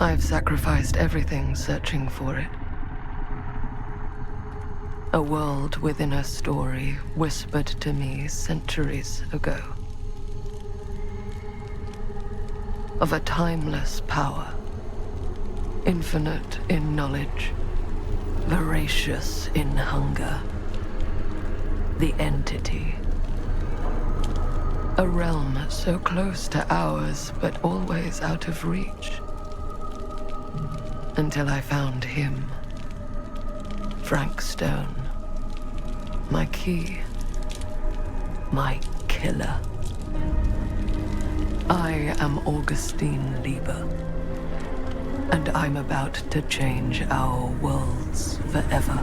I've sacrificed everything searching for it. A world within a story whispered to me centuries ago. Of a timeless power, infinite in knowledge, voracious in hunger. The entity. A realm so close to ours, but always out of reach. Until I found him. Frank Stone. My key. My killer. I am Augustine Lieber. And I'm about to change our worlds forever.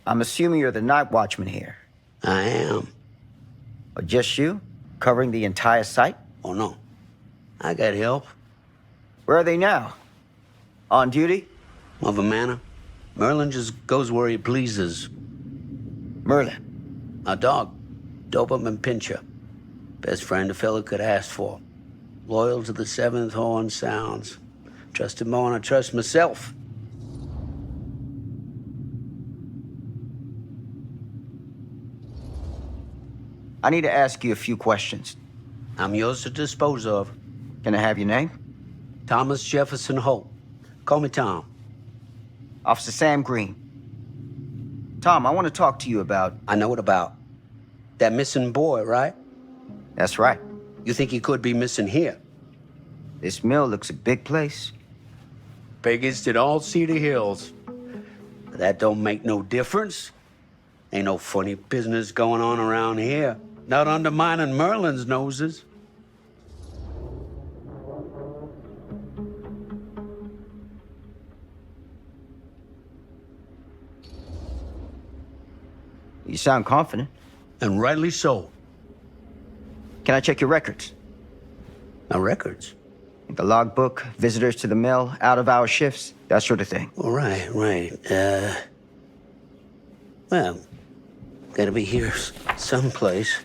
I'm assuming you're the night watchman here. I am. Or just you? Covering the entire site? Oh, no. I got help. Where are they now? On duty? Of a manner. Merlin just goes where he pleases. Merlin? A dog. Doberman Pinscher. Best friend a fella could ask for. Loyal to the seventh horn sounds. Trust him more than I trust myself. I need to ask you a few questions. I'm yours to dispose of. Can I have your name? Thomas Jefferson Holt. Call me Tom. Officer Sam Green. Tom, I want to talk to you about... I know what about. That missing boy, right? That's right. You think he could be missing here? This mill looks a big place. Biggest in all Cedar Hills. But that don't make no difference. Ain't no funny business going on around here. Not undermining Merlin's noses. You sound confident. And rightly so. Can I check your records? My records? The logbook, visitors to the mill, out-of-hour shifts, that sort of thing. All right, right. Well, gotta be here someplace.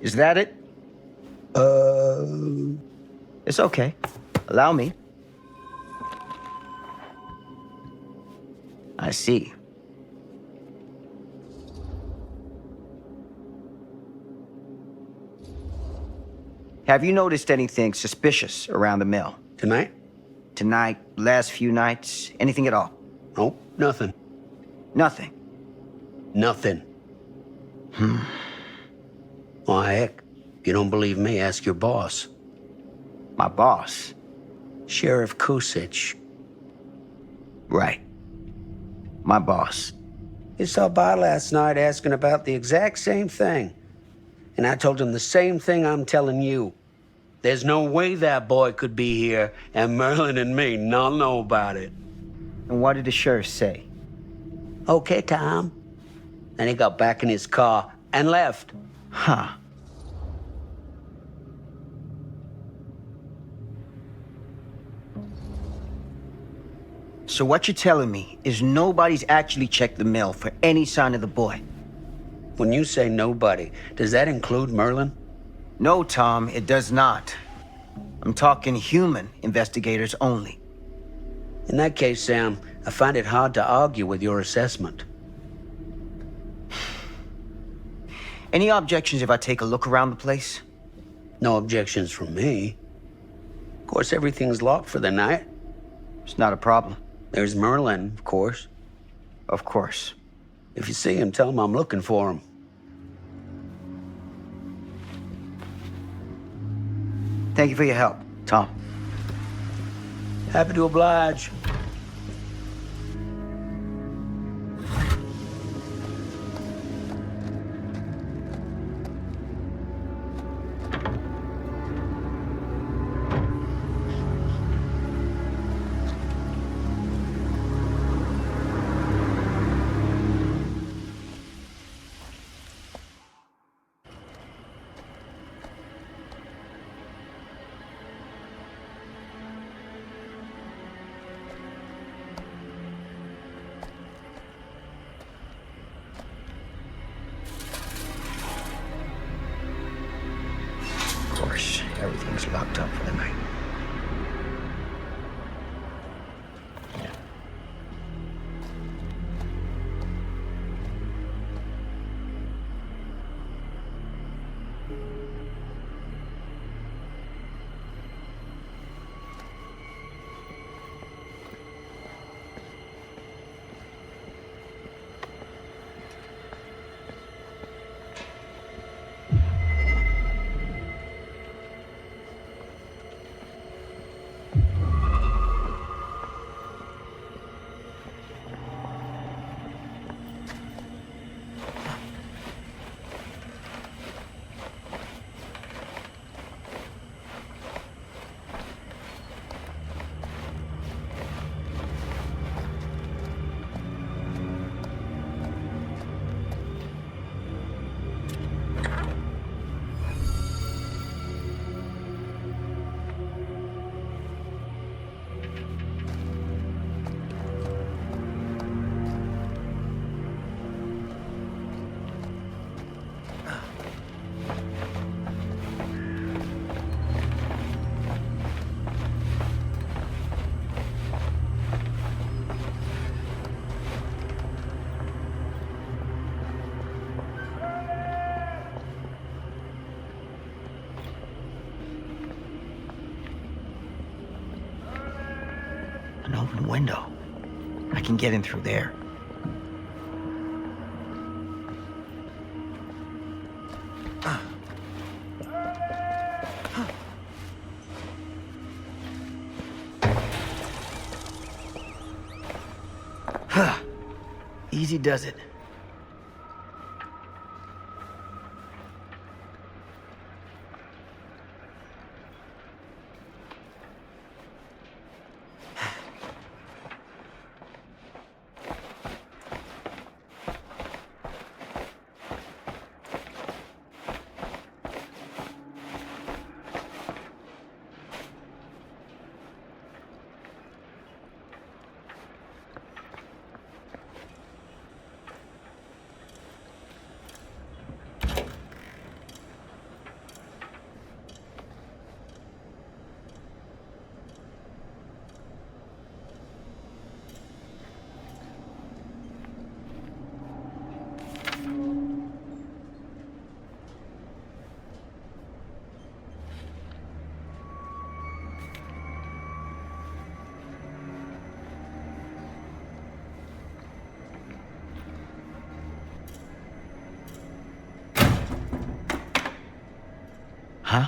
Is that it? It's okay. Allow me. I see. Have you noticed anything suspicious around the mill? Tonight? Tonight, last few nights, anything at all? Nope, nothing. Nothing. Nothing. Well, heck, if you don't believe me, ask your boss. My boss? Sheriff Kusich. Right. My boss. He stopped by last night asking about the exact same thing. And I told him the same thing I'm telling you. There's no way that boy could be here and Merlin and me not know about it. And what did the sheriff say? Okay, Tom. Then he got back in his car and left. Huh. So what you're telling me is nobody's actually checked the mill for any sign of the boy? When you say nobody, does that include Merlin? No, Tom, it does not. I'm talking human investigators only. In that case, Sam, I find it hard to argue with your assessment. Any objections if I take a look around the place? No objections from me. Of course, everything's locked for the night. It's not a problem. There's Merlin, of course. Of course. If you see him, tell him I'm looking for him. Thank you for your help, Tom. Happy to oblige. Of course, everything's locked up for the night. An open window. I can get in through there. Easy does it. Huh?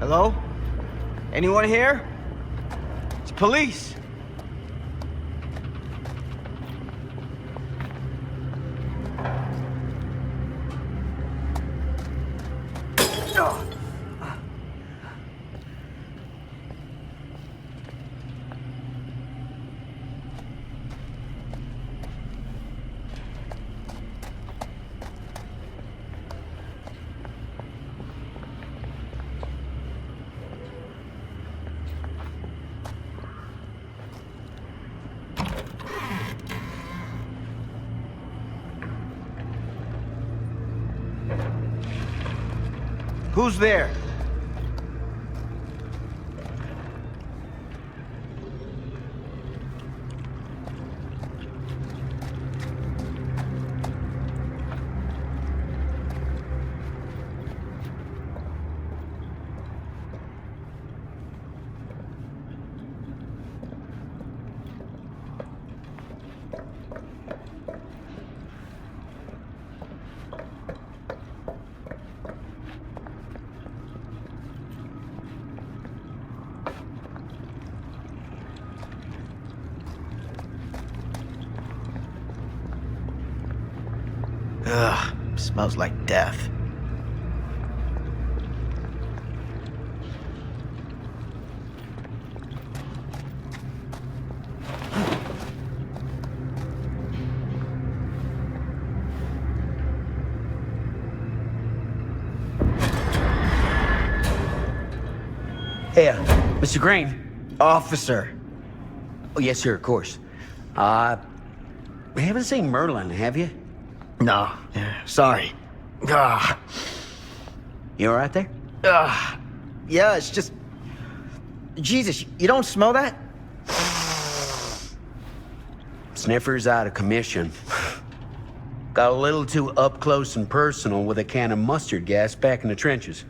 Hello? Anyone here? It's police. Who's there? Ugh, smells like death. Hey, Mr. Green. Officer. Oh, yes, sir, of course. We haven't seen Merlin, have you? No, sorry. Ah, You all right there? yeah, it's just... Jesus, you don't smell that? Sniffer's out of commission. Got a little too up close and personal with a can of mustard gas back in the trenches.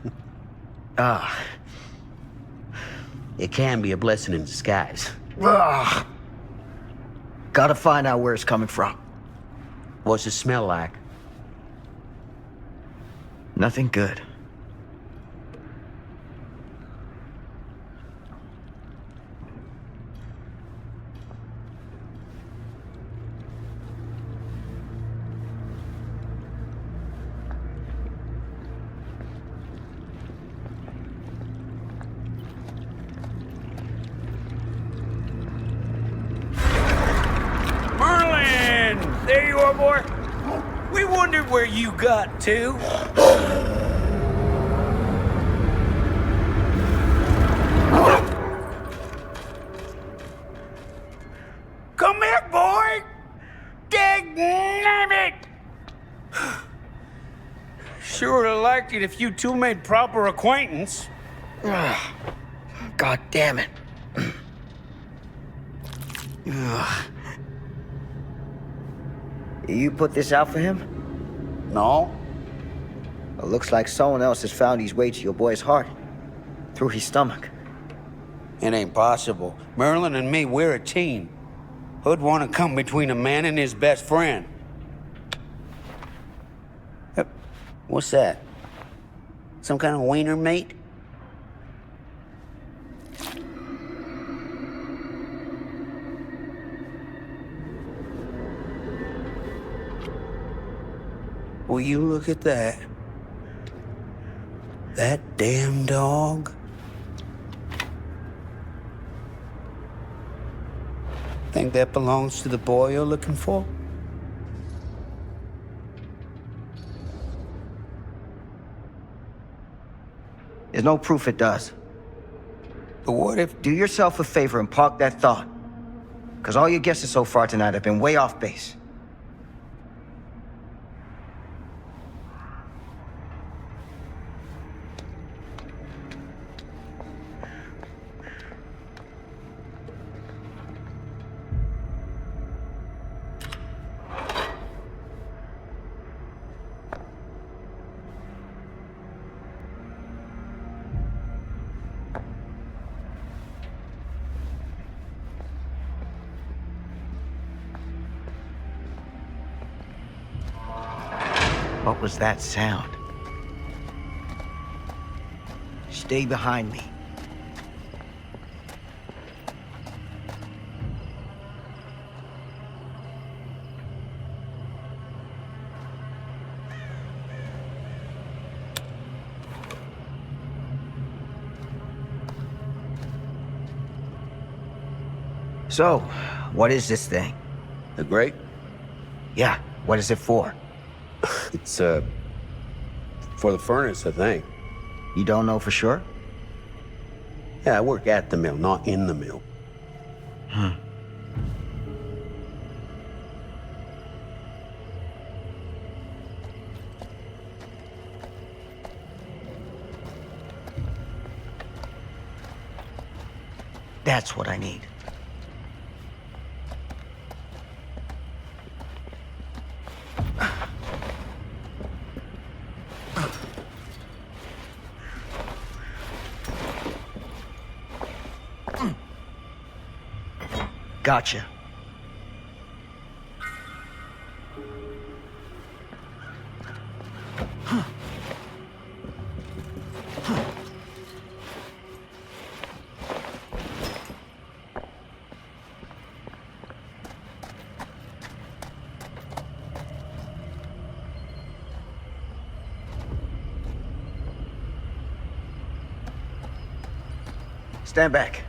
Ah. It can be a blessing in disguise. Gotta find out where it's coming from. What's it smell like? Nothing good. Merlin! There you are, boy. We wondered where you got to. Come here, boy! Dang it! Sure would have liked it if you two made proper acquaintance. God damn it. Ugh. You put this out for him? No? It looks like someone else has found his way to your boy's heart. Through his stomach. It ain't possible. Merlin and me, we're a team. Who'd want to come between a man and his best friend? What's that? Some kind of wiener mate? Will you look at that? That damn dog? Think that belongs to the boy you're looking for? There's no proof it does. But what if... Do yourself a favor and park that thought. Because all your guesses so far tonight have been way off base. What was that sound? Stay behind me. So, what is this thing? The grate? Yeah, what is it for? It's, for the furnace, I think. You don't know for sure? Yeah, I work at the mill, not in the mill. That's what I need. Gotcha. Stand back.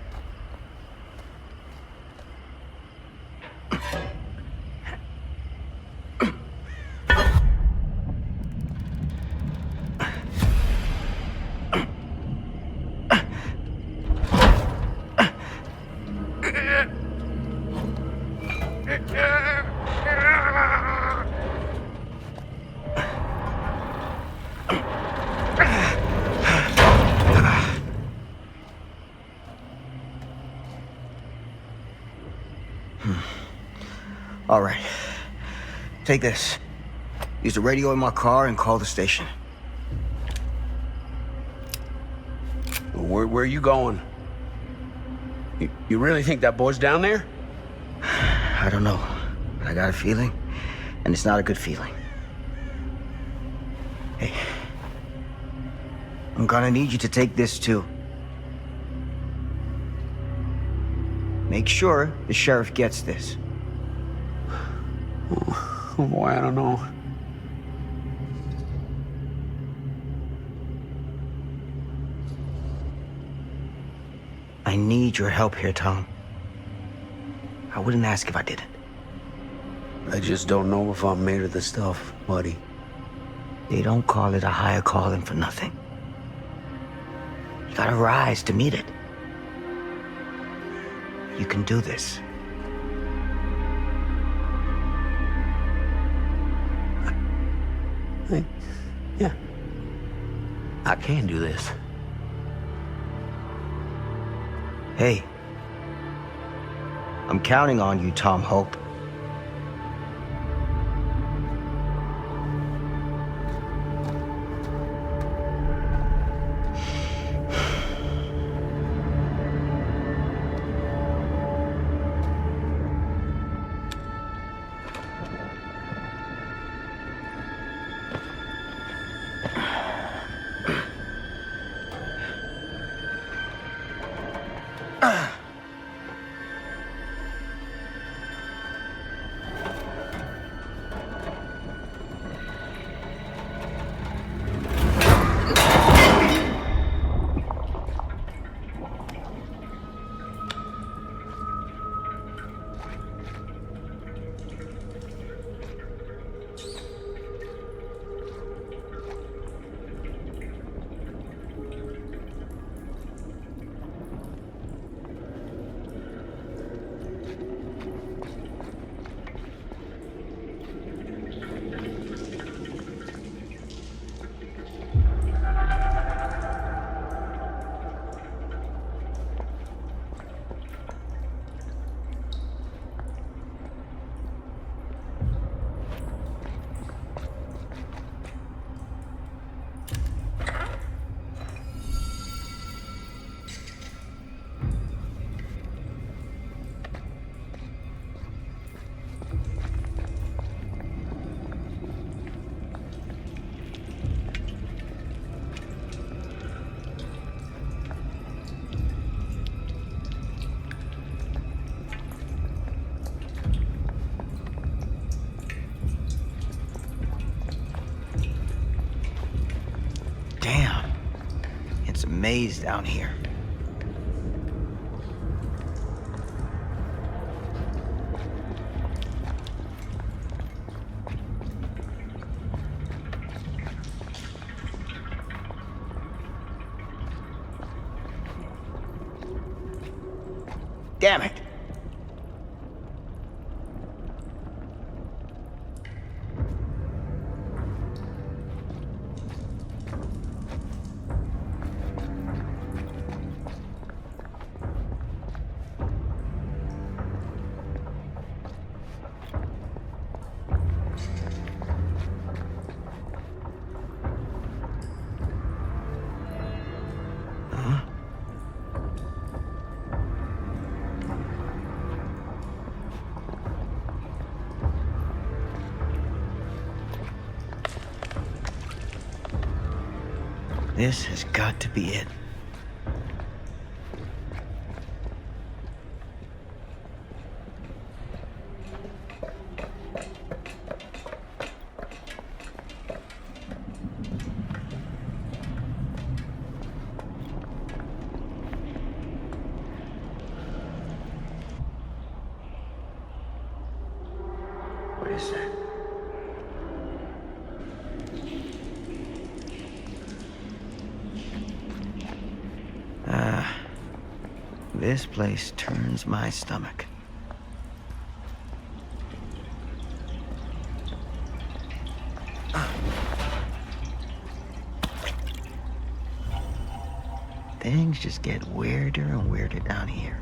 All right. Take this. Use the radio in my car and call the station. Where are you going? You really think that boy's down there? I don't know. But I got a feeling, and it's not a good feeling. Hey. I'm gonna need you to take this too. Make sure the sheriff gets this. Oh boy, I don't know. I need your help here, Tom. I wouldn't ask if I didn't. I just don't know if I'm made of the stuff, buddy. They don't call it a higher calling for nothing. You gotta rise to meet it. You can do this. Yeah. I can do this. Hey. I'm counting on you, Tom Hope. Damn. It's a maze down here. Damn it! This has got to be it. What is that? This place turns my stomach. Things just get weirder and weirder down here.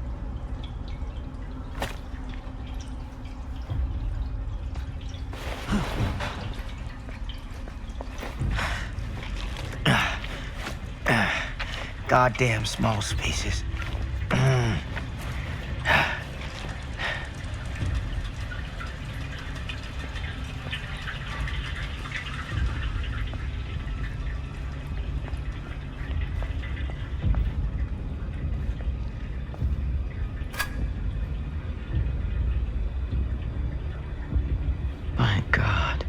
Goddamn small spaces. My God.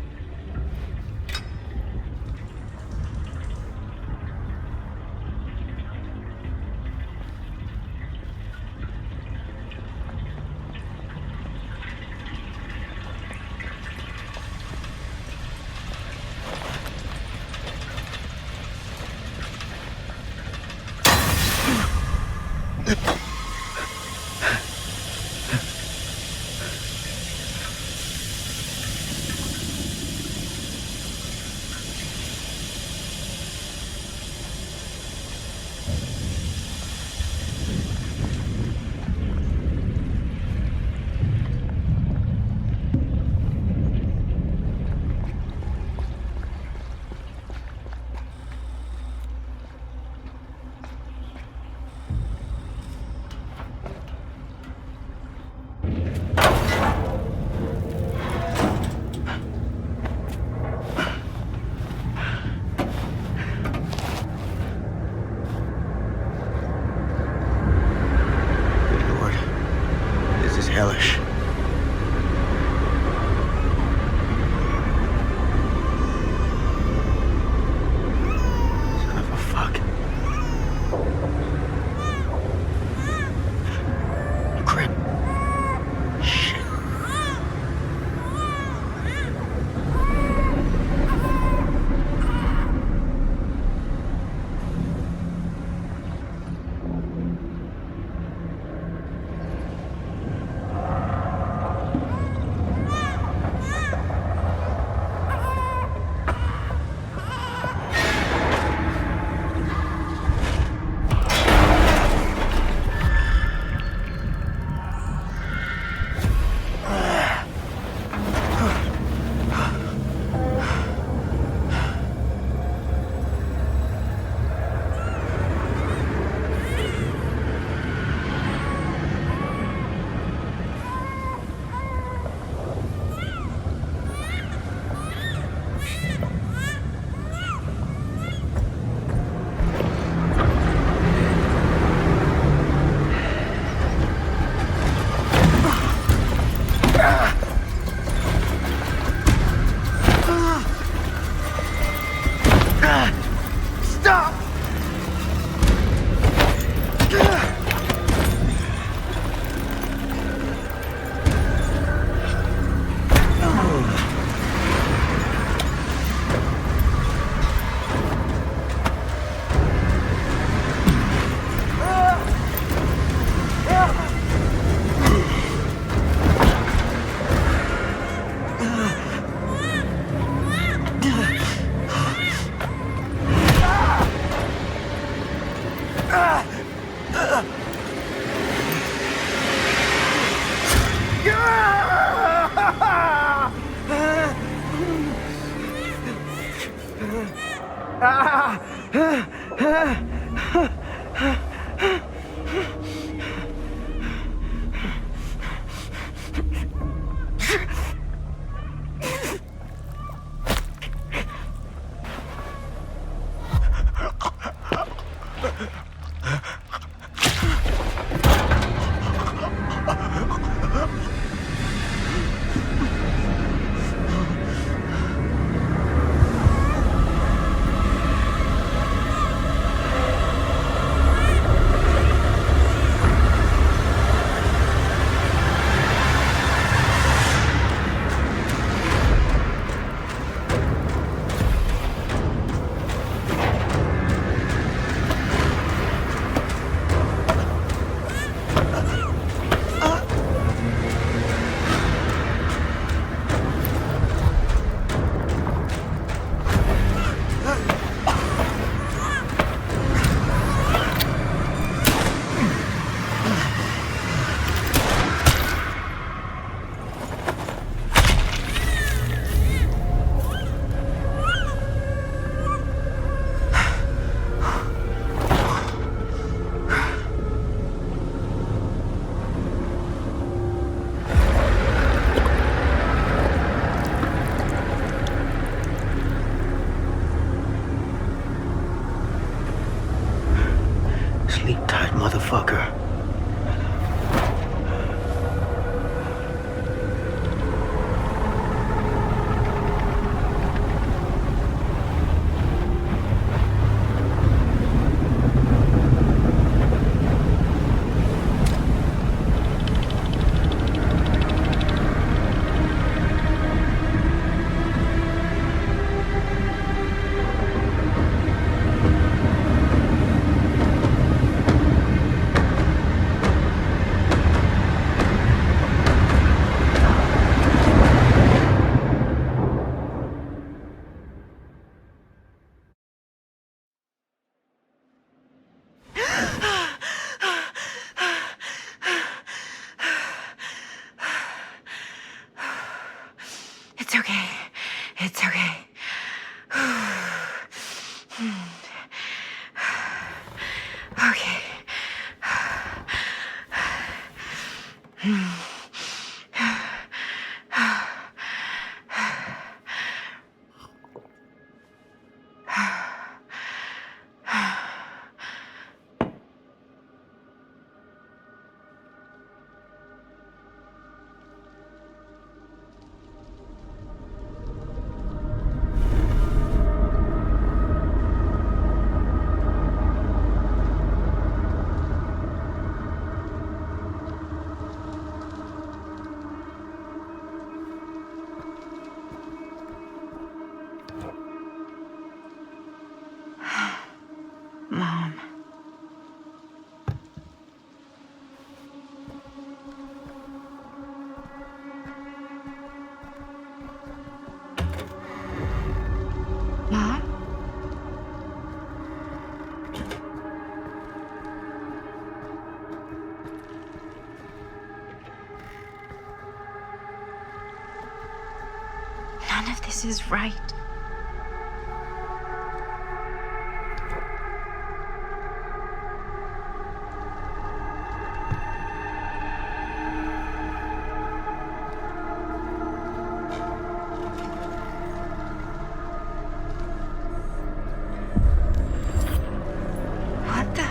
Sleep tight, motherfucker. It's okay. It's okay. Okay. Mom. Mom? None of this is right. What the?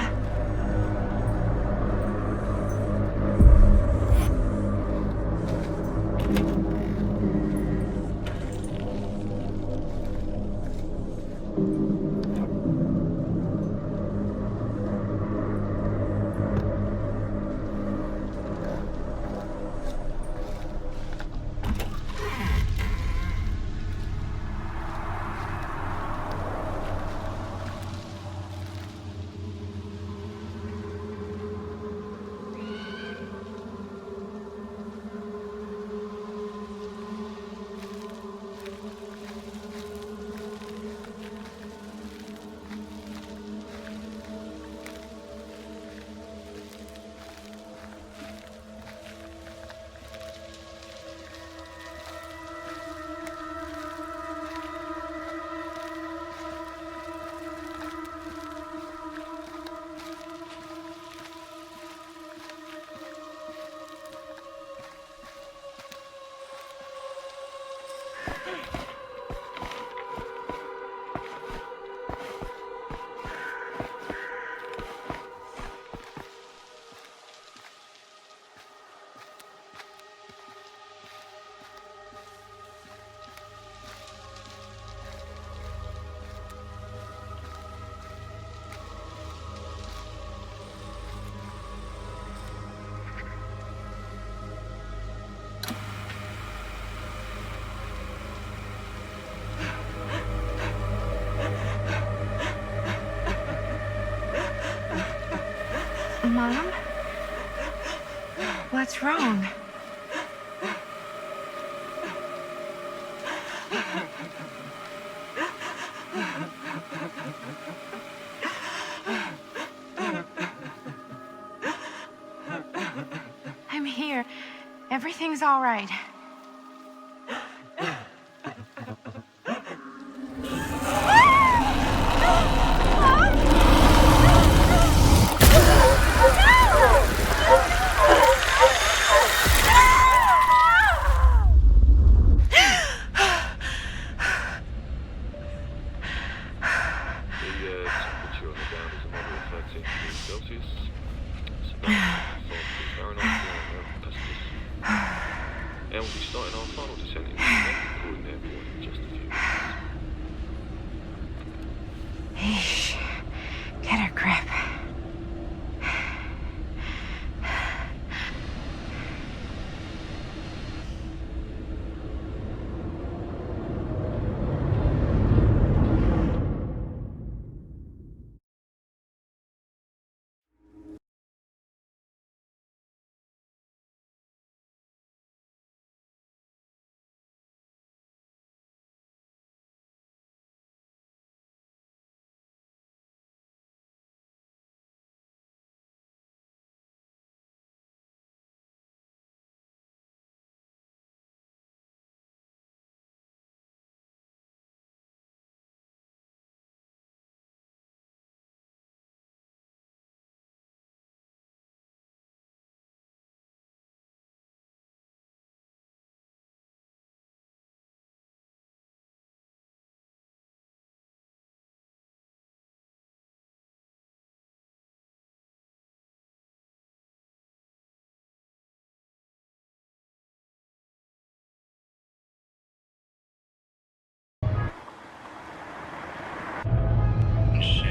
Mom? What's wrong? I'm here. Everything's all right. Temperature on the ground is a moderate 13 degrees Celsius. Severity Fahrenheit, pestis. And we'll be starting our final descent into the recording everyone in just a few minutes. Eesh. Get a grip.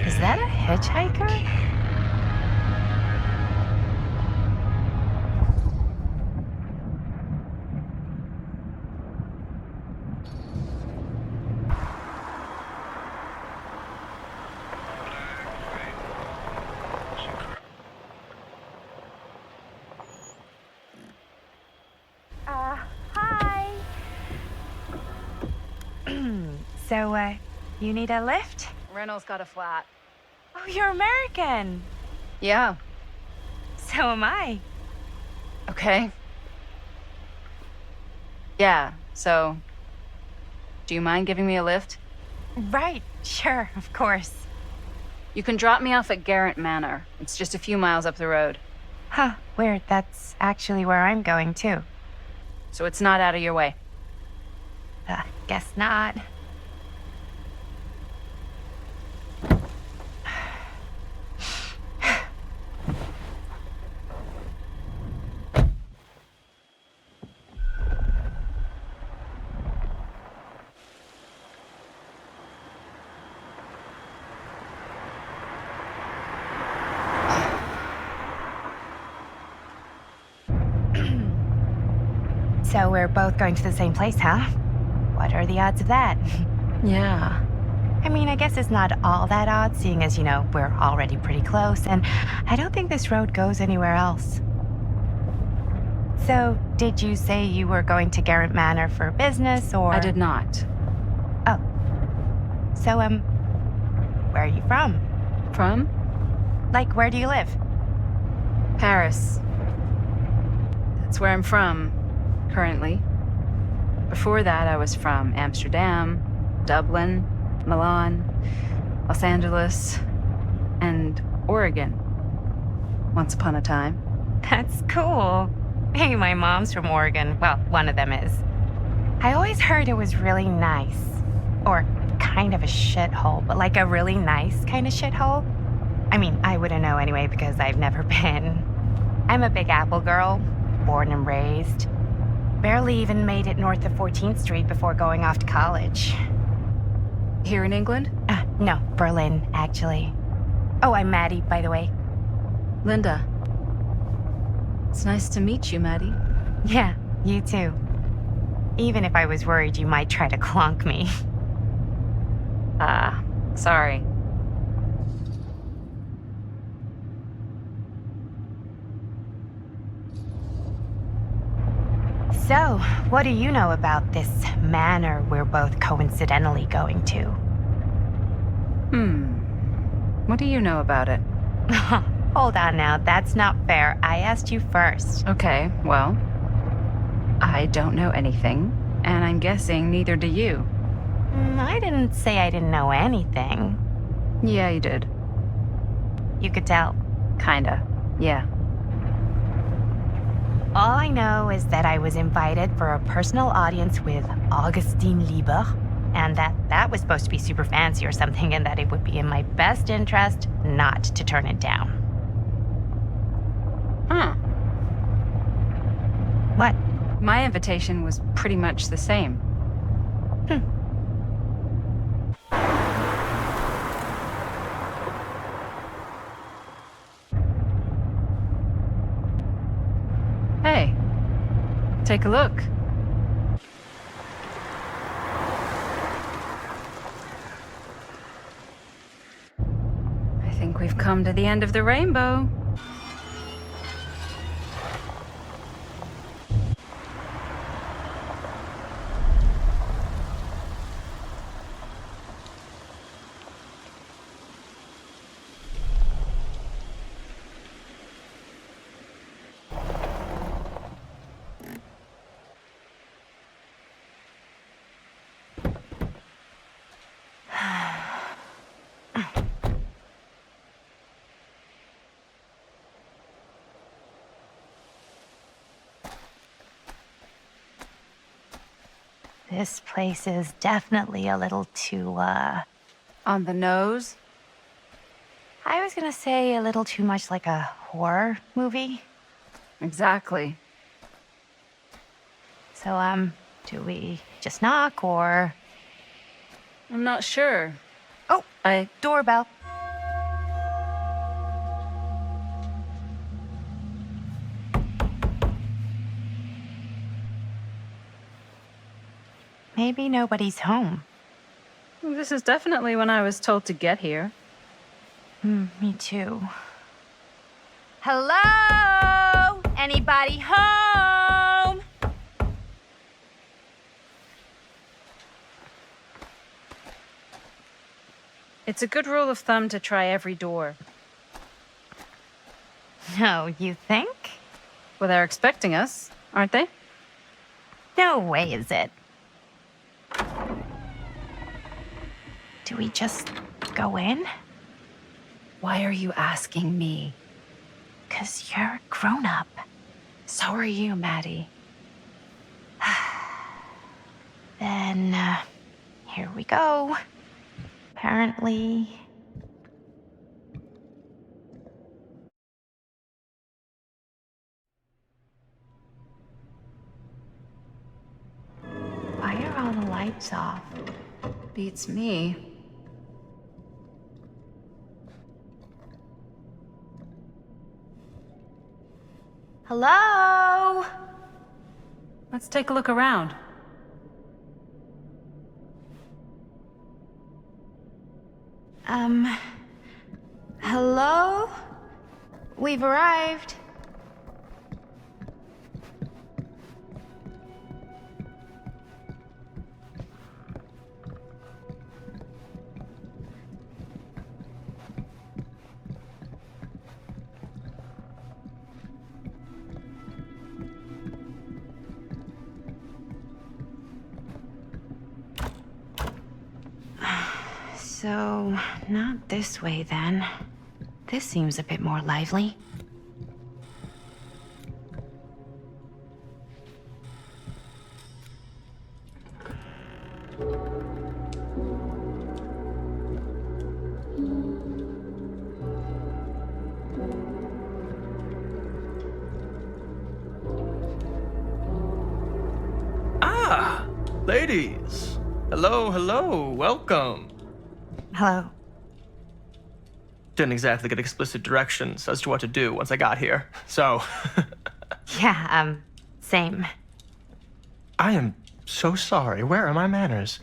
Is that a hitchhiker? Hi. So, you need a lift? Reynolds got a flat. Oh, you're American. Yeah. So am I. Okay. Yeah, so... Do you mind giving me a lift? Right, sure, of course. You can drop me off at Garrett Manor. It's just a few miles up the road. Huh, weird. That's actually where I'm going, too. So it's not out of your way. Guess not. So we're both going to the same place, huh? What are the odds of that? Yeah. I mean, I guess it's not all that odd, seeing as, we're already pretty close, and I don't think this road goes anywhere else. So, did you say you were going to Garrett Manor for business, or...? I did not. Oh. So, where are you from? From? Like, where do you live? Paris. That's where I'm from, currently. Before that, I was from Amsterdam, Dublin, Milan, Los Angeles, and Oregon. Once upon a time. That's cool. Hey, my mom's from Oregon. Well, one of them is. I always heard it was really nice. Or kind of a shithole, but like a really nice kind of shithole. I mean, I wouldn't know anyway because I've never been. I'm a Big Apple girl, born and raised. Barely even made it north of 14th Street before going off to college. Here in England? No, Berlin, actually. Oh, I'm Maddie, by the way. Linda. It's nice to meet you, Maddie. Yeah, you too. Even if I was worried you might try to clonk me. Sorry. So, what do you know about this manor we're both coincidentally going to? What do you know about it? Hold on now, that's not fair. I asked you first. Okay, well, I don't know anything, and I'm guessing neither do you. I didn't say I didn't know anything. Yeah, you did. You could tell. Kinda. Yeah. All I know is that I was invited for a personal audience with Augustine Lieber, and that was supposed to be super fancy or something, and that it would be in my best interest not to turn it down. Huh. What? My invitation was pretty much the same. Hey, take a look. I think we've come to the end of the rainbow. This place is definitely a little too, On the nose? I was gonna say a little too much like a horror movie. Exactly. So, do we just knock or... I'm not sure. Oh, doorbell. Maybe nobody's home. This is definitely when I was told to get here. Me too. Hello? Anybody home? It's a good rule of thumb to try every door. No, you think? Well, they're expecting us, aren't they? No way is it. Do we just go in? Why are you asking me? 'Cause you're a grown-up. So are you, Maddie. Then, here we go. Apparently... Why are all the lights off? Beats me. Hello? Let's take a look around. Hello? We've arrived. So, not this way then. This seems a bit more lively. Ah, ladies. Hello, hello, welcome. Hello. Didn't exactly get explicit directions as to what to do once I got here, so. Yeah, same. I am so sorry. Where are my manners?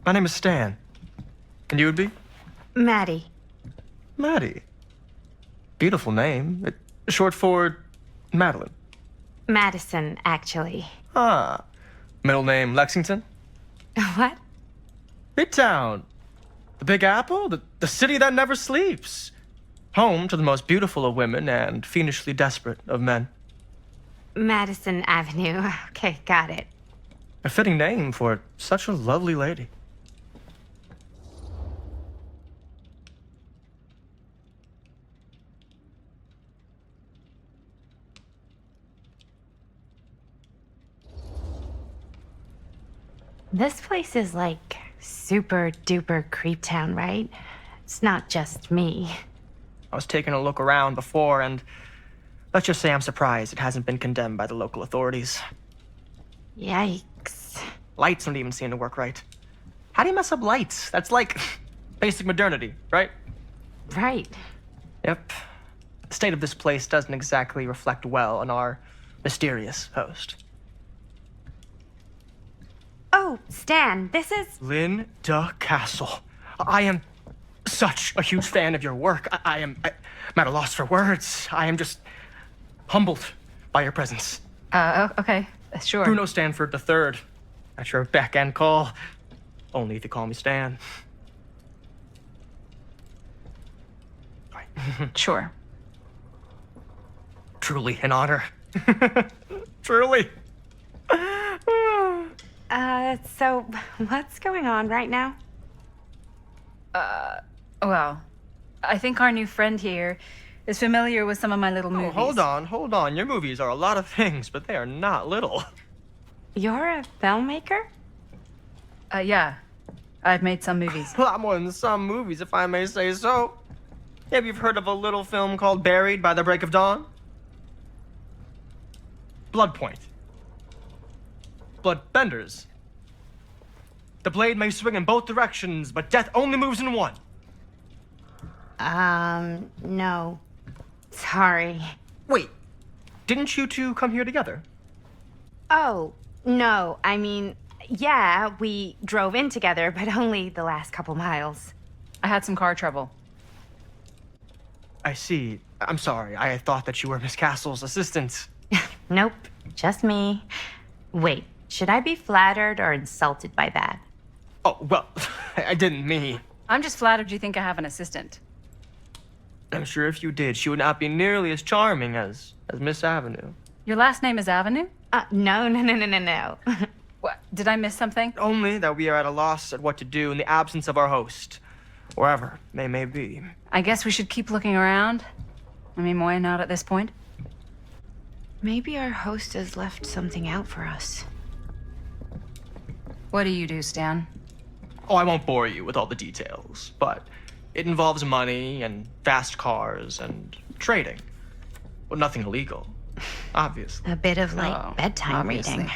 My name is Stan. And you would be? Maddie. Maddie. Beautiful name. Short for Madeline. Madison, actually. Ah. Middle name Lexington? What? Midtown. The Big Apple, the city that never sleeps. Home to the most beautiful of women and fiendishly desperate of men. Madison Avenue. Okay, got it. A fitting name for such a lovely lady. This place is like super duper creep town, right? It's not just me. I was taking a look around before, and let's just say I'm surprised it hasn't been condemned by the local authorities. Yikes. Lights don't even seem to work right. How do you mess up lights? That's like basic modernity, right? Right. Yep. The state of this place doesn't exactly reflect well on our mysterious host. Oh, Stan, this is... Linda Castle. I am such a huge fan of your work. I'm at a loss for words. I am just humbled by your presence. Okay. Sure. Bruno Stanford III, at your beck and call. Only if you call me Stan. Sure. Truly an honor. Truly. So what's going on right now? Well, I think our new friend here is familiar with some of my little movies. Hold on. Your movies are a lot of things, but they are not little. You're a filmmaker? Yeah. I've made some movies. A lot more than some movies, if I may say so. Maybe you've heard of a little film called Buried by the Break of Dawn? Blood Point. Bloodbenders. The blade may swing in both directions, but death only moves in one. No. Sorry. Wait, didn't you two come here together? Oh, no. I mean, yeah, we drove in together, but only the last couple miles. I had some car trouble. I see. I'm sorry. I thought that you were Miss Castle's assistant. Nope, just me. Wait, should I be flattered or insulted by that? Oh, well, I didn't mean. I'm just flattered you think I have an assistant. I'm sure if you did, she would not be nearly as charming as Miss Avenue. Your last name is Avenue? No. What? Did I miss something? Only that we are at a loss at what to do in the absence of our host, wherever they may be. I guess we should keep looking around. I mean, why not at this point? Maybe our host has left something out for us. What do you do, Stan? Oh, I won't bore you with all the details, but it involves money and fast cars and trading. Well, nothing illegal, obviously. A bit of light Oh, bedtime obviously. reading.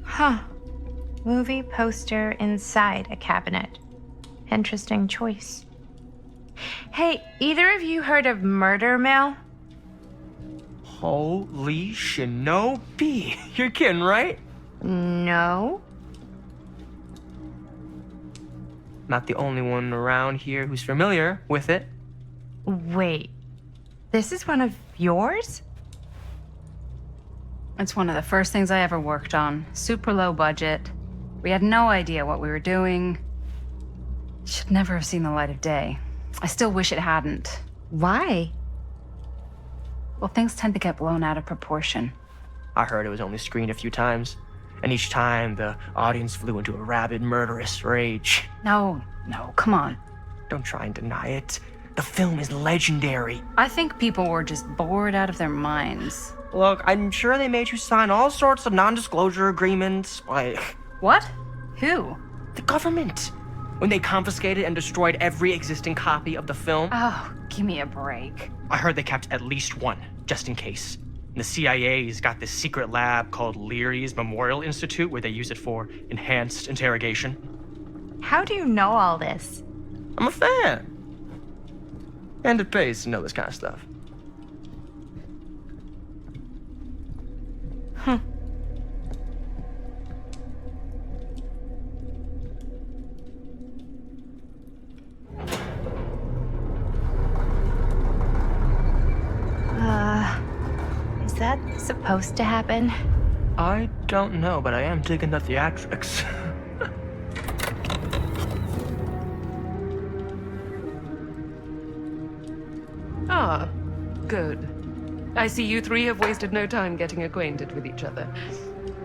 Huh. Movie poster inside a cabinet. Interesting choice. Hey, either of you heard of Murder Mill? Holy shinobi. You're kidding, right? No. Not the only one around here who's familiar with it. Wait. This is one of yours? It's one of the first things I ever worked on. Super low budget. We had no idea what we were doing. Should never have seen the light of day. I still wish it hadn't. Why? Well, things tend to get blown out of proportion. I heard it was only screened a few times, and each time the audience flew into a rabid, murderous rage. No, come on. Don't try and deny it. The film is legendary. I think people were just bored out of their minds. Look, I'm sure they made you sign all sorts of non-disclosure agreements, like What? Who? the government. When they confiscated and destroyed every existing copy of the film, Oh, give me a break. I heard they kept at least one, just in case. And the CIA's got this secret lab called Leary's Memorial Institute where they use it for enhanced interrogation. How do you know all this? I'm a fan. And it pays to know this kind of stuff. Is that supposed to happen? I don't know, but I am digging the theatrics. Ah, good. I see you three have wasted no time getting acquainted with each other.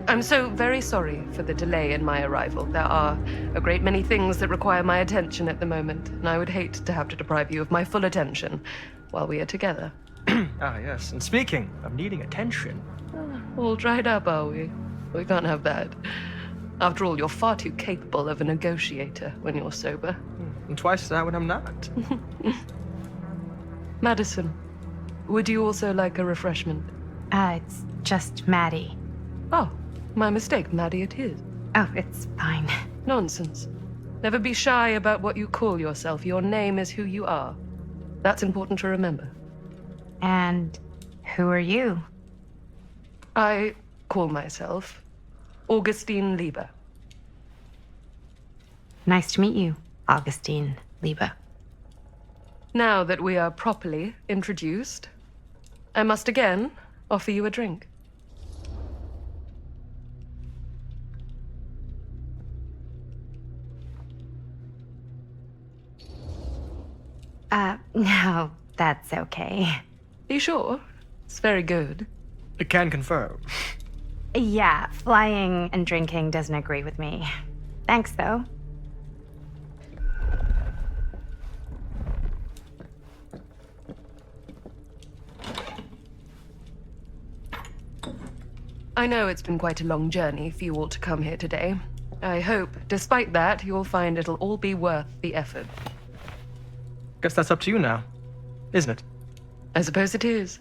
I'm so very sorry for the delay in my arrival. There are a great many things that require my attention at the moment, and I would hate to have to deprive you of my full attention while we are together. Ah, yes. And speaking of needing attention, All dried up, are we? We can't have that. After all, you're far too capable of a negotiator when you're sober. and twice that when I'm not. Madison, would you also like a refreshment? It's just Maddie. Oh, my mistake. Maddie it is. Oh, it's fine. Nonsense. Never be shy about what you call yourself. Your name is who you are. That's important to remember. And who are you? I call myself Augustine Lieber. Nice to meet you, Augustine Lieber. Now that we are properly introduced, I must again offer you a drink. No, that's okay. Are you sure? It's very good. I can confirm. Yeah, flying and drinking doesn't agree with me. Thanks, though. I know it's been quite a long journey for you all to come here today. I hope, despite that, you'll find it'll all be worth the effort. Guess that's up to you now, isn't it? I suppose it is.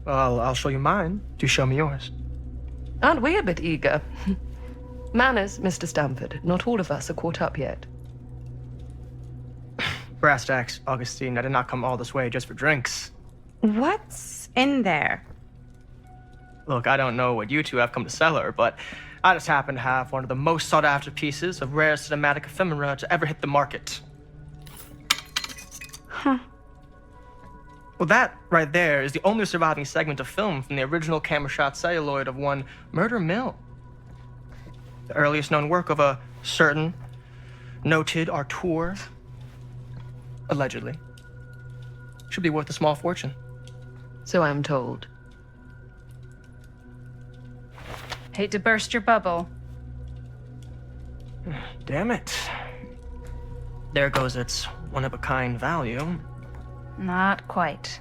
Well, I'll show you mine. Do show me yours. Aren't we a bit eager? Manners, Mr. Stamford. Not all of us are caught up yet. Brass tacks, Augustine. I did not come all this way just for drinks. What's in there? Look, I don't know what you two have come to cellar, but I just happen to have one of the most sought-after pieces of rare cinematic ephemera to ever hit the market. Huh. Well, that right there is the only surviving segment of film from the original camera-shot celluloid of one Murder Mill. The earliest known work of a certain noted auteur, allegedly. Should be worth a small fortune. So I'm told. Hate to burst your bubble. Damn it. There goes its one-of-a-kind value. Not quite.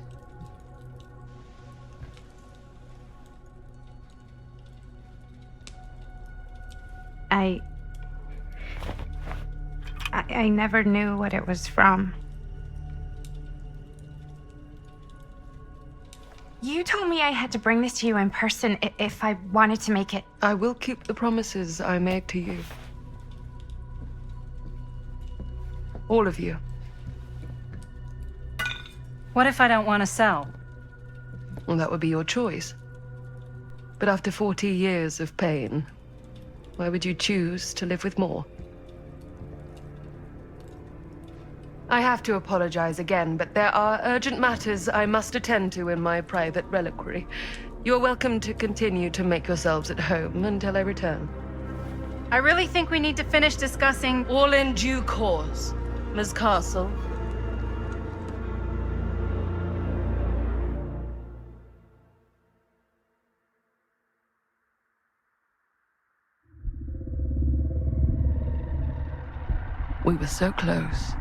I never knew what it was from. You told me I had to bring this to you in person if I wanted to make it. I will keep the promises I made to you. All of you. What if I don't want to sell? Well, that would be your choice. But after 40 years of pain, why would you choose to live with more? I have to apologize again, but there are urgent matters I must attend to in my private reliquary. You're welcome to continue to make yourselves at home until I return. I really think we need to finish discussing. All in due course, Ms. Castle. We were so close.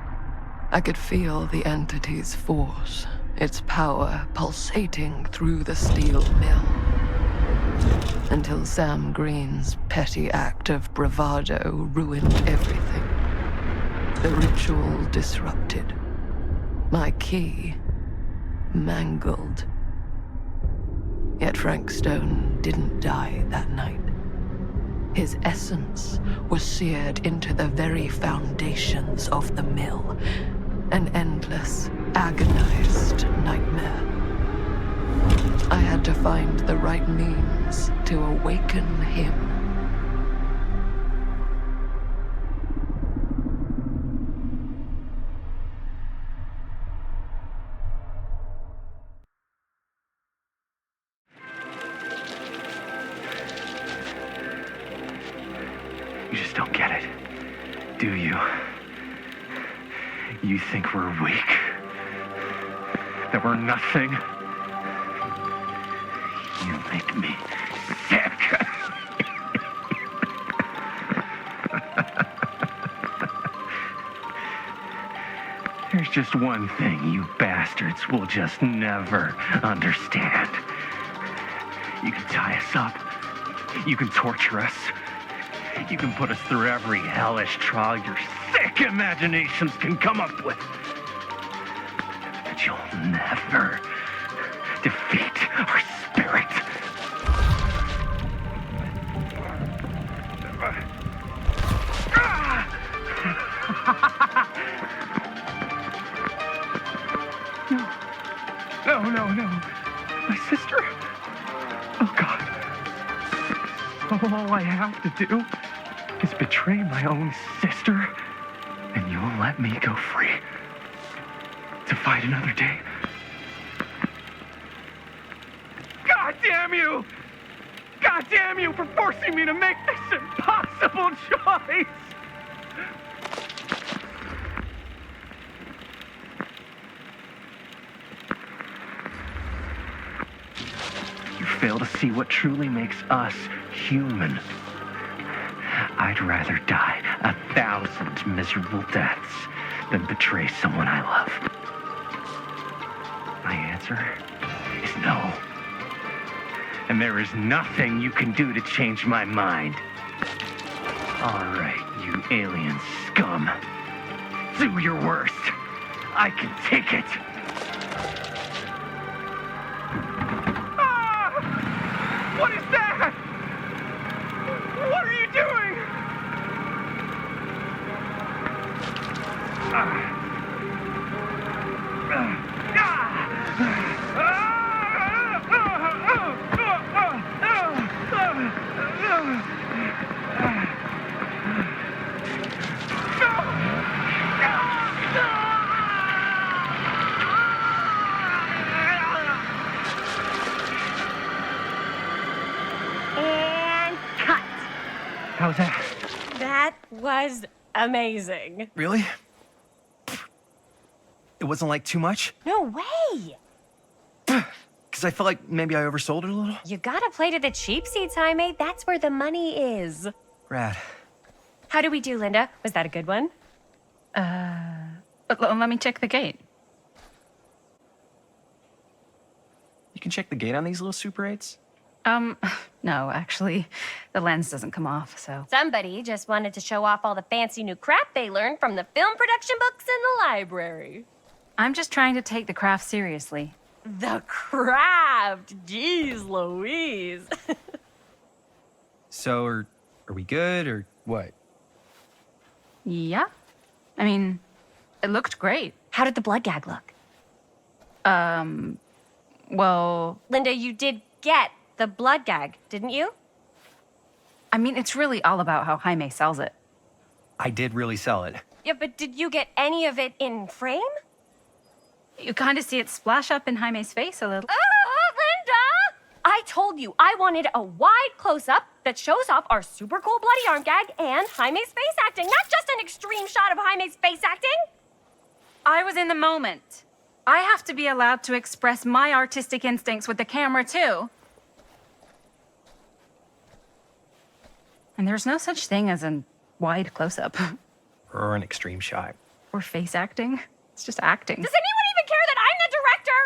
I could feel the entity's force, its power pulsating through the steel mill. Until Sam Green's petty act of bravado ruined everything. The ritual disrupted. My key mangled. Yet Frank Stone didn't die that night. His essence was seared into the very foundations of the mill. An endless, agonized nightmare. I had to find the right means to awaken him. You just don't get it, do you? You think we're weak? That we're nothing? You make me sick. There's just one thing you bastards will just never understand. You can tie us up. You can torture us. You can put us through every hellish trial your sick imaginations can come up with. But you'll never defeat our spirit. No. My sister? Oh, God. All I have to do is betray my own sister, and you'll let me go free to fight another day. God damn you! God damn you for forcing me to make this impossible choice! You fail to see what truly makes us human. I'd rather die 1,000 miserable deaths than betray someone I love. My answer is no. And there is nothing you can do to change my mind. All right, you alien scum. Do your worst. I can take it. Ah! What is that? What are you doing? And cut. How's that? That was amazing. Really? It wasn't like too much? No way. Because I felt like maybe I oversold it a little? You gotta play to the cheap seats, Jaime. That's where the money is. Rad. How do we do, Linda? Was that a good one? But let me check the gate. You can check the gate on these little Super 8s? No, actually, the lens doesn't come off, so. Somebody just wanted to show off all the fancy new crap they learned from the film production books in the library. I'm just trying to take the craft seriously. The craft! Jeez Louise. So, are we good, or what? Yeah. I mean, it looked great. How did the blood gag look? Well, Linda, you did get the blood gag, didn't you? I mean, it's really all about how Jaime sells it. I did really sell it. Yeah, but did you get any of it in frame? You kind of see it splash up in Jaime's face a little. Linda! I told you I wanted a wide close-up that shows off our super cool bloody arm gag and Jaime's face acting, not just an extreme shot of Jaime's face acting. I was in the moment. I have to be allowed to express my artistic instincts with the camera, too. And there's no such thing as a wide close-up. Or an extreme shot. Or face acting. It's just acting. Does anyone even care that I'm the director?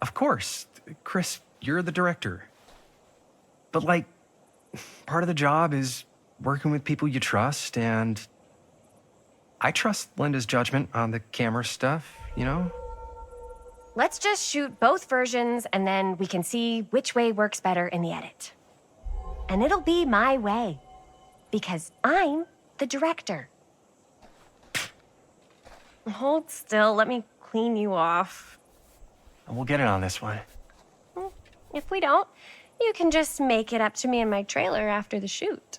Of course. Chris, you're the director. But, like, part of the job is working with people you trust, and I trust Linda's judgment on the camera stuff, you know? Let's just shoot both versions and then we can see which way works better in the edit. And it'll be my way. Because I'm the director. Hold still, let me clean you off. We'll get it on this one. If we don't, you can just make it up to me in my trailer after the shoot.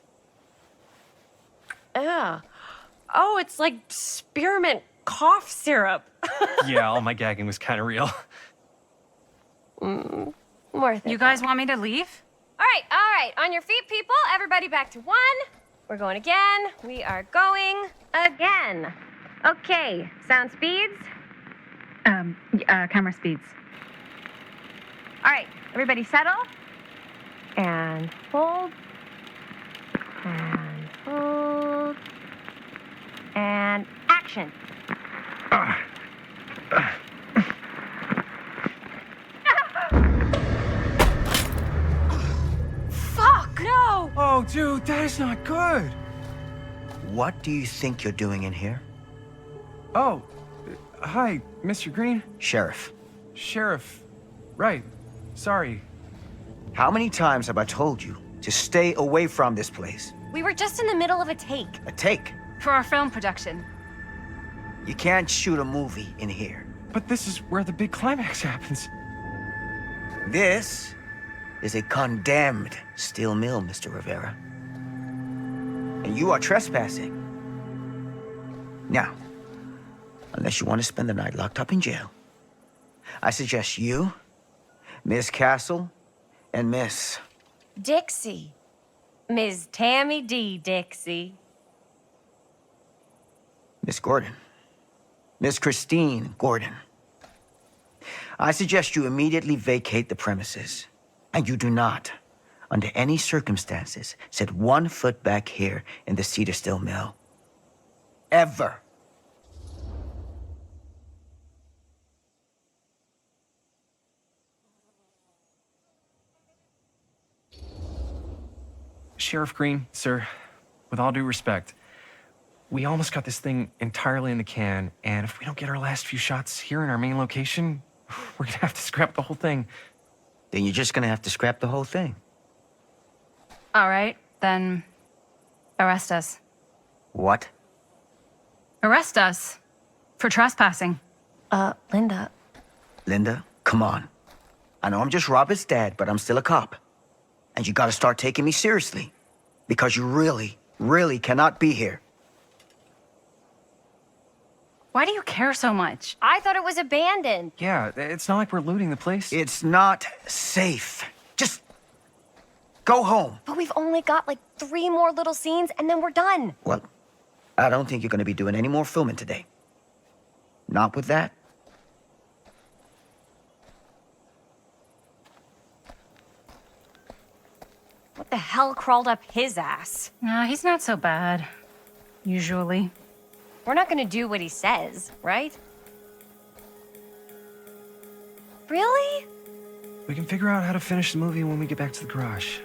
Ugh. Oh, it's like spearmint cough syrup. Yeah, all my gagging was kind of real. Worth it. You guys want me to leave? All right. On your feet, people. Everybody back to one. We're going again. We are going again. Okay, sound speeds. Camera speeds. All right, everybody settle. And hold. And hold. And action. Fuck! No! Oh, dude, that is not good. What do you think you're doing in here? Oh, hi, Mr. Green. Sheriff, Sheriff. Right. Sorry. how many times have I told you to stay away from this place? We were just in the middle of a take. A take. For our film production. You can't shoot a movie in here. But this is where the big climax happens. This is a condemned steel mill, Mr. Rivera. And you are trespassing. Now, unless you want to spend the night locked up in jail, I suggest you, Miss Castle, and Miss... Dixie. Ms. Tammy D. Dixie. Miss Gordon. Miss Christine Gordon. I suggest you immediately vacate the premises. And you do not, under any circumstances, set 1 foot back here in the Cedar Steel Mill. Ever. Sheriff Green, sir, with all due respect, we almost got this thing entirely in the can, and if we don't get our last few shots here in our main location, we're gonna have to scrap the whole thing. Then you're just gonna have to scrap the whole thing. All right, then arrest us. What? Arrest us for trespassing. Linda. Linda, come on. I know I'm just Robert's dad, but I'm still a cop. And you gotta start taking me seriously. Because you really, really cannot be here. Why do you care so much? I thought it was abandoned. Yeah, it's not like we're looting the place. It's not safe. Just go home. But we've only got like 3 more little scenes and then we're done. Well, I don't think you're gonna be doing any more filming today. Not with that. What the hell crawled up his ass? Nah, he's not so bad. Usually. We're not gonna do what he says, right? Really? We can figure out how to finish the movie when we get back to the garage.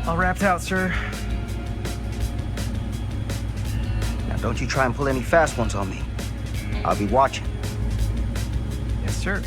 All wrapped out, sir. Now don't you try and pull any fast ones on me. I'll be watching. Yes, sir.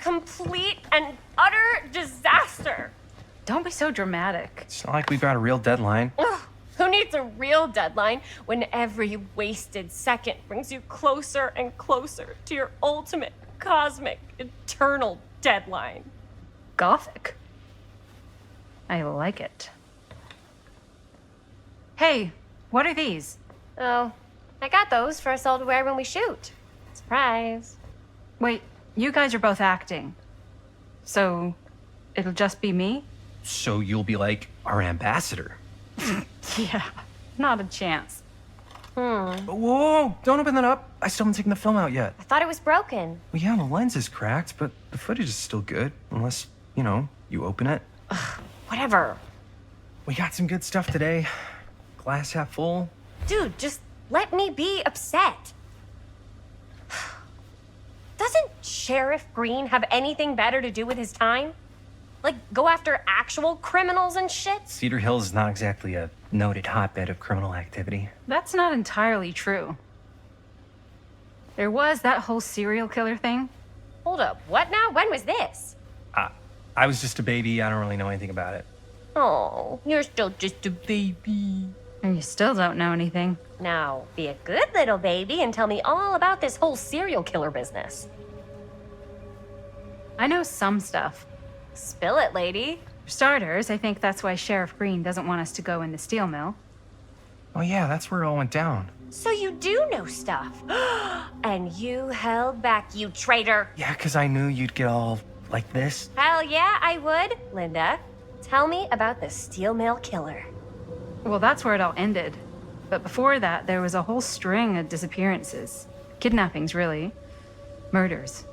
complete and utter disaster. Don't be so dramatic. It's not like we've got a real deadline. Ugh, who needs a real deadline when every wasted second brings you closer and closer to your ultimate, cosmic, eternal deadline? Gothic. I like it. Hey, what are these? Oh, I got those for us all to wear when we shoot. Surprise. Wait, you guys are both acting. So, it'll just be me? So you'll be like our ambassador. Yeah, not a chance. Whoa, don't open that up. I still haven't taken the film out yet. I thought it was broken. Well, yeah, the lens is cracked, but the footage is still good. Unless, you open it. Whatever. We got some good stuff today. Glass half full. Dude, just let me be upset. Doesn't Sheriff Green have anything better to do with his time? Like, go after actual criminals and shit? Cedar Hills is not exactly a noted hotbed of criminal activity. That's not entirely true. There was that whole serial killer thing. Hold up, what now? When was this? I was just a baby. I don't really know anything about it. Oh, you're still just a baby. And you still don't know anything. Now, be a good little baby and tell me all about this whole serial killer business. I know some stuff. Spill it, lady. For starters, I think that's why Sheriff Green doesn't want us to go in the steel mill. Oh yeah, that's where it all went down. So you do know stuff. And you held back, you traitor. Yeah, because I knew you'd get all like this. Hell yeah, I would. Linda, tell me about the steel mill killer. Well, that's where it all ended. But before that, there was a whole string of disappearances. Kidnappings, really. Murders.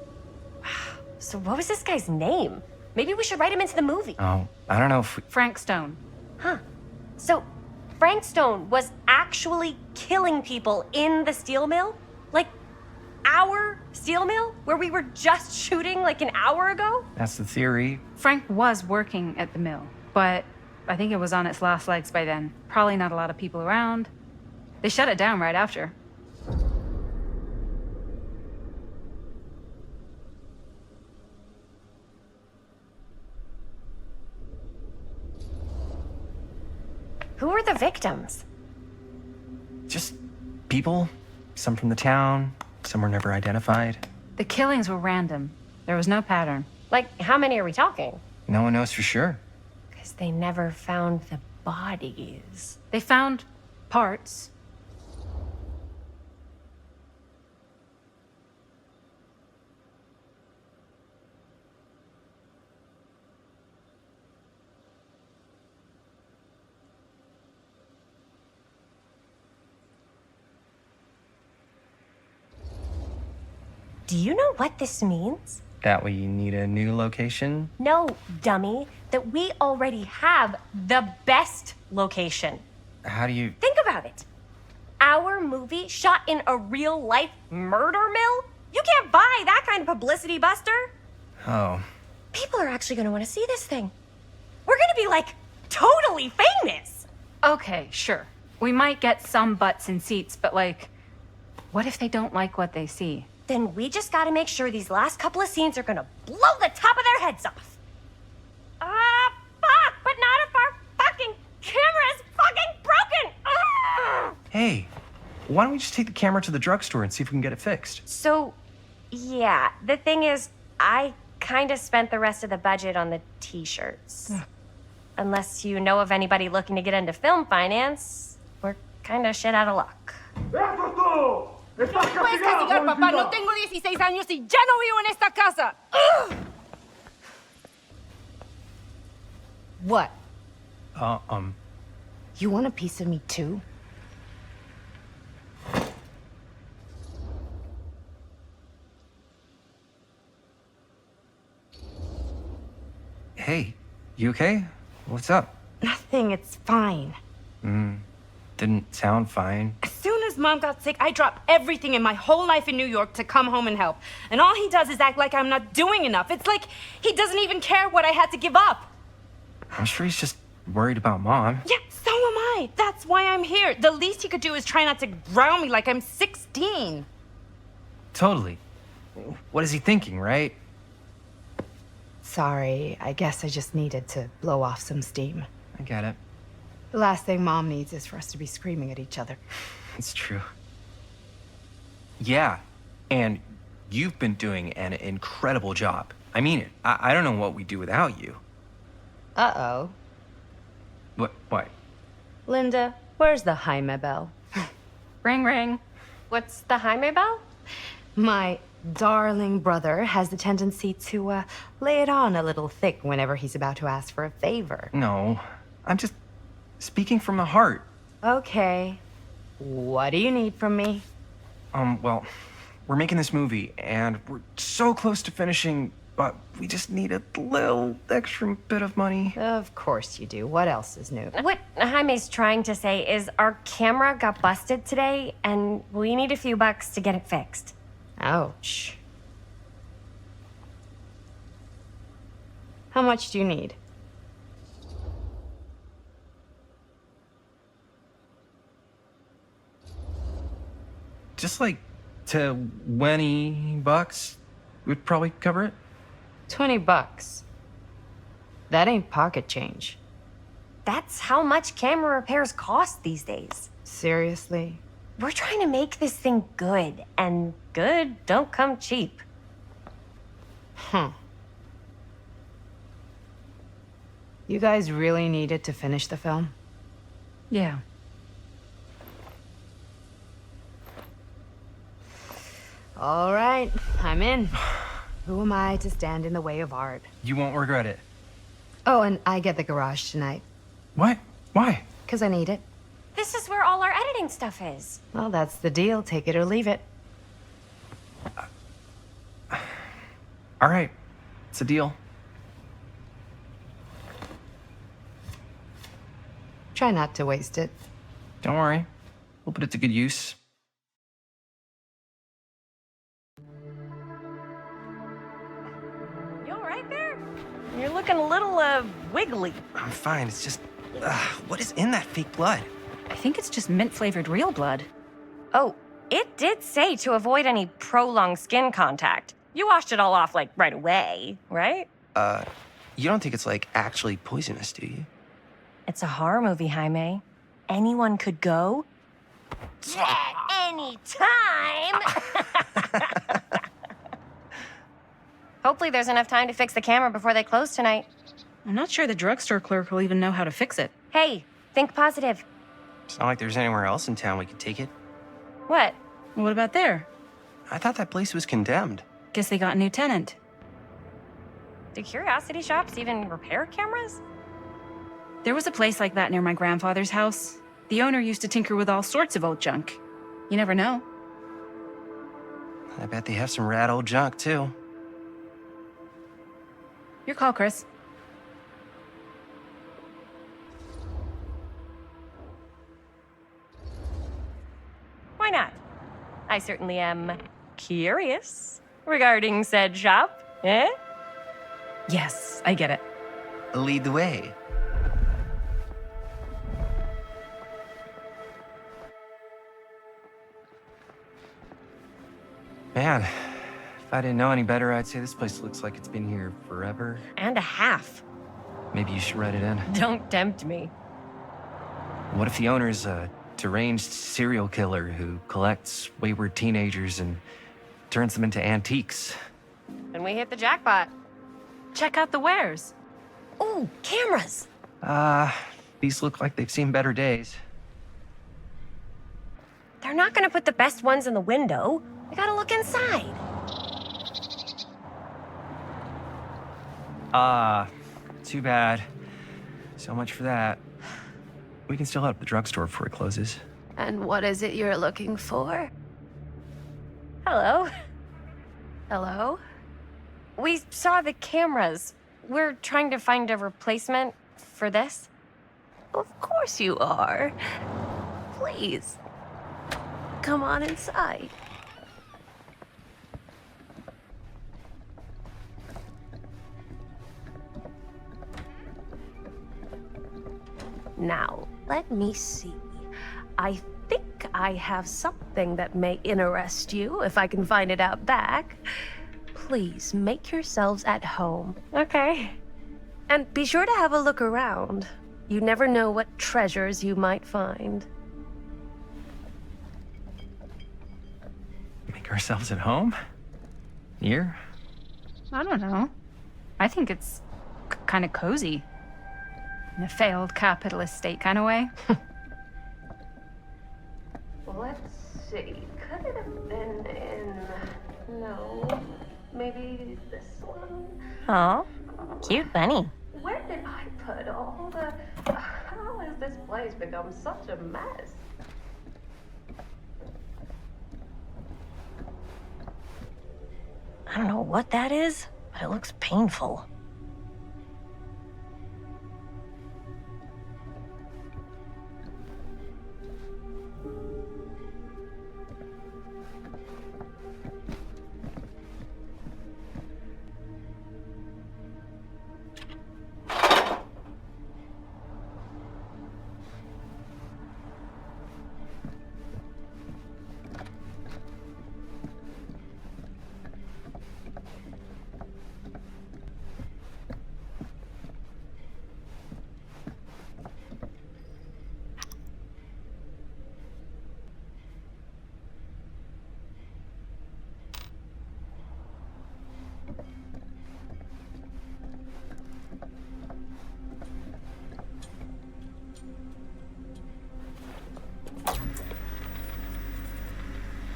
So what was this guy's name? Maybe we should write him into the movie. Oh, I don't know if we... Frank Stone. Huh. So Frank Stone was actually killing people in the steel mill? Like, our steel mill? Where we were just shooting like an hour ago? That's the theory. Frank was working at the mill, but I think it was on its last legs by then. Probably not a lot of people around. They shut it down right after. Who were the victims? Just people. Some from the town. Some were never identified. The killings were random. There was no pattern. Like, how many are we talking? No one knows for sure. Because they never found the bodies. They found parts. Do you know what this means? That we need a new location? No, dummy. That we already have the best location. How do you... Think about it. Our movie shot in a real-life murder mill? You can't buy that kind of publicity, Buster. Oh. People are actually gonna want to see this thing. We're gonna be, like, totally famous. Okay, sure. We might get some butts in seats, but like, what if they don't like what they see? Then we just gotta make sure these last couple of scenes are gonna blow the top of their heads off. Fuck, but not if our fucking camera is fucking broken! Hey, why don't we just take the camera to the drugstore and see if we can get it fixed? So, yeah, the thing is, I kinda spent the rest of the budget on the t-shirts. Unless you know of anybody looking to get into film finance, we're kinda shit out of luck. Puedes castigar, papá. No tengo 16 años y ya no vivo en esta casa. What? You want a piece of me too? Hey, you okay? What's up? Nothing, it's fine. Didn't sound fine. As soon as Mom got sick, I dropped everything in my whole life in New York to come home and help. And all he does is act like I'm not doing enough. It's like he doesn't even care what I had to give up. I'm sure he's just worried about Mom. Yeah, so am I. That's why I'm here. The least he could do is try not to ground me like I'm 16. Totally. What is he thinking, right? Sorry, I guess I just needed to blow off some steam. I get it. The last thing Mom needs is for us to be screaming at each other. It's true. Yeah, and you've been doing an incredible job. I mean it. I don't know what we'd do without you. Uh-oh. What? Linda, where's the Jaime bell? Ring, ring. What's the Jaime bell? My darling brother has the tendency to lay it on a little thick whenever he's about to ask for a favor. No, I'm just speaking from the heart. Okay. What do you need from me? Well, we're making this movie, and we're so close to finishing, but we just need a little extra bit of money. Of course you do. What else is new? What Jaime's trying to say is our camera got busted today, and we need a few bucks to get it fixed. Ouch. How much do you need? Just like $20 would probably cover it. $20. That ain't pocket change. That's how much camera repairs cost these days. Seriously? We're trying to make this thing good, and good don't come cheap. Huh. You guys really needed to finish the film? Yeah. All right, I'm in. Who am I to stand in the way of art? You won't regret it. Oh, and I get the garage tonight, What? Why? 'cause I need it. This is where all our editing stuff is. Well, that's the deal. Take it or leave it. All right, it's a deal. Try not to waste it. Don't worry. We'll put it to good use. You all right there? You're looking a little, wiggly. I'm fine. It's just, what is in that fake blood? I think it's just mint-flavored real blood. Oh, it did say to avoid any prolonged skin contact. You washed it all off, like, right away, right? You don't think it's, like, actually poisonous, do you? It's a horror movie, Jaime. Anyone could go. At any time! Hopefully there's enough time to fix the camera before they close tonight. I'm not sure the drugstore clerk will even know how to fix it. Hey, think positive. It's not like there's anywhere else in town we could take it. What? What about there? I thought that place was condemned. Guess they got a new tenant. Do curiosity shops even repair cameras? There was a place like that near my grandfather's house. The owner used to tinker with all sorts of old junk. You never know. I bet they have some rad old junk, too. Your call, Chris. Why not? I certainly am curious regarding said shop, eh? Yes, I get it. Lead the way. Man, if I didn't know any better, I'd say this place looks like it's been here forever. And a half. Maybe you should write it in. Don't tempt me. What if the owner's a deranged serial killer who collects wayward teenagers and turns them into antiques? And we hit the jackpot. Check out the wares. Ooh, cameras! These look like they've seen better days. They're not gonna put the best ones in the window. We gotta look inside. Too bad. So much for that. We can still head up the drugstore before it closes. And what is it you're looking for? Hello. Hello? We saw the cameras. We're trying to find a replacement for this. Of course you are. Please. Come on inside. Now, let me see. I think I have something that may interest you if I can find it out back. please make yourselves at home. Okay. And be sure to have a look around. You never know what treasures you might find. Make ourselves at home? Here? I don't know. I think it's kind of cozy. In a failed capitalist state kind of way. Let's see. Could it have been in... No. Maybe this one? Oh, cute bunny. Where did I put all the... How has this place become such a mess? I don't know what that is, but it looks painful.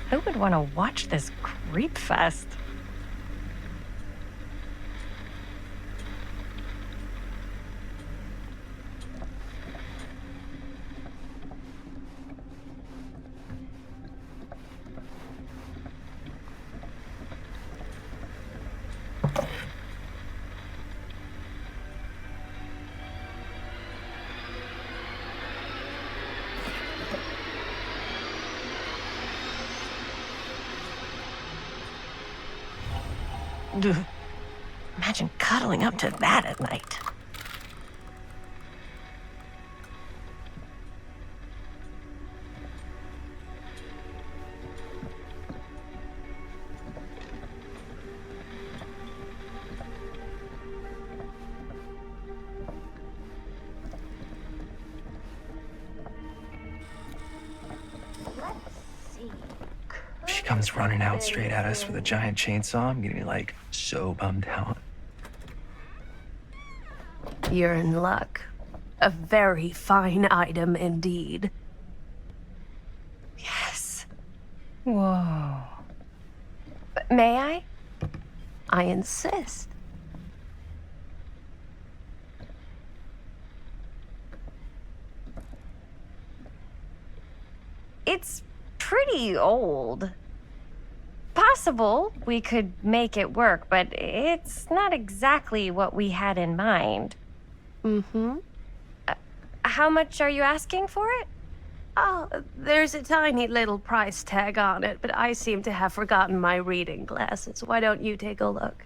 Who would want to watch this creep fest? Imagine cuddling up to that at night. She comes running out straight at us with a giant chainsaw. I'm getting like so bummed out. You're in luck. A very fine item indeed. Yes. Whoa. May I? I insist. It's pretty old. Possible we could make it work, but it's not exactly what we had in mind. Mm-hmm. How much are you asking for it? Oh, there's a tiny little price tag on it, but I seem to have forgotten my reading glasses. Why don't you take a look?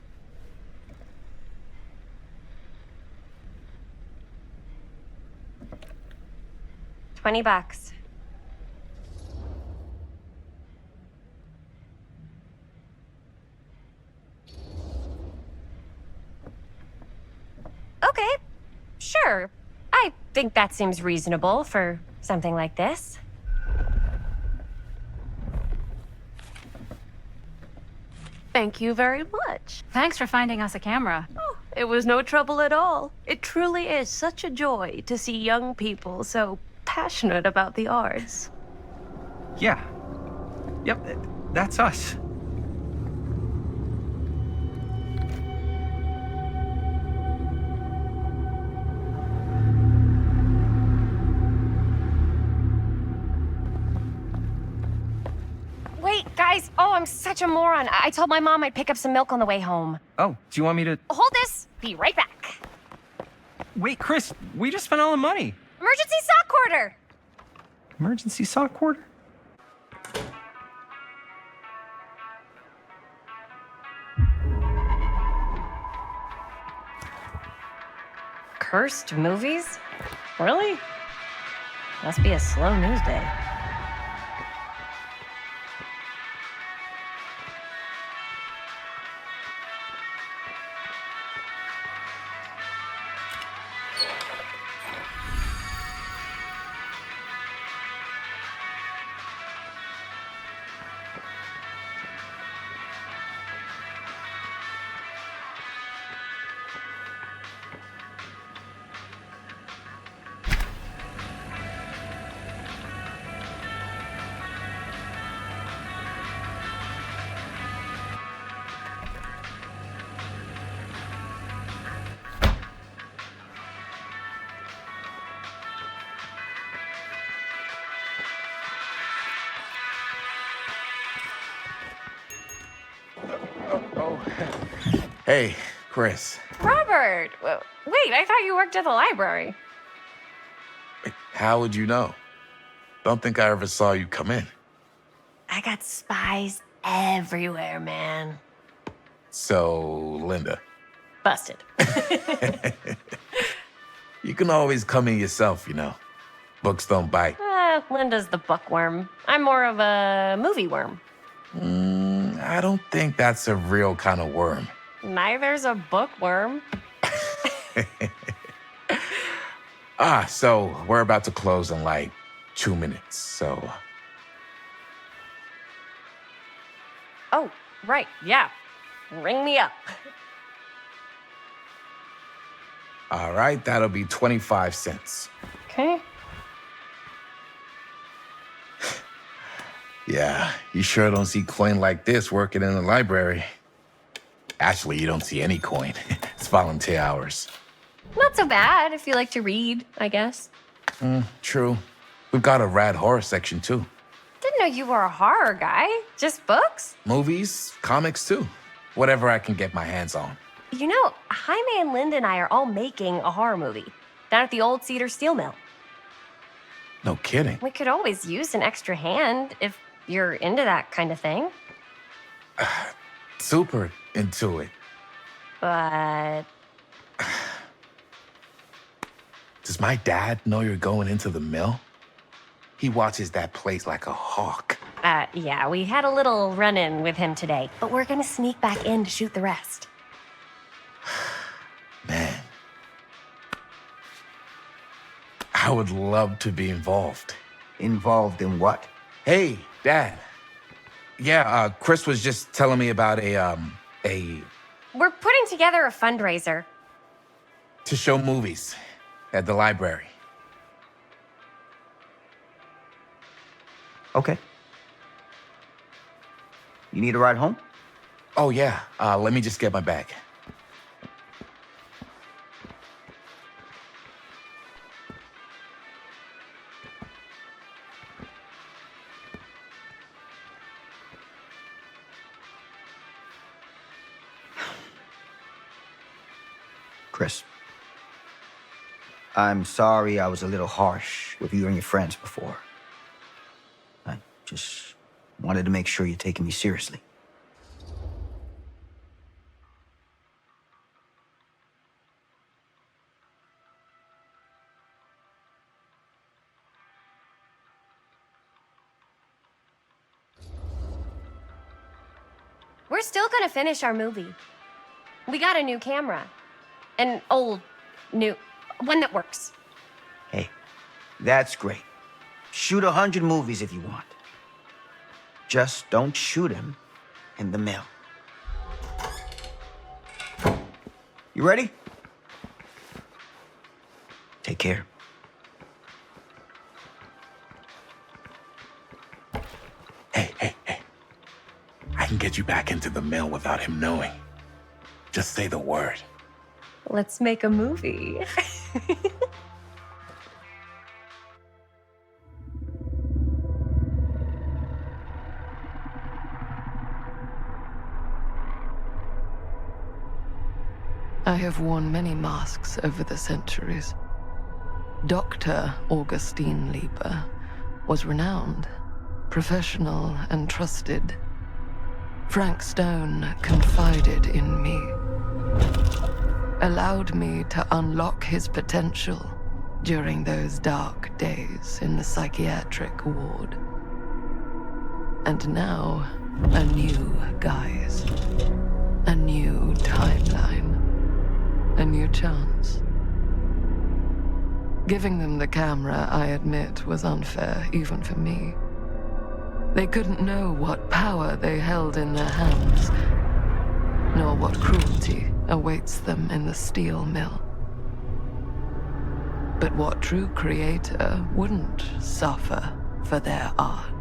$20. Okay, sure. I think that seems reasonable for something like this. Thank you very much. Thanks for finding us a camera. Oh, it was no trouble at all. It truly is such a joy to see young people so passionate about the arts. Yeah. Yep, that's us. Wait, guys. Oh, I'm such a moron. I told my mom I'd pick up some milk on the way home. Oh, do you want me to... Hold this. Be right back. Wait, Chris, we just spent all the money. Emergency sock quarter. Emergency sock quarter? Cursed movies? Really? Must be a slow news day. Hey, Chris. Robert! Wait, I thought you worked at the library. How would you know? Don't think I ever saw you come in. I got spies everywhere, man. So, Linda. Busted. You can always come in yourself, you know. Books don't bite. Linda's the bookworm. I'm more of a movie worm. I don't think that's a real kind of worm. Neither's a bookworm. So we're about to close in like 2 minutes, so... Oh, right, yeah. Ring me up. All right, that'll be 25 cents. Okay. Yeah, you sure don't see coin like this working in the library. Actually, you don't see any coin. It's volunteer hours. Not so bad if you like to read, I guess. True. We've got a rad horror section, too. Didn't know you were a horror guy. Just books? Movies, comics, too. Whatever I can get my hands on. You know, Jaime and Linda and I are all making a horror movie down at the old Cedar Steel Mill. No kidding. We could always use an extra hand if you're into that kind of thing. Super into it. But Does my dad know you're going into the mill? He watches that place like a hawk. Yeah, we had a little run-in with him today, but we're gonna sneak back in to shoot the rest. Man. I would love to be involved. Involved in what? Hey, Dad. Yeah, Chris was just telling me about a... We're putting together a fundraiser. to show movies at the library. Okay. You need a ride home? Oh, yeah. Let me just get my bag. Chris. I'm sorry I was a little harsh with you and your friends before. I just wanted to make sure you're taking me seriously. We're still gonna finish our movie. We got a new camera. An old, new, one that works. Hey, that's great. Shoot 100 movies if you want. Just don't shoot him in the mill. You ready? Take care. Hey. I can get you back into the mill without him knowing. Just say the word. Let's make a movie. I have worn many masks over the centuries. Dr. Augustine Lieber was renowned, professional, and trusted. Frank Stone confided in me, allowed me to unlock his potential during those dark days in the psychiatric ward. And now, a new guise, a new timeline, a new chance. Giving them the camera, I admit, was unfair, even for me. They couldn't know what power they held in their hands, nor what cruelty awaits them in the steel mill. But what true creator wouldn't suffer for their art?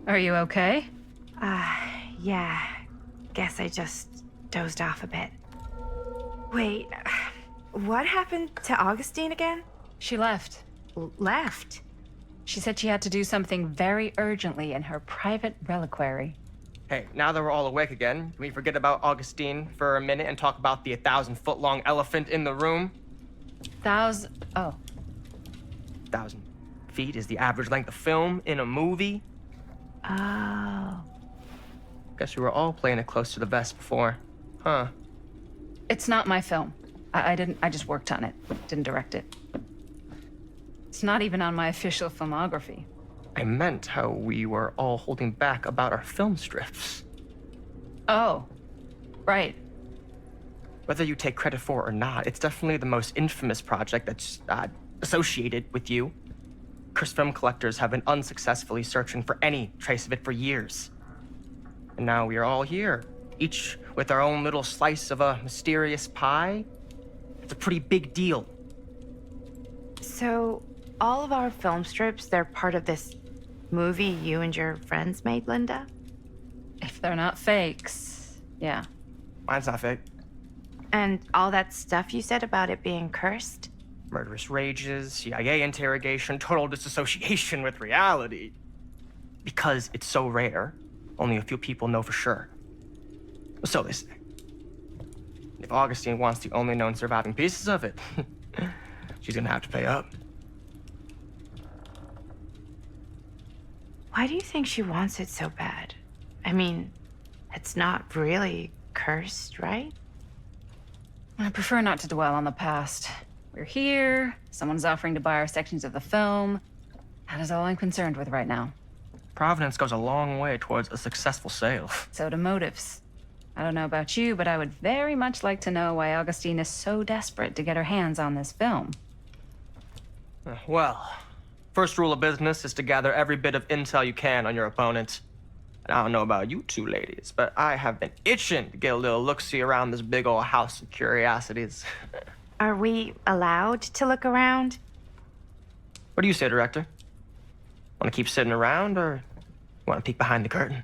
Are you okay? Yeah. Guess I just dozed off a bit. Wait, what happened to Augustine again? She left. Left? She said she had to do something very urgently in her private reliquary. Hey, now that we're all awake again, can we forget about Augustine for a minute and talk about the 1,000-foot-long elephant in the room? 1,000 feet is the average length of film in a movie. Oh. Guess we were all playing it close to the vest before, huh? It's not my film. I just worked on it, didn't direct it. It's not even on my official filmography. I meant how we were all holding back about our film strips. Oh, right. Whether you take credit for it or not, it's definitely the most infamous project that's associated with you. Cursed film collectors have been unsuccessfully searching for any trace of it for years. And now we are all here, each with our own little slice of a mysterious pie. It's a pretty big deal. So, all of our film strips, they're part of this movie you and your friends made, Linda? If they're not fakes, yeah. Mine's not fake. And all that stuff you said about it being cursed? Murderous rages, CIA interrogation, total disassociation with reality. Because it's so rare, only a few people know for sure. So they say. If Augustine wants the only known surviving pieces of it, she's gonna have to pay up. Why do you think she wants it so bad? I mean, it's not really cursed, right? I prefer not to dwell on the past. We're here, someone's offering to buy our sections of the film. That is all I'm concerned with right now. Providence goes a long way towards a successful sale. So do motives. I don't know about you, but I would very much like to know why Augustine is so desperate to get her hands on this film. Well, first rule of business is to gather every bit of intel you can on your opponent. And I don't know about you two ladies, but I have been itching to get a little look-see around this big old house of curiosities. Are we allowed to look around? What do you say, director? Want to keep sitting around, or want to peek behind the curtain?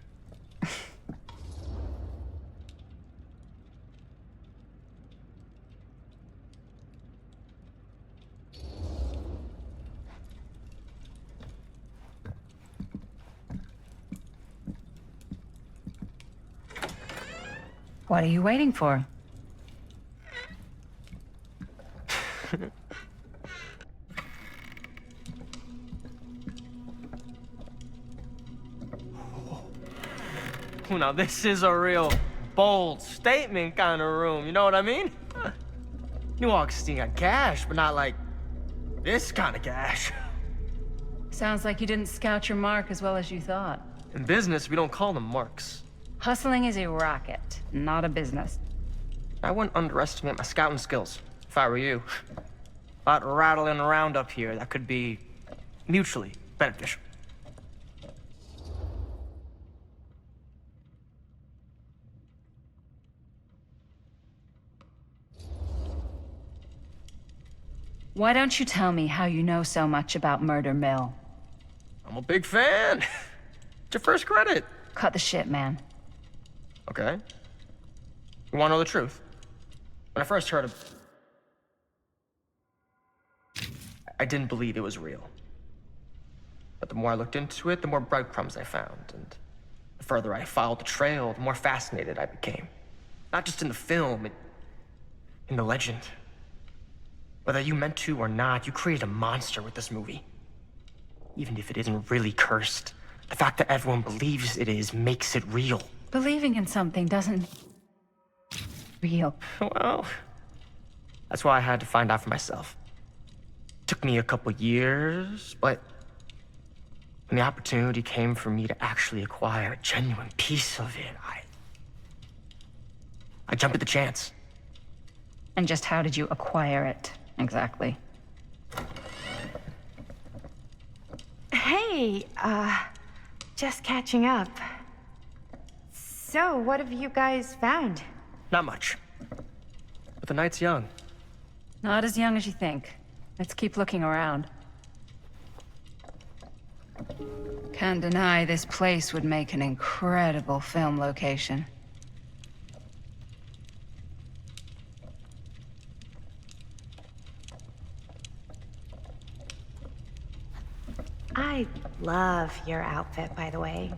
What are you waiting for? Oh, now this is a real bold statement kind of room, you know what I mean? New Augustine got cash, but not like this kind of cash. Sounds like you didn't scout your mark as well as you thought. In business, we don't call them marks. Hustling is a racket, not a business. I wouldn't underestimate my scouting skills, if I were you. A lot rattling around up here that could be mutually beneficial. Why don't you tell me how you know so much about Murder Mill? I'm a big fan. It's your first credit. Cut the shit, man. Okay. You want to know the truth? When I first heard of... I didn't believe it was real. But the more I looked into it, the more breadcrumbs I found. And the further I followed the trail, the more fascinated I became. Not just in the film, in the legend. Whether you meant to or not, you created a monster with this movie. Even if it isn't really cursed, the fact that everyone believes it is makes it real. Believing in something doesn't... real. Well, that's why I had to find out for myself. Took me a couple years, but when the opportunity came for me to actually acquire a genuine piece of it, I jumped at the chance. And just how did you acquire it, exactly? Hey, just catching up. So, what have you guys found? Not much. But the night's young. Not as young as you think. Let's keep looking around. Can't deny this place would make an incredible film location. I love your outfit, by the way.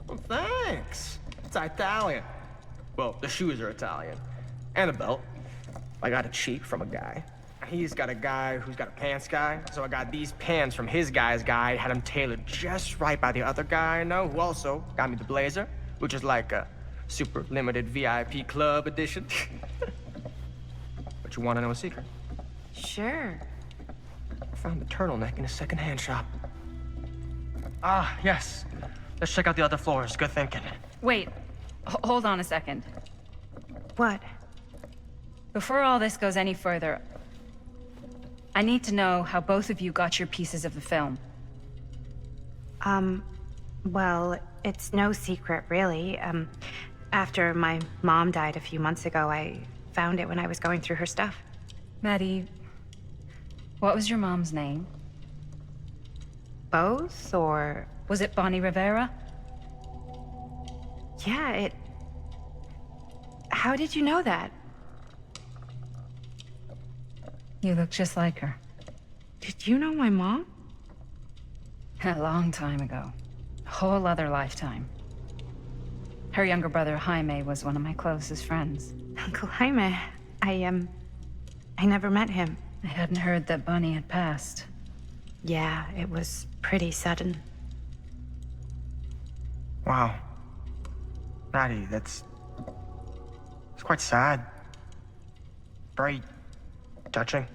Well, thanks. It's Italian. Well, the shoes are Italian. And a belt. I got it cheap from a guy. He's got a guy who's got a pants guy, so I got these pants from his guy's guy, had them tailored just right by the other guy I know, who also got me the blazer, which is like a super limited VIP club edition. But you want to know a secret? Sure. I found the turtleneck in a secondhand shop. Ah, yes. Let's check out the other floors. Good thinking. Wait, hold on a second. What? Before all this goes any further, I need to know how both of you got your pieces of the film. Well, it's no secret, really. After my mom died a few months ago, I found it when I was going through her stuff. Maddie, what was your mom's name? Both, or... Was it Bonnie Rivera? Yeah, How did you know that? You look just like her. Did you know my mom? A long time ago. A whole other lifetime. Her younger brother, Jaime, was one of my closest friends. Uncle Jaime. I never met him. I hadn't heard that Bonnie had passed. Yeah, it was pretty sudden. Wow. Maddie, it's quite sad. Very touching.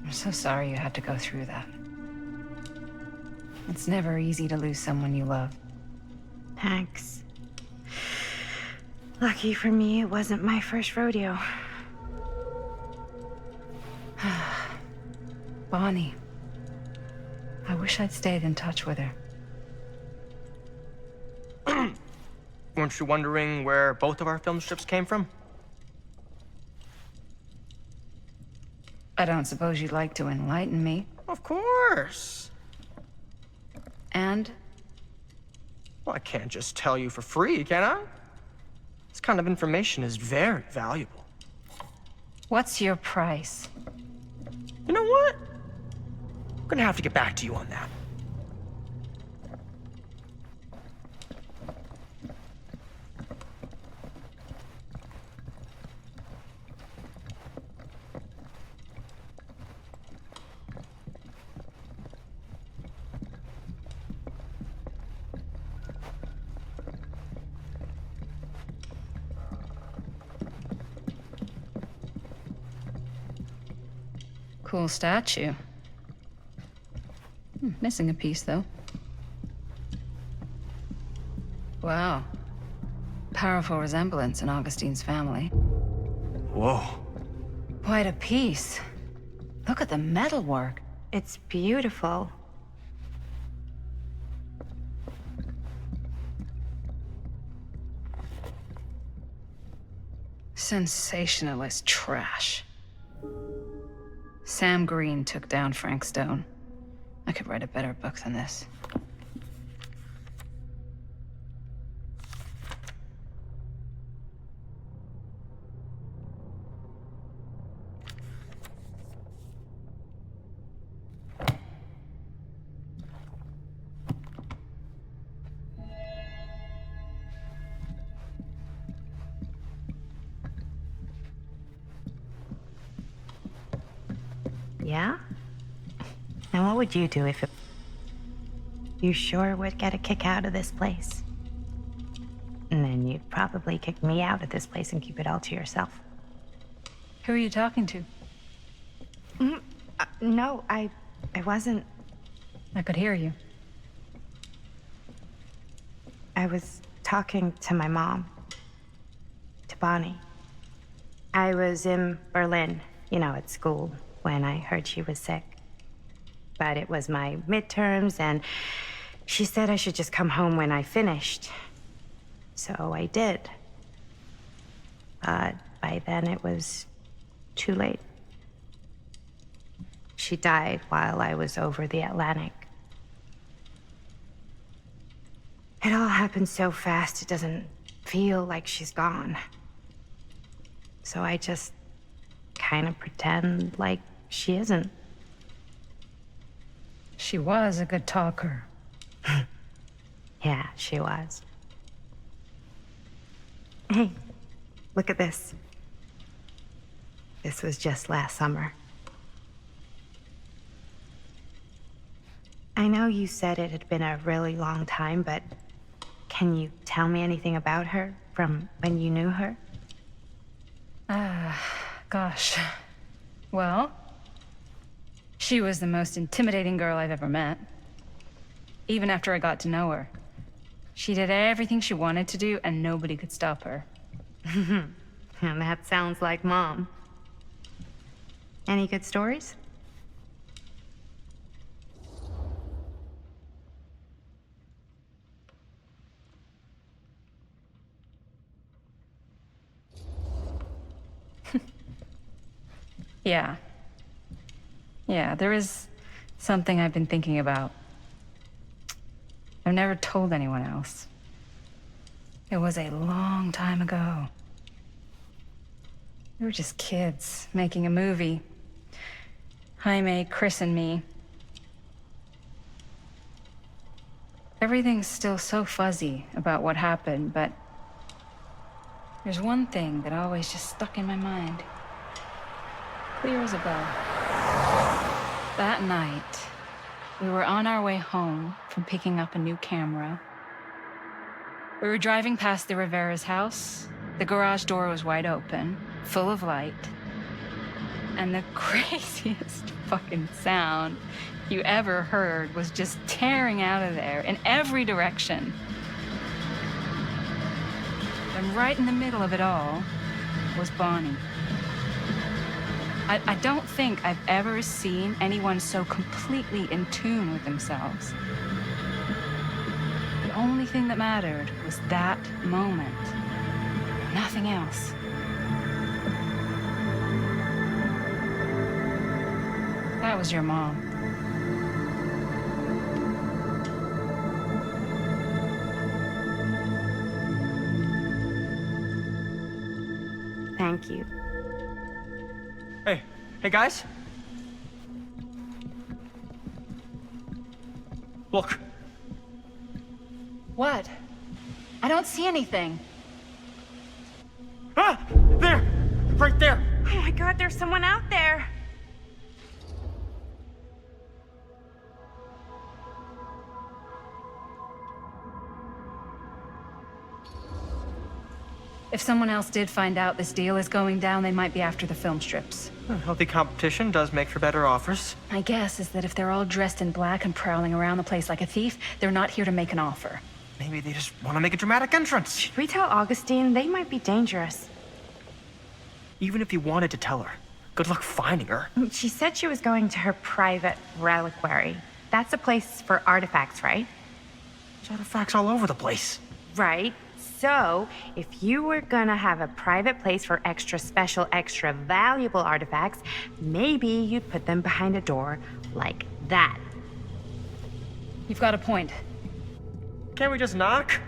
I'm so sorry you had to go through that. It's never easy to lose someone you love. Thanks. Lucky for me, it wasn't my first rodeo. Bonnie. I wish I'd stayed in touch with her. Weren't you wondering where both of our film strips came from? I don't suppose you'd like to enlighten me. Of course. And? Well, I can't just tell you for free, can I? This kind of information is very valuable. What's your price? You know what? I'm gonna have to get back to you on that. Cool statue. Missing a piece, though. Wow. Powerful resemblance in Augustine's family. Whoa. Quite a piece. Look at the metalwork. It's beautiful. Sensationalist trash. Sam Green took down Frank Stone. I could write a better book than this. Yeah? And what would you do if it... You sure would get a kick out of this place. And then you'd probably kick me out of this place and keep it all to yourself. Who are you talking to? No, I wasn't... I could hear you. I was talking to my mom. To Bonnie. I was in Berlin, at school, when I heard she was sick. But it was my midterms, and she said I should just come home when I finished. So I did. But by then it was too late. She died while I was over the Atlantic. It all happened so fast, it doesn't feel like she's gone. So I just kind of pretend like she isn't. She was a good talker. Yeah, she was. Hey, look at this. This was just last summer. I know you said it had been a really long time, but can you tell me anything about her from when you knew her? Gosh. Well, she was the most intimidating girl I've ever met. Even after I got to know her. She did everything she wanted to do, and nobody could stop her. And that sounds like Mom. Any good stories? Yeah. Yeah, there is something I've been thinking about. I've never told anyone else. It was a long time ago. We were just kids making a movie. Jaime, Chris, and me. Everything's still so fuzzy about what happened, but there's one thing that always just stuck in my mind. Clear as a bell. That night, we were on our way home from picking up a new camera. We were driving past the Rivera's house. The garage door was wide open, full of light. And the craziest fucking sound you ever heard was just tearing out of there in every direction. And right in the middle of it all was Bonnie. I don't think I've ever seen anyone so completely in tune with themselves. The only thing that mattered was that moment. Nothing else. That was your mom. Thank you. Hey guys. Look. What? I don't see anything. Ah! There! Right there! Oh my god, there's someone out there. If someone else did find out this deal is going down, they might be after the film strips. Healthy competition does make for better offers. My guess is that if they're all dressed in black and prowling around the place like a thief, they're not here to make an offer. Maybe they just want to make a dramatic entrance. Should we tell Augustine? They might be dangerous. Even if you wanted to tell her, good luck finding her. She said she was going to her private reliquary. That's a place for artifacts, right? There's artifacts all over the place. Right. So, if you were gonna have a private place for extra special, extra valuable artifacts, maybe you'd put them behind a door like that. You've got a point. Can't we just knock?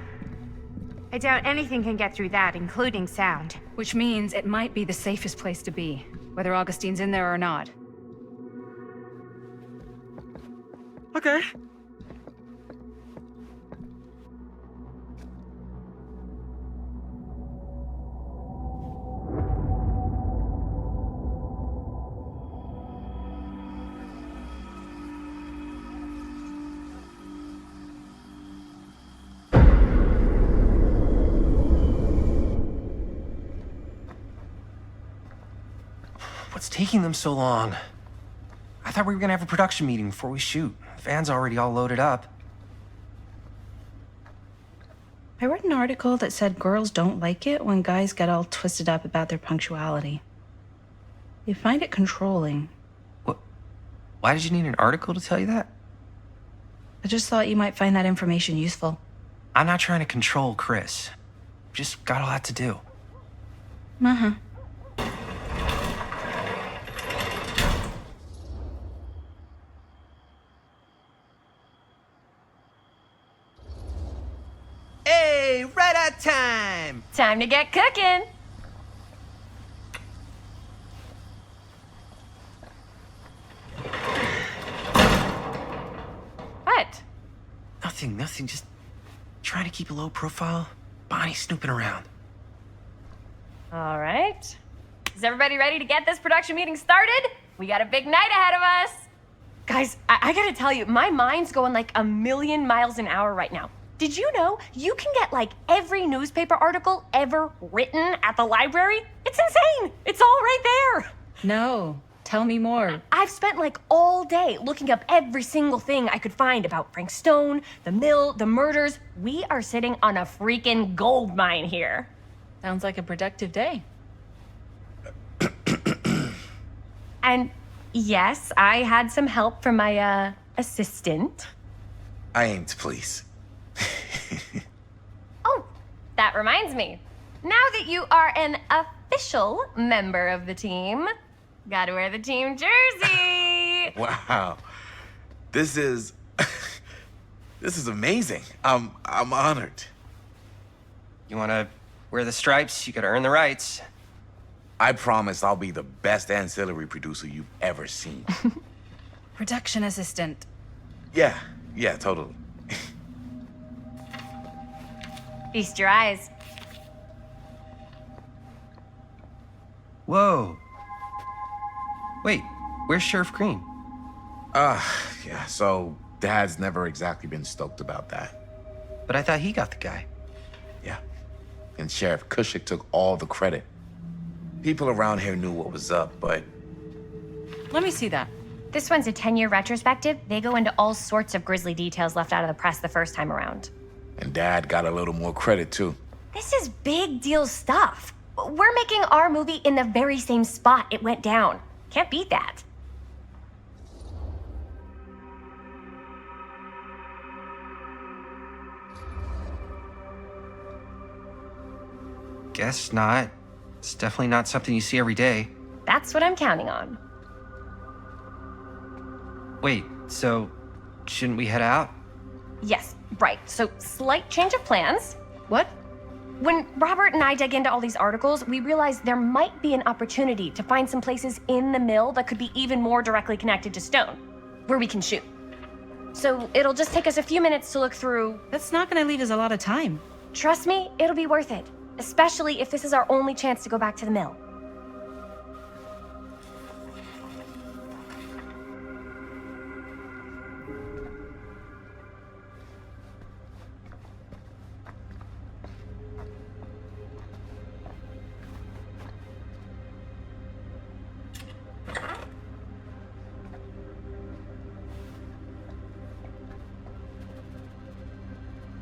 I doubt anything can get through that, including sound. Which means it might be the safest place to be, whether Augustine's in there or not. Okay. What's taking them so long? I thought we were gonna have a production meeting before we shoot. The van's already all loaded up. I read an article that said girls don't like it when guys get all twisted up about their punctuality. They find it controlling. What? Why did you need an article to tell you that? I just thought you might find that information useful. I'm not trying to control Chris. just got a lot to do. Uh-huh. Hey, right at time! Time to get cooking. What? Nothing, just trying to keep a low profile. Bonnie snooping around. All right. Is everybody ready to get this production meeting started? We got a big night ahead of us. Guys, I gotta tell you, my mind's going like a million miles an hour right now. Did you know you can get like every newspaper article ever written at the library? It's insane. It's all right there. No, tell me more. I've spent like all day looking up every single thing I could find about Frank Stone, the mill, the murders. We are sitting on a freaking gold mine here. Sounds like a productive day. And yes, I had some help from my assistant. I aim to please. Oh, that reminds me. Now that you are an official member of the team, gotta wear the team jersey. Wow. This is amazing. I'm honored. You wanna wear the stripes? You gotta earn the rights. I promise I'll be the best ancillary producer you've ever seen. Production assistant. Yeah, totally. Feast your eyes. Whoa. Wait, where's Sheriff Green? Yeah, so Dad's never exactly been stoked about that. But I thought he got the guy. Yeah, and Sheriff Cushik took all the credit. People around here knew what was up, but... Let me see that. This one's a 10-year retrospective. They go into all sorts of grisly details left out of the press the first time around. And Dad got a little more credit, too. This is big deal stuff. We're making our movie in the very same spot it went down. Can't beat that. Guess not. It's definitely not something you see every day. That's what I'm counting on. Wait, so shouldn't we head out? Yes, right. So, slight change of plans. What? When Robert and I dug into all these articles, we realized there might be an opportunity to find some places in the mill that could be even more directly connected to Stone, where we can shoot. So, it'll just take us a few minutes to look through. That's not gonna leave us a lot of time. Trust me, it'll be worth it. Especially if this is our only chance to go back to the mill.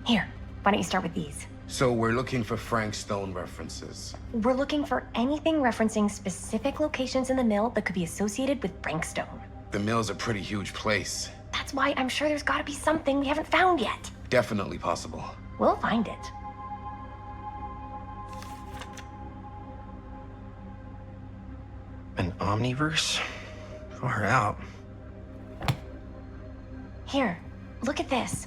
Here, why don't you start with these? So we're looking for Frank Stone references. We're looking for anything referencing specific locations in the mill that could be associated with Frank Stone. The mill's a pretty huge place. That's why I'm sure there's gotta be something we haven't found yet. Definitely possible. We'll find it. An omniverse? Far out. Here, look at this.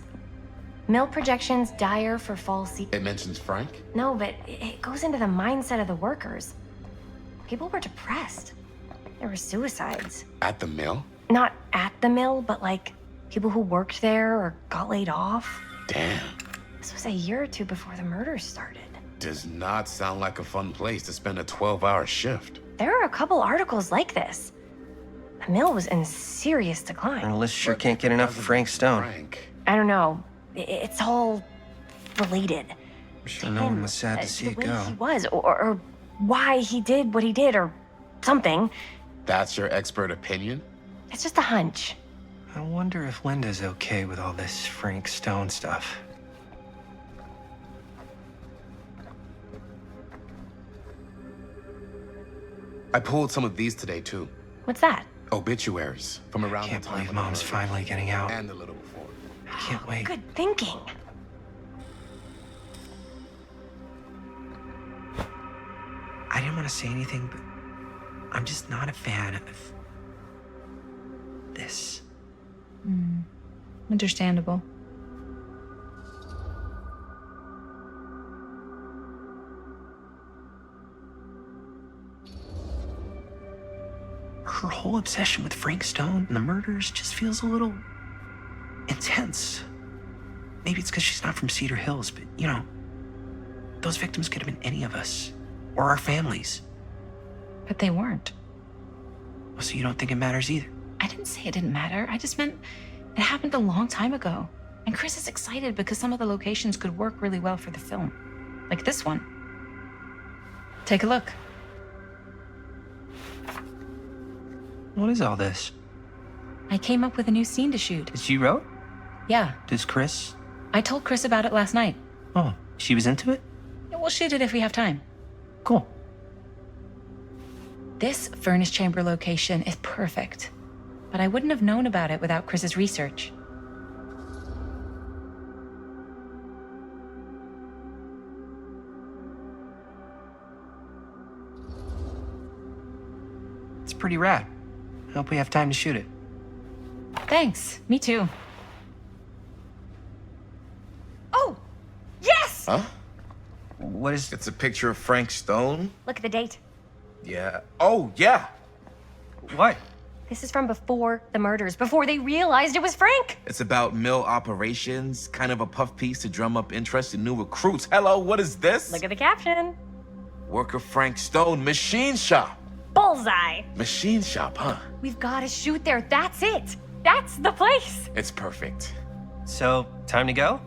Mill projections dire for fall season. It mentions Frank? No, but it goes into the mindset of the workers. People were depressed. There were suicides. At the mill? Not at the mill, but like people who worked there or got laid off. Damn. This was a year or two before the murders started. Does not sound like a fun place to spend a 12-hour shift. There are a couple articles like this. The mill was in serious decline. Well, Liz sure can't get enough of Frank Stone. I don't know. It's all related. Sure, no one was sad to see the it way go. he was, or why he did what he did, or something. That's your expert opinion? It's just a hunch. I wonder if Linda's okay with all this Frank Stone stuff. I pulled some of these today, too. What's that? Obituaries from around the time. Can't believe Mom's finally getting out. And a little before. I can't wait. Good thinking. I didn't want to say anything, but I'm just not a fan of this. Understandable. Her whole obsession with Frank Stone and the murders just feels a little intense. Maybe it's because she's not from Cedar Hills, but you know, those victims could have been any of us or our families. But they weren't. So you don't think it matters either? I didn't say it didn't matter. I just meant it happened a long time ago. And Chris is excited because some of the locations could work really well for the film. Like this one. Take a look. What is all this? I came up with a new scene to shoot. That you wrote? Yeah. Does Chris? I told Chris about it last night. Oh, she was into it? Yeah, we'll shoot it if we have time. Cool. This furnace chamber location is perfect. But I wouldn't have known about it without Chris's research. It's pretty rad. I hope we have time to shoot it. Thanks. Me too. Oh, yes! Huh? What is... It's a picture of Frank Stone? Look at the date. Yeah. Oh, yeah. What? This is from before the murders, before they realized it was Frank. It's about mill operations, kind of a puff piece to drum up interest in new recruits. Hello, what is this? Look at the caption. Worker Frank Stone, machine shop. Bullseye. Machine shop, huh? We've got to shoot there. That's it. That's the place. It's perfect. So, time to go?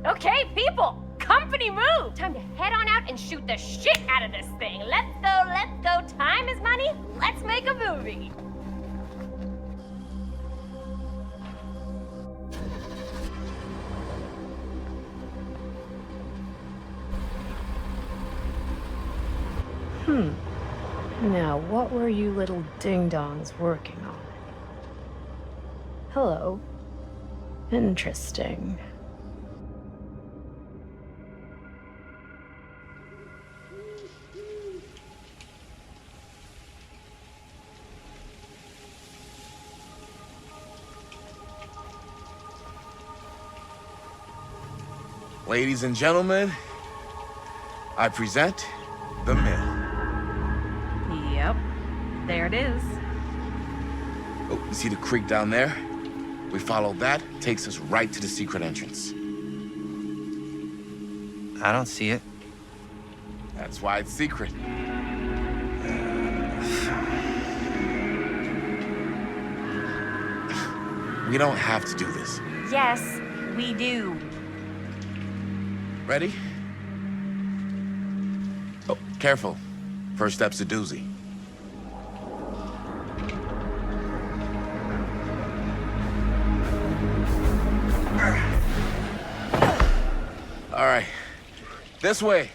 Okay, people. Company move. Time to head on out and shoot the shit out of this thing. Let's go, let's go. Time is money. Let's make a movie. Now, what were you little ding-dongs working on? Hello. Interesting. Ladies and gentlemen, I present the mill. Yep. There it is. Oh, you see the creek down there? We follow that, takes us right to the secret entrance. I don't see it. That's why it's secret. We don't have to do this. Yes, we do. Ready? Oh, careful. First step's a doozy. All right, this way.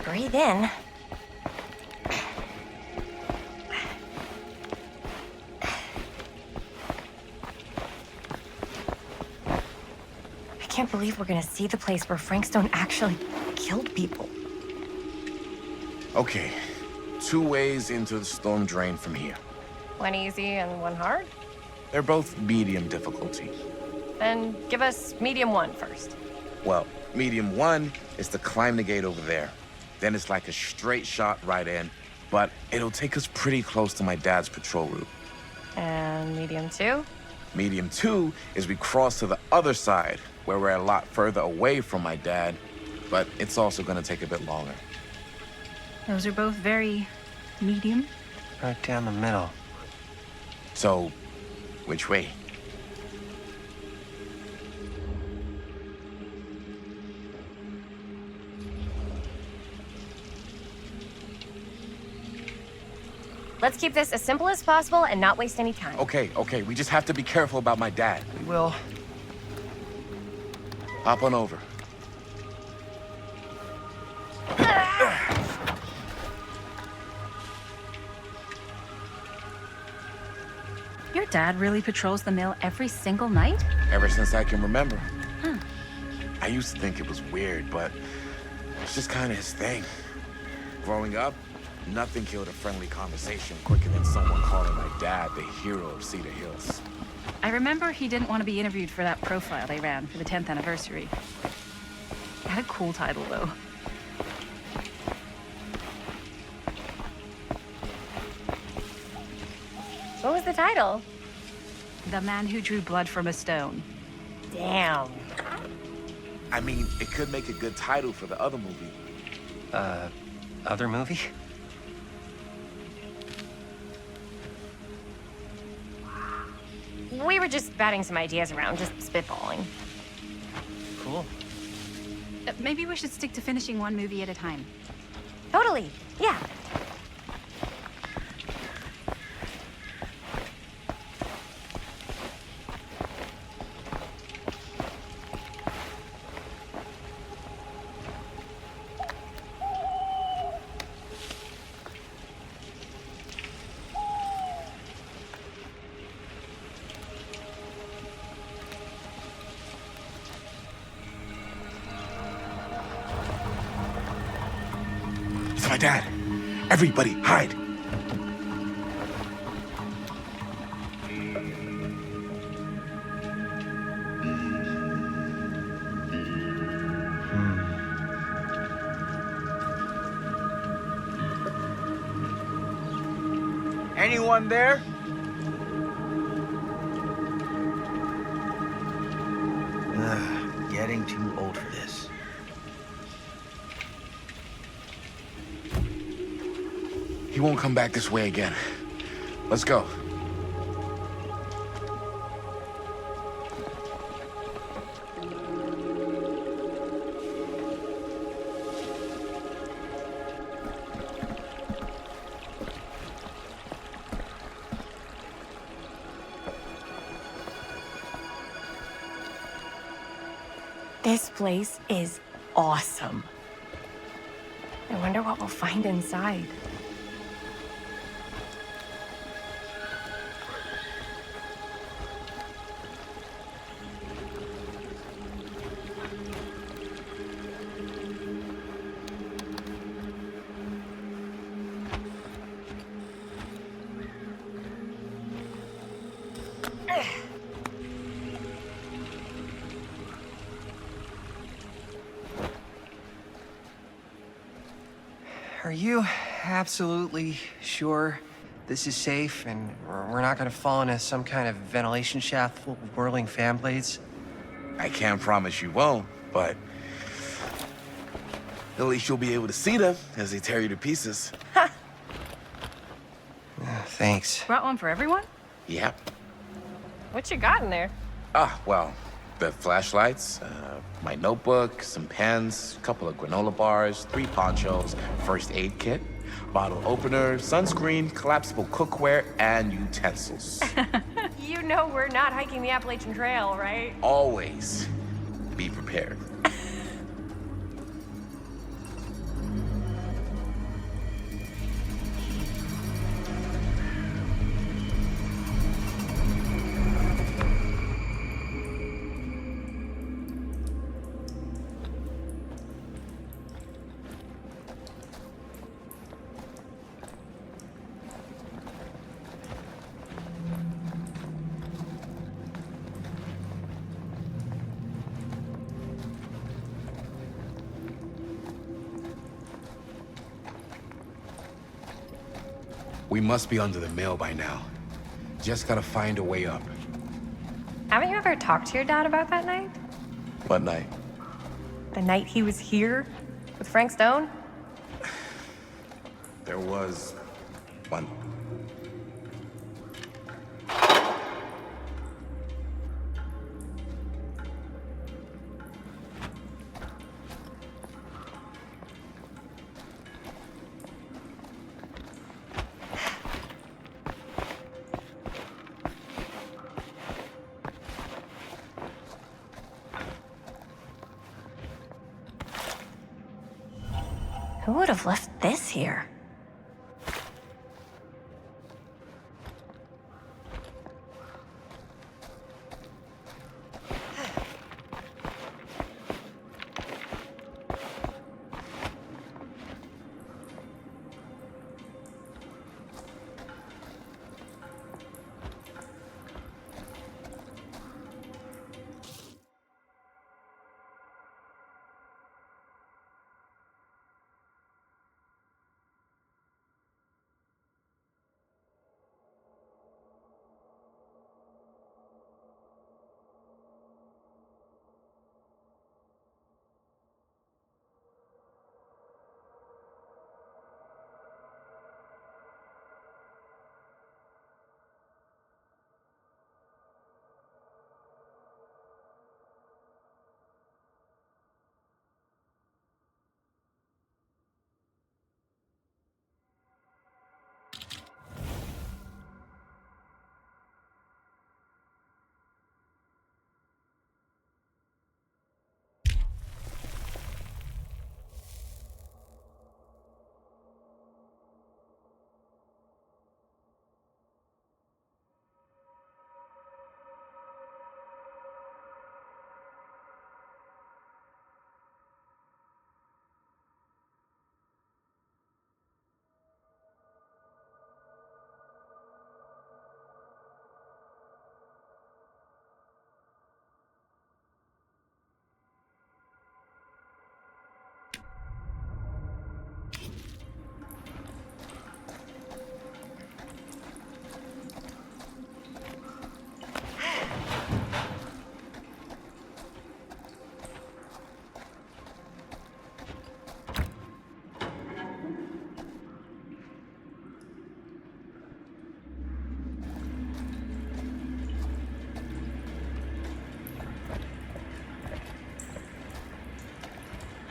Breathe in. I can't believe we're gonna see the place where Frank Stone actually killed people. Okay, 2 ways into the storm drain from here. One easy and one hard? They're both medium difficulty. Then give us medium one first. Well, medium 1 is to climb the gate over there. Then it's like a straight shot right in, but it'll take us pretty close to my dad's patrol route. And medium two? Medium 2 is we cross to the other side, where we're a lot further away from my dad, but it's also gonna take a bit longer. Those are both very medium. Right down the middle. So, which way? Let's keep this as simple as possible and not waste any time. Okay, we just have to be careful about my dad. We will. Hop on over. dad really patrols the mill every single night? Ever since I can remember. Huh. I used to think it was weird, but it's just kind of his thing. Growing up, nothing killed a friendly conversation quicker than someone calling my dad the hero of Cedar Hills. I remember he didn't want to be interviewed for that profile they ran for the 10th anniversary. It had a cool title, though. What was the title? The Man Who Drew Blood from a Stone. Damn. I mean, it could make a good title for the other movie. Other movie? We were just batting some ideas around, just spitballing. Cool. Maybe we should stick to finishing one movie at a time. Totally. Yeah. It's my dad. Everybody, hide. Anyone there? Getting too old for this. He won't come back this way again. Let's go. This place is awesome. I wonder what we'll find inside. Are you absolutely sure this is safe and we're not gonna fall into some kind of ventilation shaft full of whirling fan blades? I can't promise you won't, but at least you'll be able to see them as they tear you to pieces. Thanks. Brought one for everyone? Yep. What you got in there? Well, the flashlights, my notebook, some pens, a couple of granola bars, 3 ponchos, first aid kit, bottle opener, sunscreen, collapsible cookware, and utensils. You know we're not hiking the Appalachian Trail, right? Always be prepared. We must be under the mill by now. Just gotta find a way up. Haven't you ever talked to your dad about that night? What night? The night he was here with Frank Stone? There was one. Who would have left this here?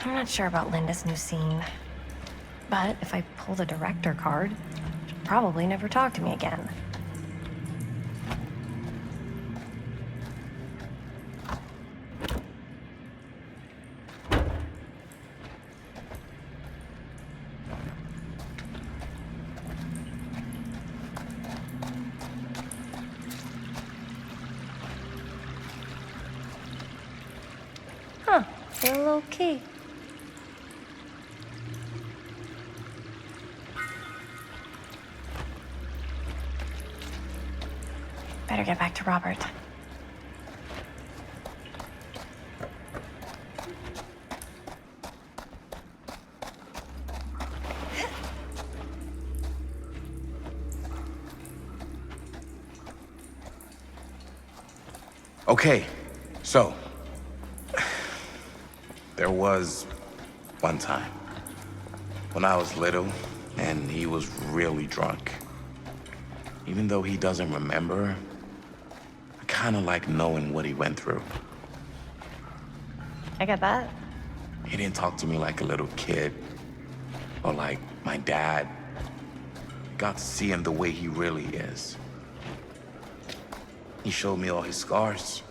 I'm not sure about Linda's new scene. But if I pull the director card, she'll probably never talk to me again. Huh, a little key. Better get back to Robert. Okay, so there was one time when I was little and he was really drunk. Even though he doesn't remember, I kind of like knowing what he went through. I get that. He didn't talk to me like a little kid or like my dad. I got to see him the way he really is. He showed me all his scars.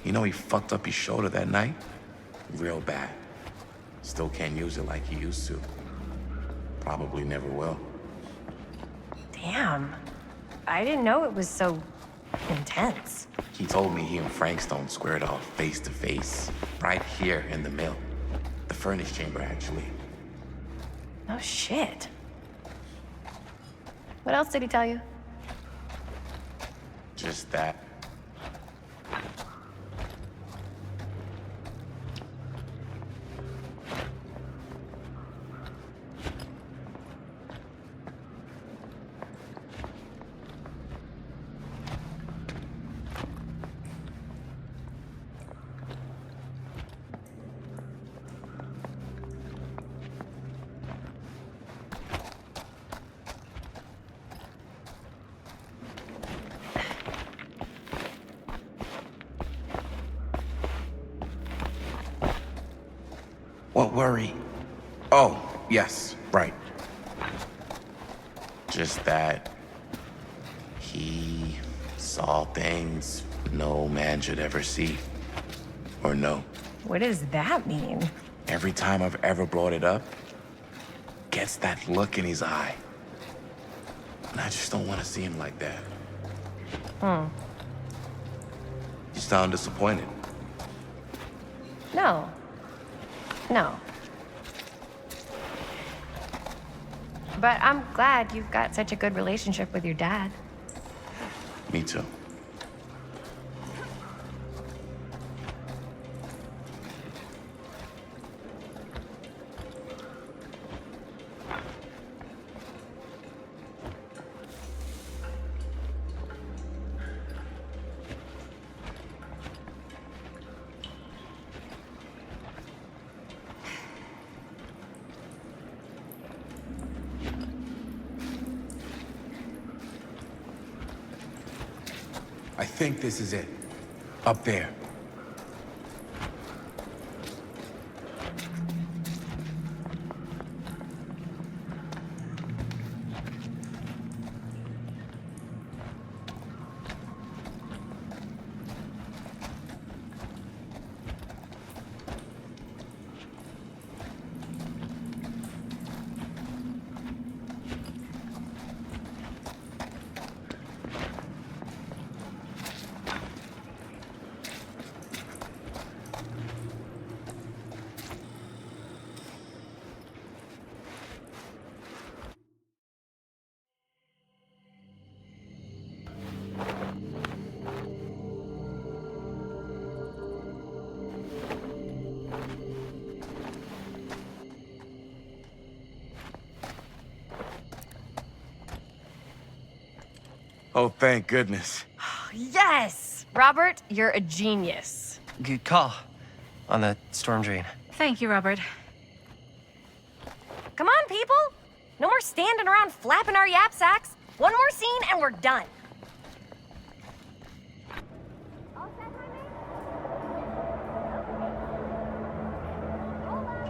You know, he fucked up his shoulder that night real bad. Still can't use it like he used to. Probably never will. Damn. I didn't know it was so intense. He told me he and Frankstone squared off face to face, right here in the mill. The furnace chamber, actually. No shit. What else did he tell you? Just that. What worry? Oh, yes, right. Just that he saw things no man should ever see or know. What does that mean? Every time I've ever brought it up, gets that look in his eye. And I just don't want to see him like that. You sound disappointed. No. No. But I'm glad you've got such a good relationship with your dad. Me too. I think this is it. Up there. Oh, thank goodness. Yes! Robert, you're a genius. Good call on the storm drain. Thank you, Robert. Come on, people! No more standing around flapping our yap sacks. One more scene and we're done. All set, honey? Okay. Hold on.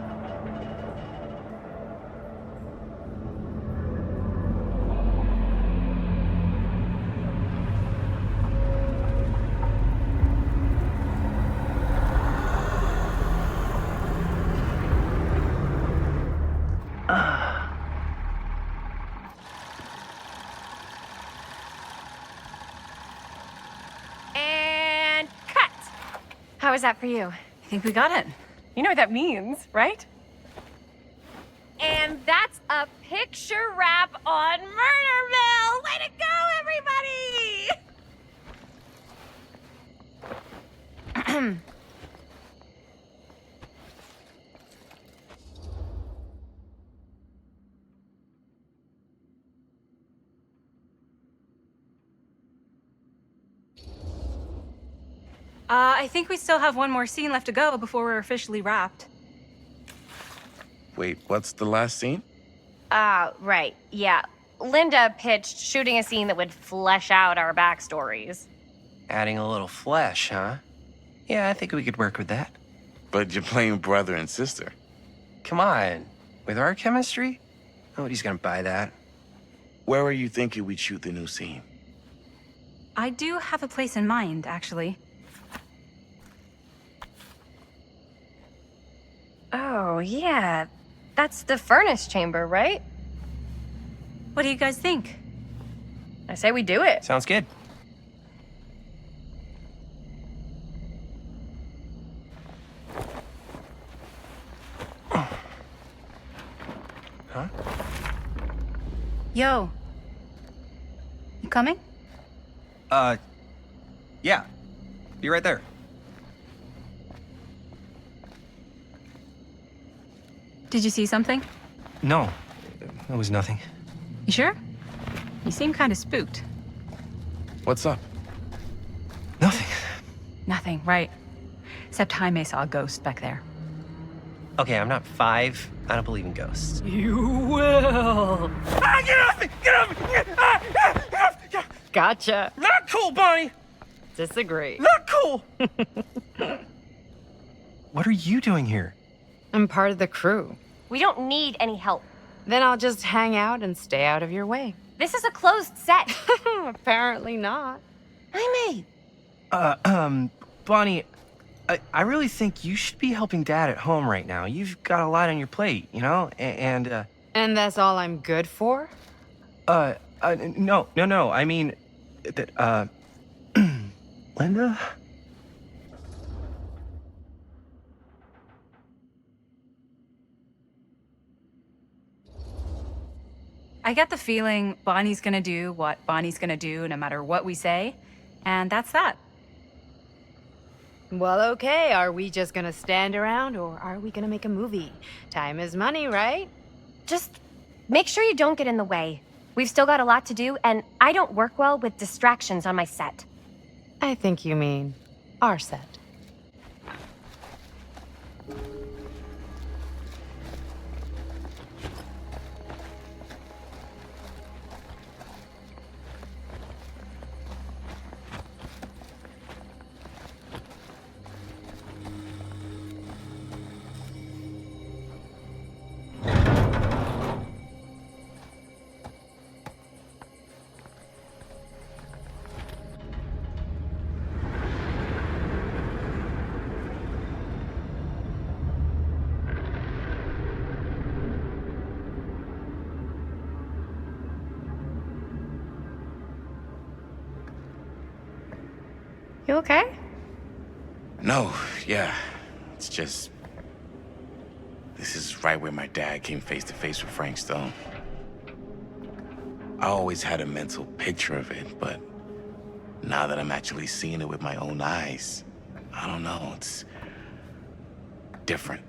was that for you? I think we got it. You know what that means, right? And that's a picture wrap on Murder Mill! Way to go, everybody! I think we still have one more scene left to go before we're officially wrapped. Wait, what's the last scene? Right, yeah. Linda pitched shooting a scene that would flesh out our backstories. Adding a little flesh, huh? Yeah, I think we could work with that. But you're playing brother and sister. Come on. With our chemistry? Nobody's gonna buy that. Where are you thinking we'd shoot the new scene? I do have a place in mind, actually. Oh, yeah. That's the furnace chamber, right? What do you guys think? I say we do it. Sounds good. Huh? Yo. You coming? Yeah. Be right there. Did you see something? No, it was nothing. You sure? You seem kind of spooked. What's up? Nothing. Nothing, right. Except Jaime saw a ghost back there. Okay, I'm not 5. I don't believe in ghosts. You will. Ah, get off me! Get off me! Get off! Gotcha. Not cool, Bonnie! Disagree. Not cool! What are you doing here? I'm part of the crew. We don't need any help. Then I'll just hang out and stay out of your way. This is a closed set. Apparently not. Jaime! Bonnie, I really think you should be helping Dad at home right now. You've got a lot on your plate, you know? And that's all I'm good for? No. I mean, that, Linda? I get the feeling Bonnie's gonna do what Bonnie's gonna do no matter what we say, and that's that. Well, okay. Are we just gonna stand around or are we gonna make a movie? Time is money, right? Just make sure you don't get in the way. We've still got a lot to do, and I don't work well with distractions on my set. I think you mean our set. You okay? No, yeah. It's just... This is right where my dad came face to face with Frank Stone. I always had a mental picture of it, but now that I'm actually seeing it with my own eyes, I don't know, it's different.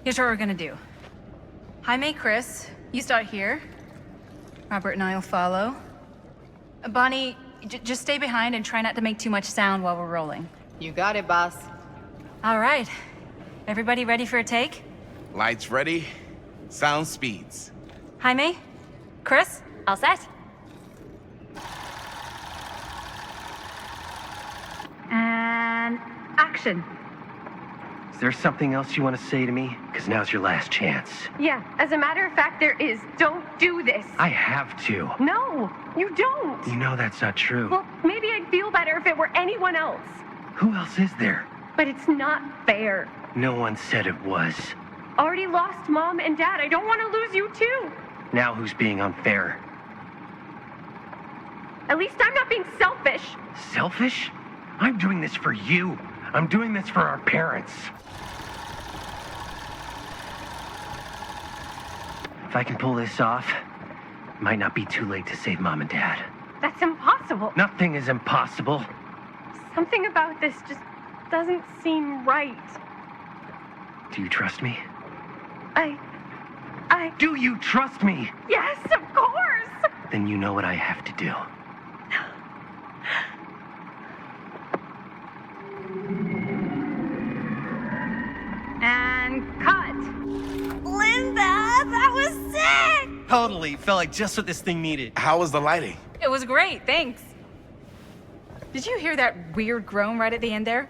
Here's what we're gonna do. Jaime, Chris, you start here. Robert and I will follow. Bonnie, just stay behind and try not to make too much sound while we're rolling. You got it, boss. All right. Everybody ready for a take? Lights ready, sound speeds. Jaime? Chris? All set? And action. Is there something else you want to say to me? Because now's your last chance. Yeah, as a matter of fact, there is. Don't do this. I have to. No, you don't. You know that's not true. Well, maybe I'd feel better if it were anyone else. Who else is there? But it's not fair. No one said it was. Already lost Mom and Dad. I don't want to lose you too. Now who's being unfair? At least I'm not being selfish. Selfish? I'm doing this for you. I'm doing this for our parents. If I can pull this off, it might not be too late to save Mom and Dad. That's impossible. Nothing is impossible. Something about this just doesn't seem right. Do you trust me? I... Do you trust me? Yes, of course! Then you know what I have to do. And cut. Linda, that was sick! Totally. Felt like just what this thing needed. How was the lighting? It was great, thanks. Did you hear that weird groan right at the end there?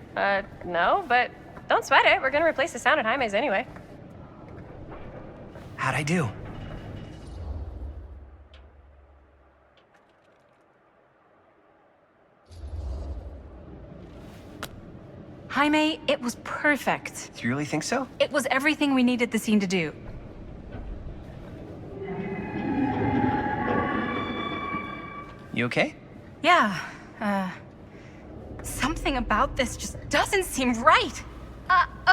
No, but don't sweat it. We're gonna replace the sound at Jaime's anyway. How'd I do? Jaime, it was perfect. Do you really think so? It was everything we needed the scene to do. You okay? Yeah, something about this just doesn't seem right.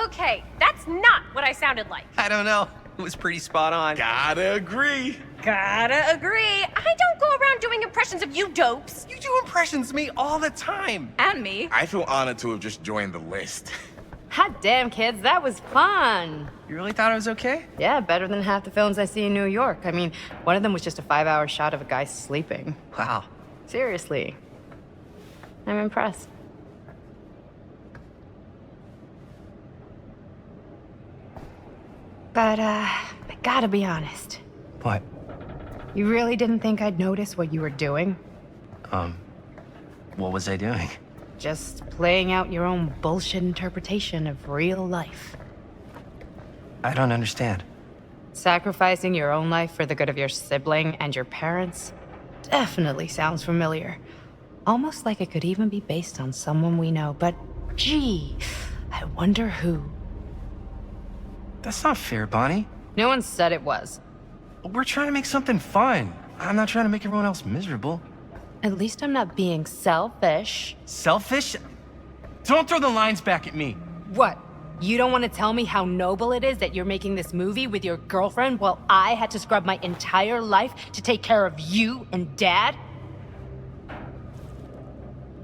Okay, that's not what I sounded like. I don't know. It was pretty spot on. Gotta agree. Gotta agree. I don't go around doing impressions of you dopes. You do impressions of me all the time. And me. I feel honored to have just joined the list. Hot damn, kids, that was fun. You really thought I was okay? Yeah, better than half the films I see in New York. I mean, one of them was just a 5-hour shot of a guy sleeping. Wow. Seriously. I'm impressed. But, I gotta be honest. What? You really didn't think I'd notice what you were doing? What was I doing? Just playing out your own bullshit interpretation of real life. I don't understand. Sacrificing your own life for the good of your sibling and your parents definitely sounds familiar. Almost like it could even be based on someone we know, but gee, I wonder who. That's not fair, Bonnie. No one said it was. We're trying to make something fun. I'm not trying to make everyone else miserable. At least I'm not being selfish. Selfish? Don't throw the lines back at me. What? You don't want to tell me how noble it is that you're making this movie with your girlfriend while I had to scrub my entire life to take care of you and Dad?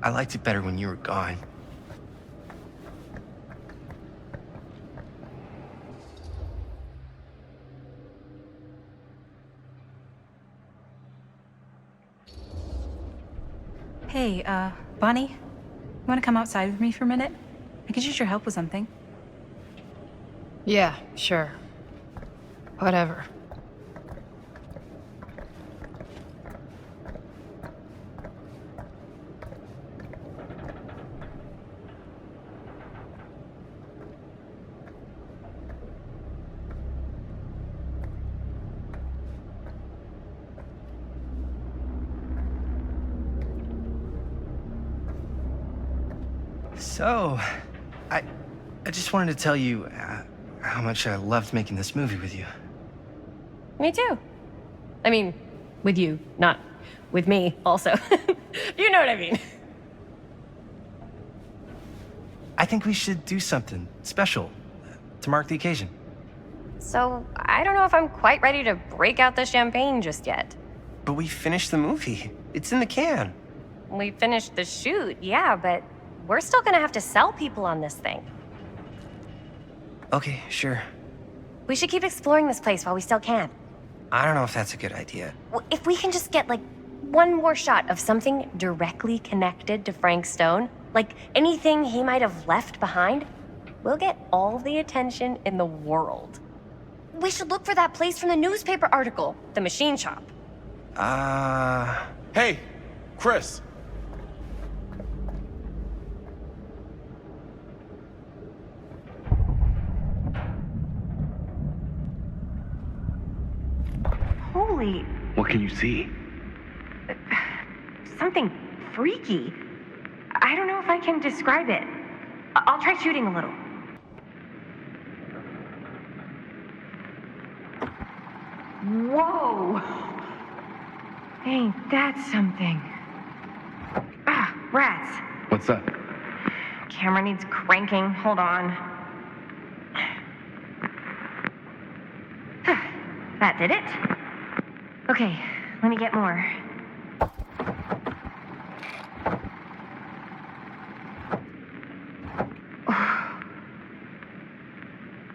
I liked it better when you were gone. Hey, Bonnie, you want to come outside with me for a minute? I could use your help with something. Yeah, sure. Whatever. So, I just wanted to tell you how much I loved making this movie with you. Me too. I mean, with you, not with me, also. You know what I mean. I think we should do something special to mark the occasion. So, I don't know if I'm quite ready to break out the champagne just yet. But we finished the movie. It's in the can. We finished the shoot, yeah, but we're still gonna have to sell people on this thing. Okay, sure. We should keep exploring this place while we still can. I don't know if that's a good idea. If we can just get, like, one more shot of something directly connected to Frank Stone, like anything he might have left behind, we'll get all the attention in the world. We should look for that place from the newspaper article, the machine shop. Hey, Chris. Holy, What can you see? something freaky. I don't know if I can describe it. I'll try shooting a little. Whoa! Ain't that something? Ah, rats. What's up? Camera needs cranking. Hold on. That did it. Okay, let me get more.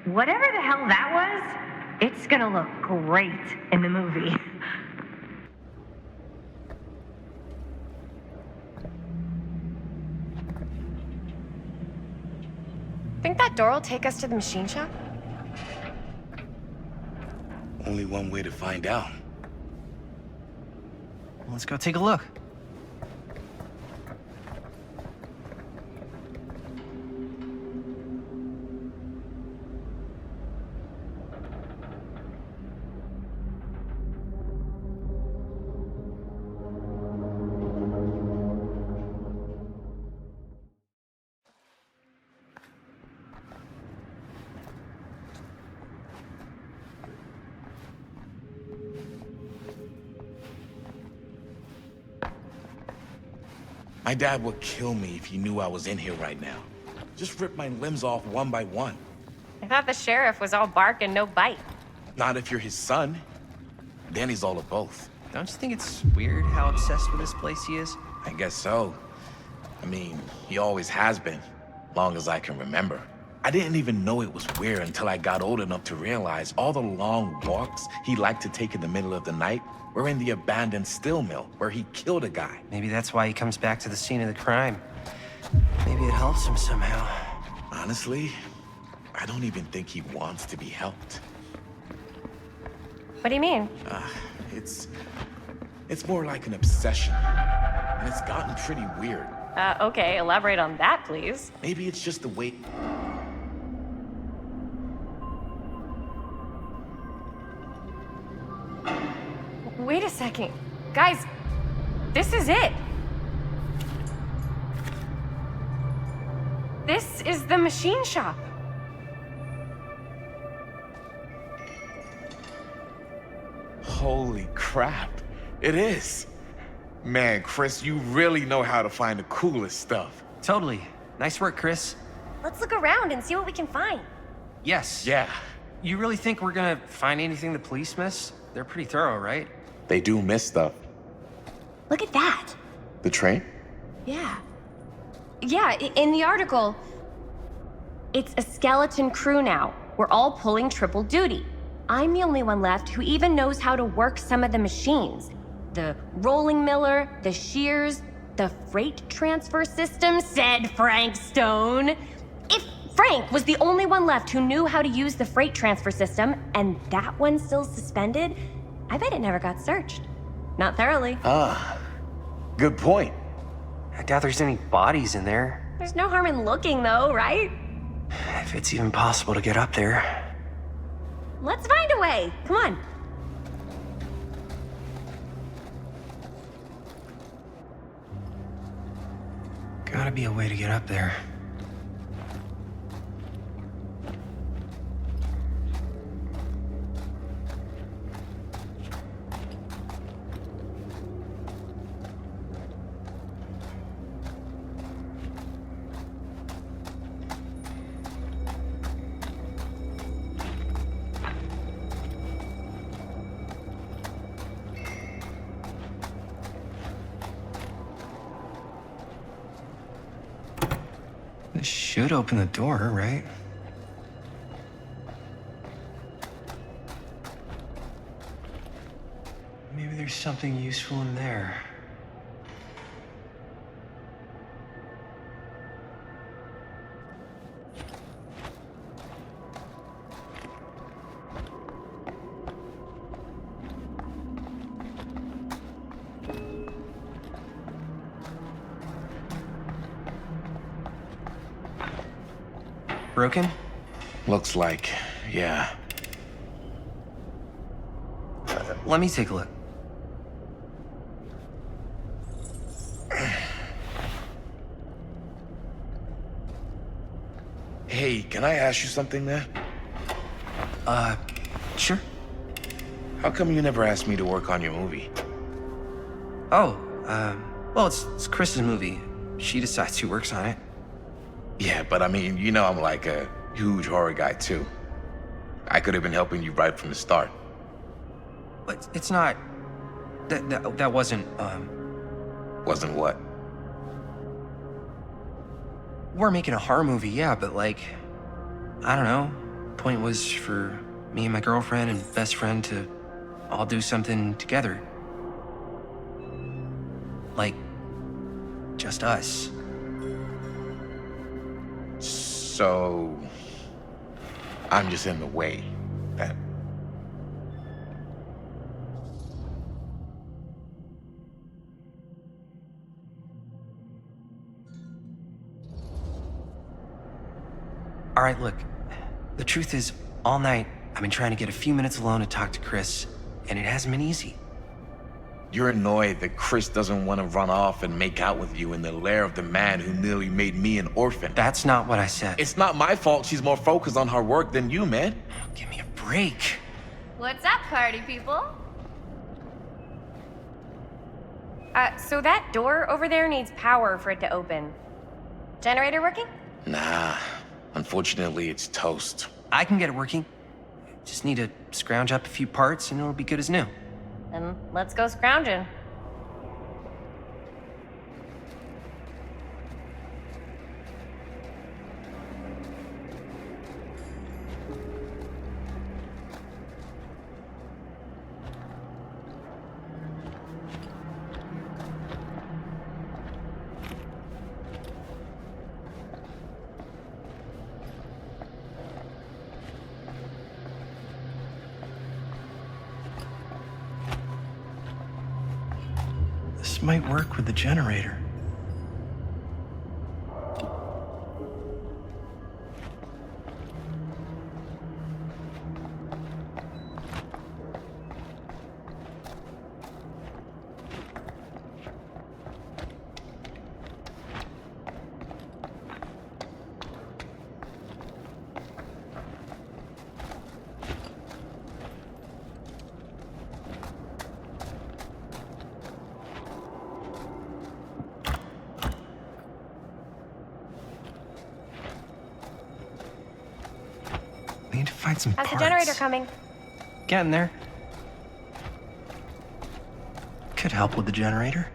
Whatever the hell that was, it's gonna look great in the movie. Think that door will take us to the machine shop? Only one way to find out. Let's go take a look. My dad would kill me if he knew I was in here right now. Just rip my limbs off one by one. I thought the sheriff was all bark and no bite. Not if you're his son. Then he's all of both. Don't you think it's weird how obsessed with this place he is? I guess so. I mean, he always has been, long as I can remember. I didn't even know it was weird until I got old enough to realize all the long walks he liked to take in the middle of the night were in the abandoned steel mill where he killed a guy. Maybe that's why he comes back to the scene of the crime. Maybe it helps him somehow. Honestly, I don't even think he wants to be helped. What do you mean? It's more like an obsession. And it's gotten pretty weird. Okay, elaborate on that, please. Maybe it's just the way... Wait a second. Guys, this is it. This is the machine shop. Holy crap. It is. Man, Chris, you really know how to find the coolest stuff. Totally. Nice work, Chris. Let's look around and see what we can find. Yes. Yeah. You really think we're gonna find anything the police miss? They're pretty thorough, right? They do miss stuff. Look at that. The train? Yeah. Yeah, in the article, it's a skeleton crew now. We're all pulling triple duty. I'm the only one left who even knows how to work some of the machines. The rolling miller, the shears, the freight transfer system, said Frank Stone. If Frank was the only one left who knew how to use the freight transfer system, and that one's still suspended, I bet it never got searched. Not thoroughly. Good point. I doubt there's any bodies in there. There's no harm in looking, though, right? If it's even possible to get up there. Let's find a way. Come on. Gotta be a way to get up there. This should open the door, right? Maybe something useful in there. Broken? Looks like, yeah. Let me take a look. Hey, can I ask you something, man? Sure. How come you never asked me to work on your movie? Oh, well, it's Chris's movie. She decides who works on it. Yeah, but I mean, you know I'm like a huge horror guy, too. I could have been helping you right from the start. But it's not... That wasn't, Wasn't what? We're making a horror movie, yeah, but like... I don't know. Point was for me and my girlfriend and best friend to all do something together. Like... just us. So... I'm just in the way, then. All right, look. The truth is, all night, I've been trying to get a few minutes alone to talk to Chris, and it hasn't been easy. You're annoyed that Chris doesn't want to run off and make out with you in the lair of the man who nearly made me an orphan. That's not what I said. It's not my fault she's more focused on her work than you, man. Give me a break. What's up, party people? So that door over there needs power for it to open. Generator working? Nah, unfortunately it's toast. I can get it working. Just need to scrounge up a few parts and it'll be good as new. Then let's go scrounging. This might work with the generator. Need to find some How's parts. the generator coming? Getting there. Could help with the generator.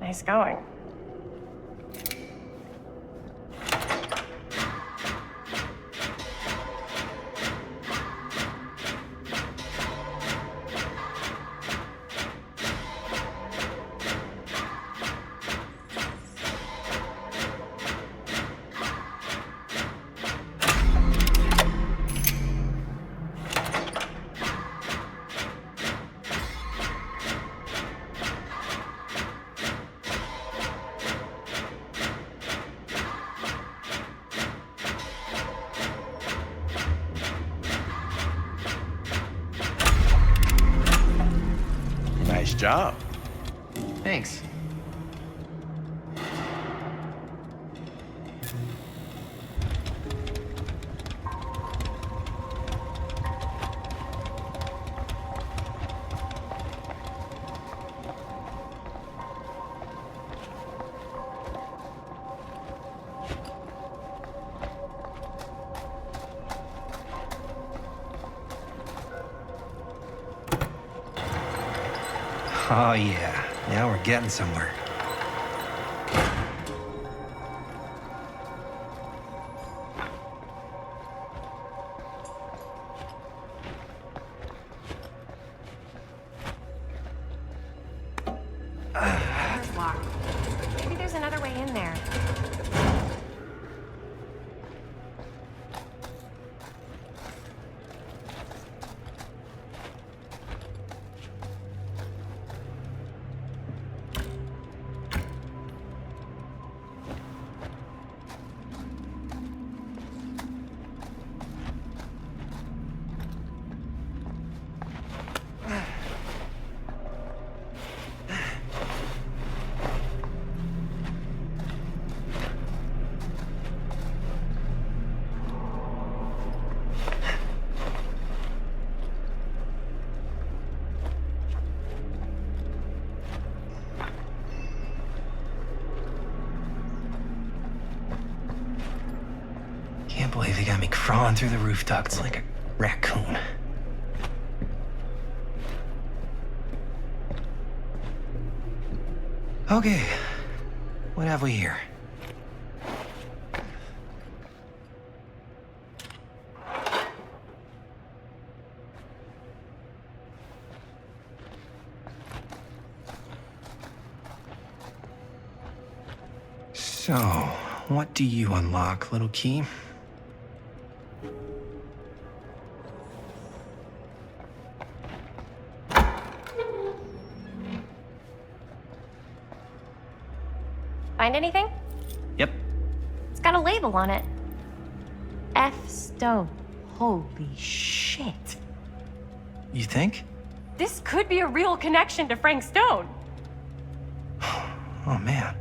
Nice going. Nice job. Thanks. Oh, yeah. Now we're getting somewhere. Door's locked. Maybe there's another way in there. Can't believe they got me crawling through the roof ducts like a raccoon. Okay, what have we here? So, what do you unlock, little key? Find anything? Yep. It's got a label on it. F. Stone. Holy shit. You think? This could be a real connection to Frank Stone. Oh, man.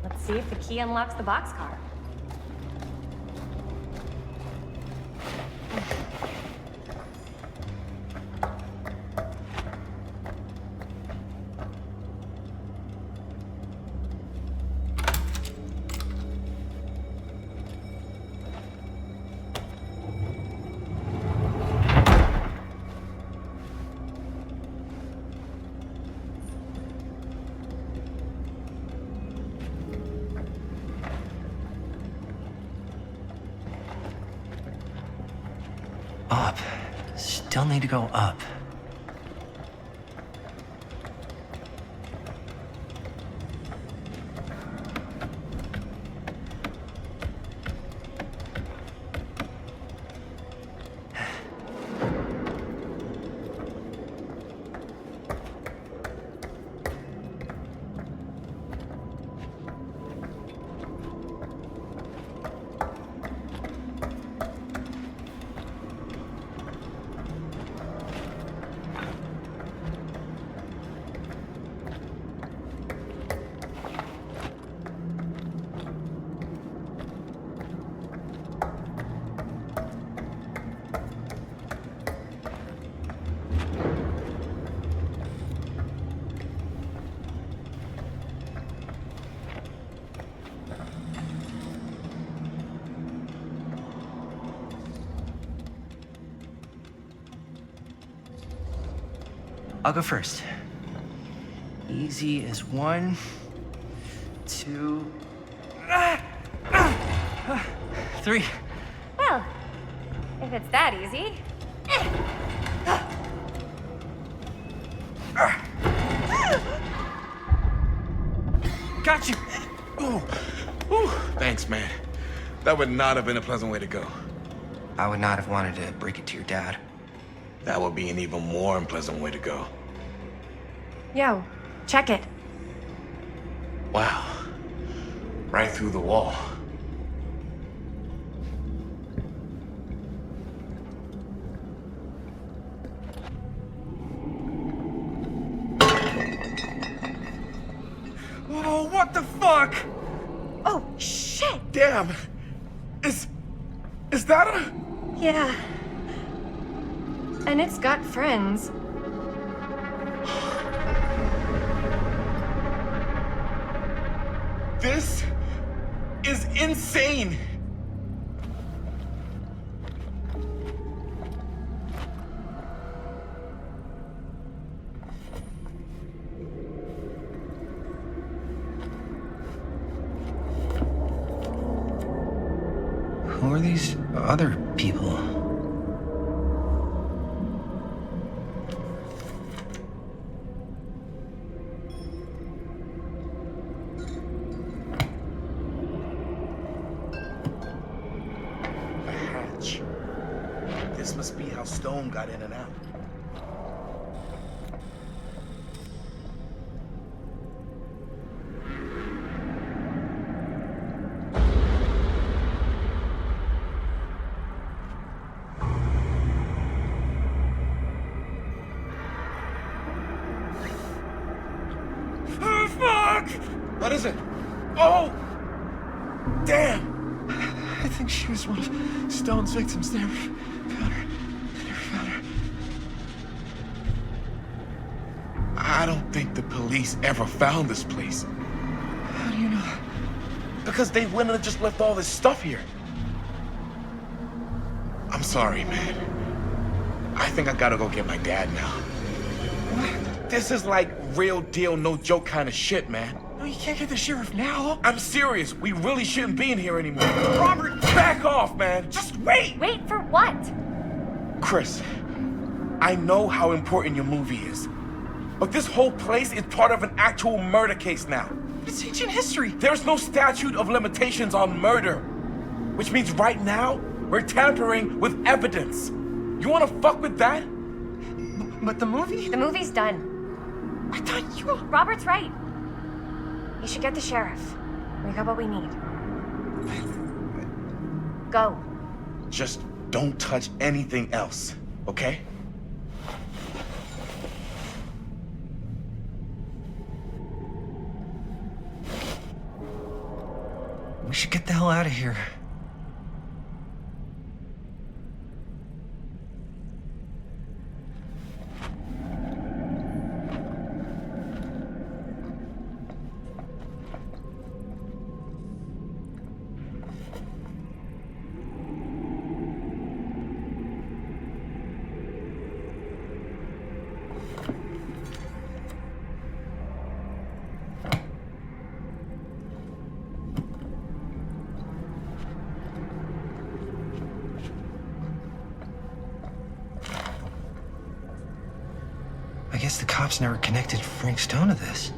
Let's see if the key unlocks the boxcar. Up. Still need to go up. I'll go first. Easy as 1, 2, 3. Well, if it's that easy. Got you! Ooh. Ooh. Thanks, man. That would not have been a pleasant way to go. I would not have wanted to break it to your dad. That would be an even more unpleasant way to go. Yo, Check it. Wow. Right through the wall. Oh, what the fuck? Oh, shit! Damn. Is that a... Yeah. And it's got friends. This is insane. Who are these other people? A hatch. This must be how Stone got in and out. What is it? Oh! Damn! I think she was one of Stone's victims. They never found her. They never found her. I don't think the police ever found this place. How do you know that? Because they wouldn't have just left all this stuff here. I'm sorry, man. I think I gotta go get my dad now. What? This is like real deal, no joke kind of shit, man. No, you can't get the sheriff now. I'm serious. We really shouldn't be in here anymore. Robert, back off, man. Just wait. Wait for what? Chris, I know how important your movie is. But this whole place is part of an actual murder case now. It's ancient history. There's no statute of limitations on murder. Which means right now, we're tampering with evidence. You wanna fuck with that? But the movie? The movie's done. I thought you... Robert's right. You should get the sheriff. We got what we need. Go. Just don't touch anything else, okay? We should get the hell out of here. I guess the cops never connected Frank Stone to this.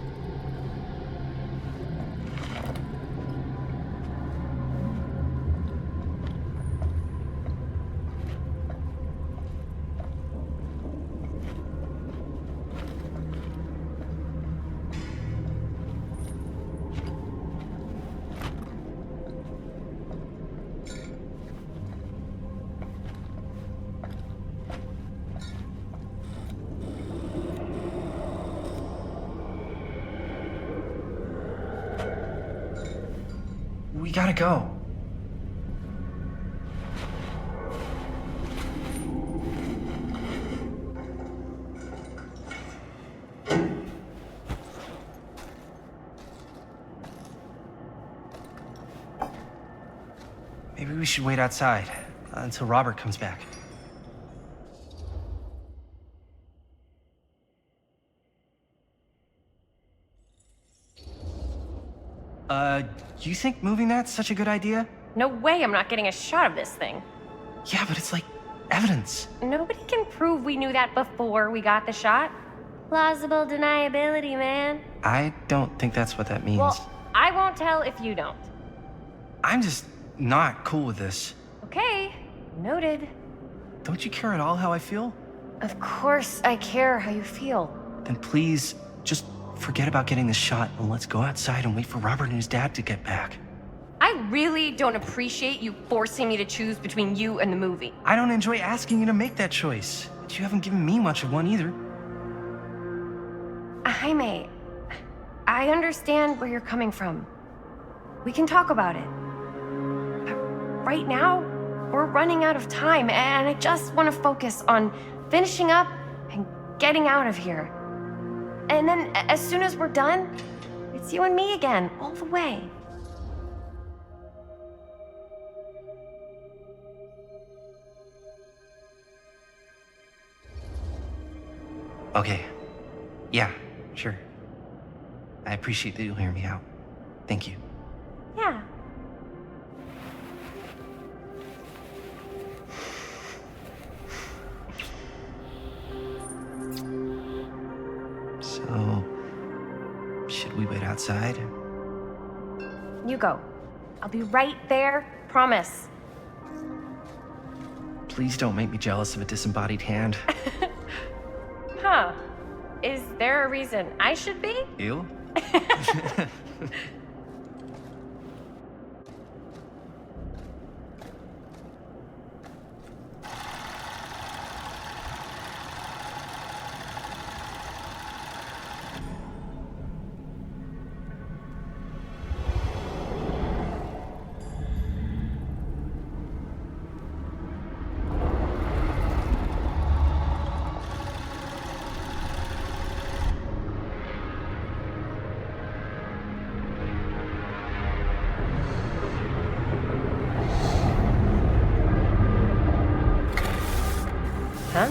We gotta go. Maybe we should wait outside until Robert comes back. You think moving that's such a good idea? No way I'm not getting a shot of this thing. Yeah, but it's like evidence. Nobody can prove we knew that before we got the shot. Plausible deniability, man. I don't think that's what that means. Well, I won't tell if you don't. I'm just not cool with this. Okay, noted. Don't you care at all how I feel? Of course I care how you feel. Then please, just forget about getting this shot and let's go outside and wait for Robert and his dad to get back. I really don't appreciate you forcing me to choose between you and the movie. I don't enjoy asking you to make that choice, but you haven't given me much of one either. Jaime, I understand where you're coming from. We can talk about it. But right now, we're running out of time, and I just want to focus on finishing up and getting out of here. And then, as soon as we're done, it's you and me again, all the way. Okay. Yeah, sure. I appreciate that you'll hear me out. Thank you. Yeah. So, should we wait outside? You go. I'll be right there, promise. Please don't make me jealous of a disembodied hand. Huh. Is there a reason I should be? You? Huh?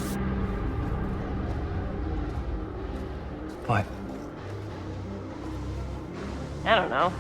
What? I don't know.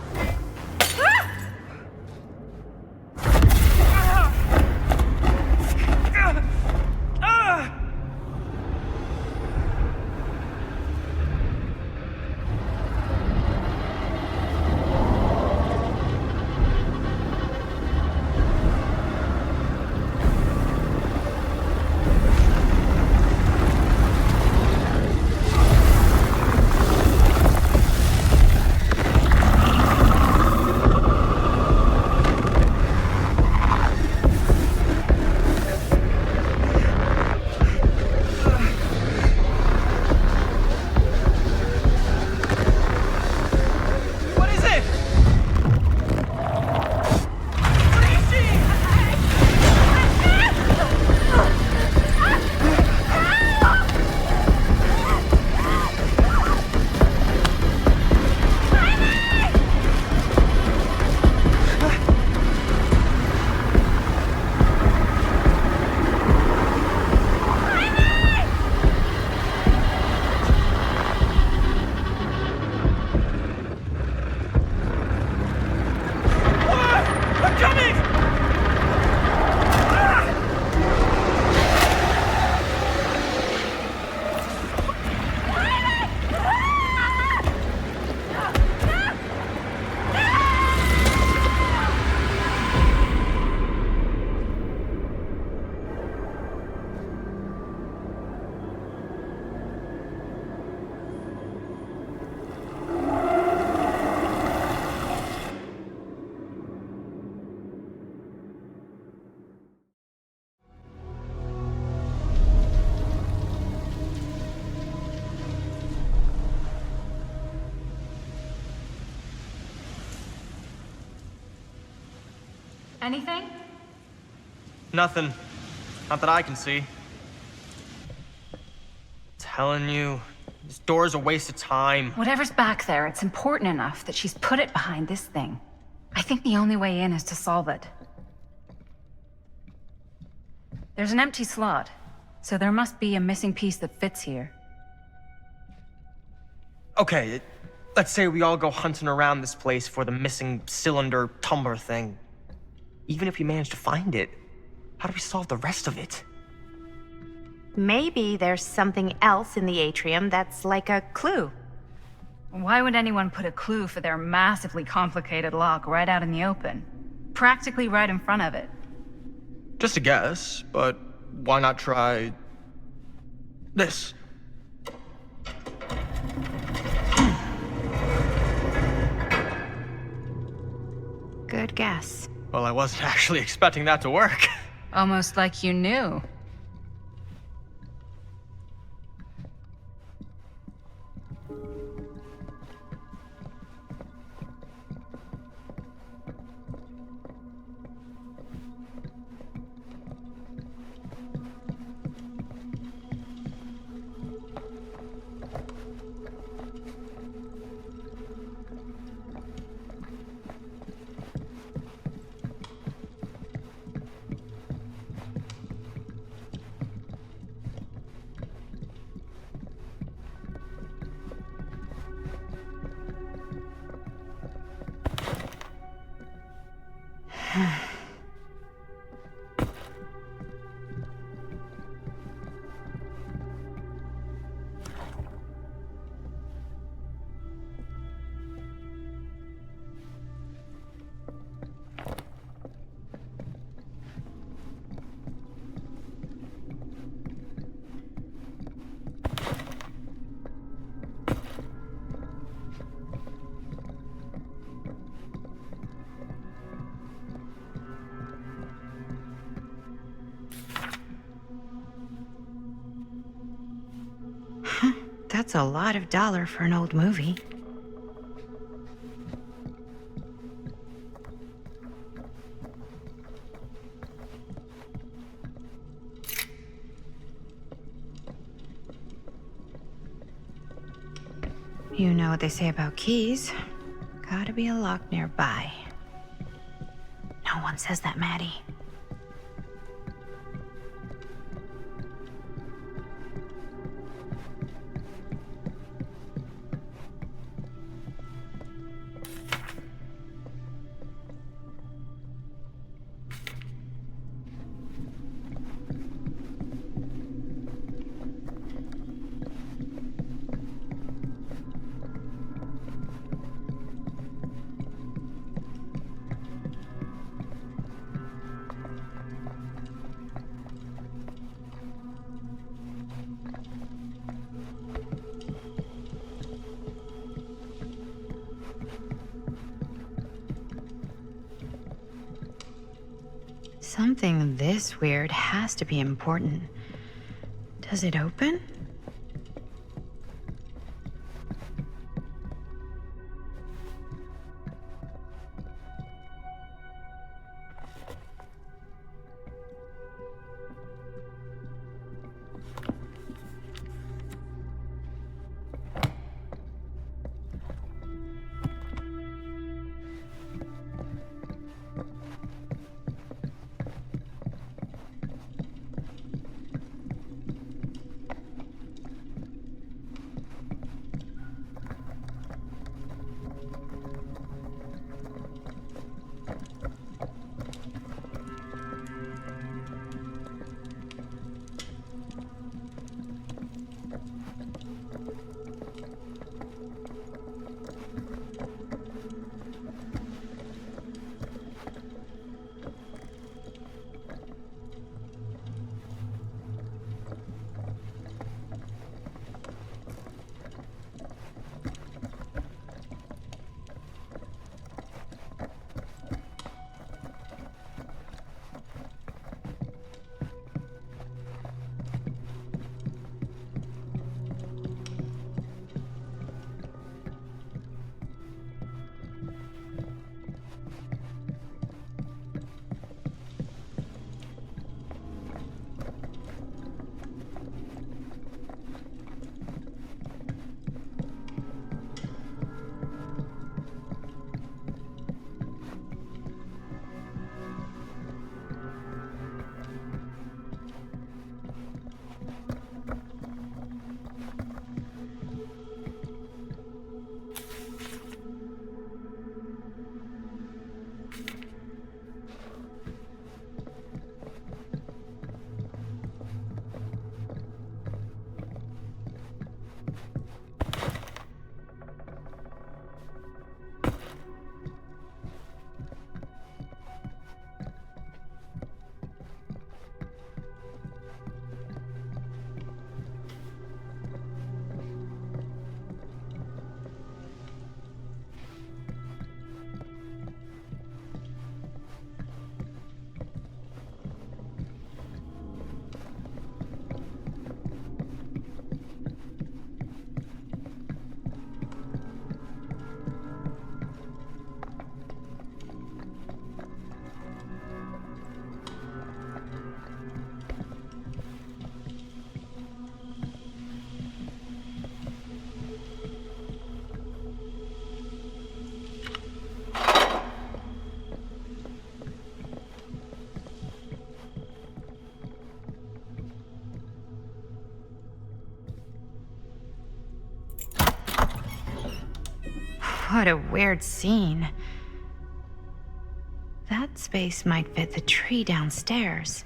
Anything? Nothing. Not that I can see. Telling you, this door's a waste of time. Whatever's back there, it's important enough that she's put it behind this thing. I think the only way in is to solve it. There's an empty slot, so there must be a missing piece that fits here. Okay, let's say we all go hunting around this place for the missing cylinder tumbler thing. Even if we manage to find it, how do we solve the rest of it? Maybe there's something else in the atrium that's like a clue. Why would anyone put a clue for their massively complicated lock right out in the open? Practically right in front of it. Just a guess, but why not try this? guess. Well, I wasn't actually expecting that to work. Almost like you knew. That's a lot of dollar for an old movie. You know what they say about keys. Gotta be a lock nearby. No one says that, Maddie. Something this weird has to be important. Does it open? What a weird scene. That space might fit the tree downstairs.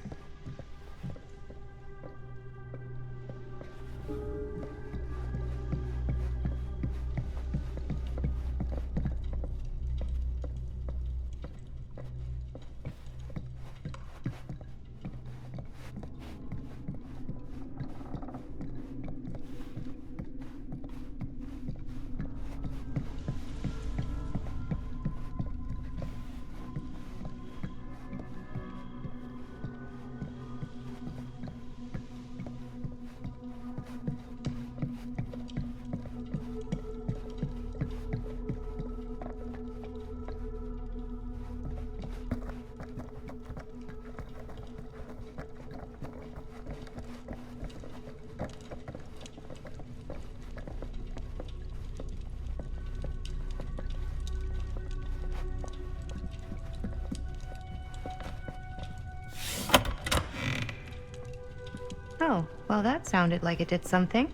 Oh, well, that sounded like it did something.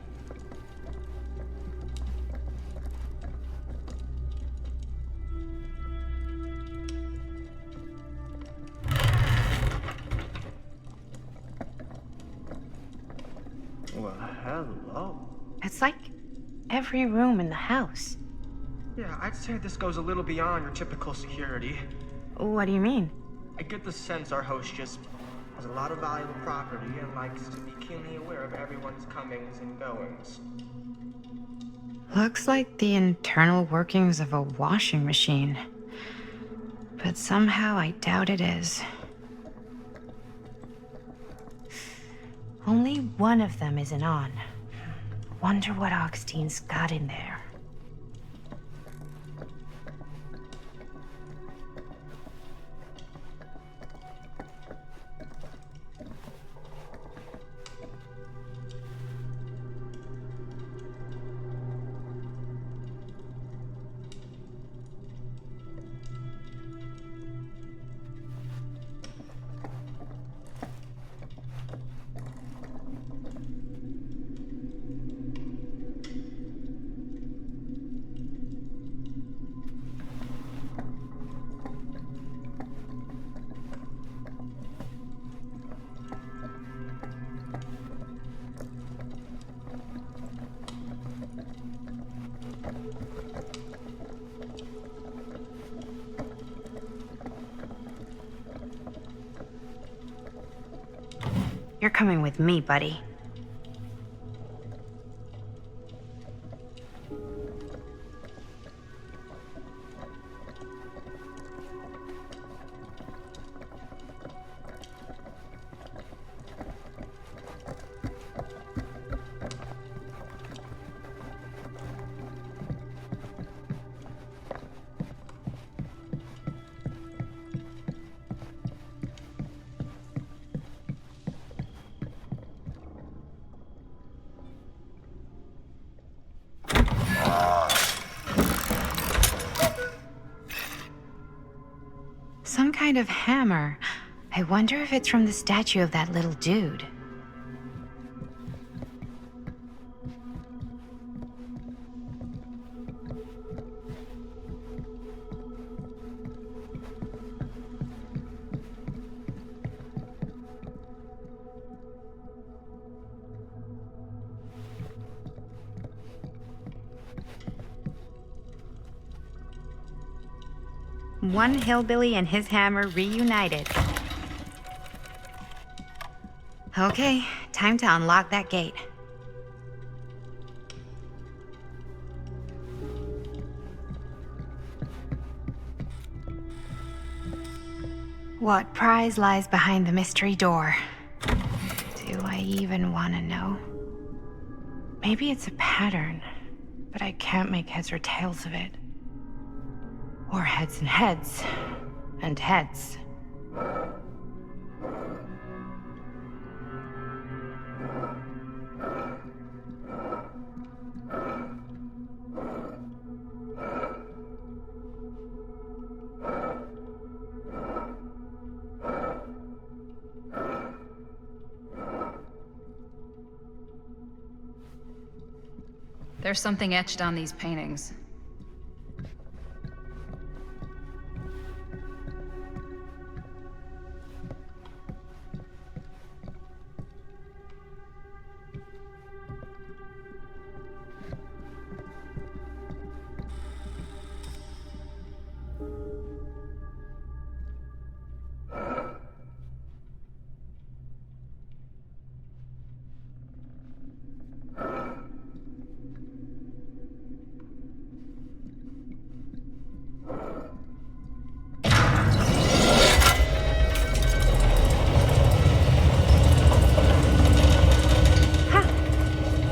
Well, hello. It's like every room in the house. Yeah, I'd say this goes a little beyond your typical security. What do you mean? I get the sense our host just has a lot of valuable property and likes to be keenly aware of everyone's comings and goings. Looks like the internal workings of a washing machine. But somehow I doubt it is. Only one of them isn't on. Wonder what Augustine got in there. You're coming with me, buddy. Some kind of hammer. I wonder if it's from the statue of that little dude. One hillbilly and his hammer reunited. Okay, time to unlock that gate. What prize lies behind the mystery door? Do I even want to know? Maybe it's a pattern, but I can't make heads or tails of it. Or heads and heads, and heads. There's something etched on these paintings.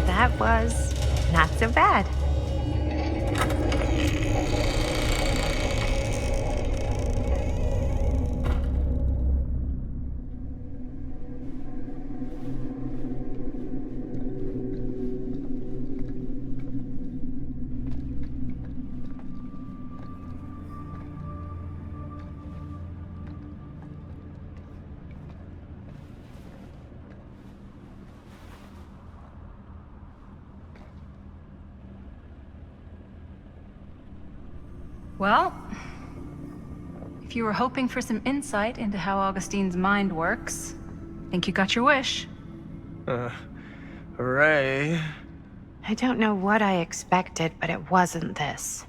That was not so bad. Well, if you were hoping for some insight into how Augustine's mind works, I think you got your wish. Hooray. I don't know what I expected, but it wasn't this.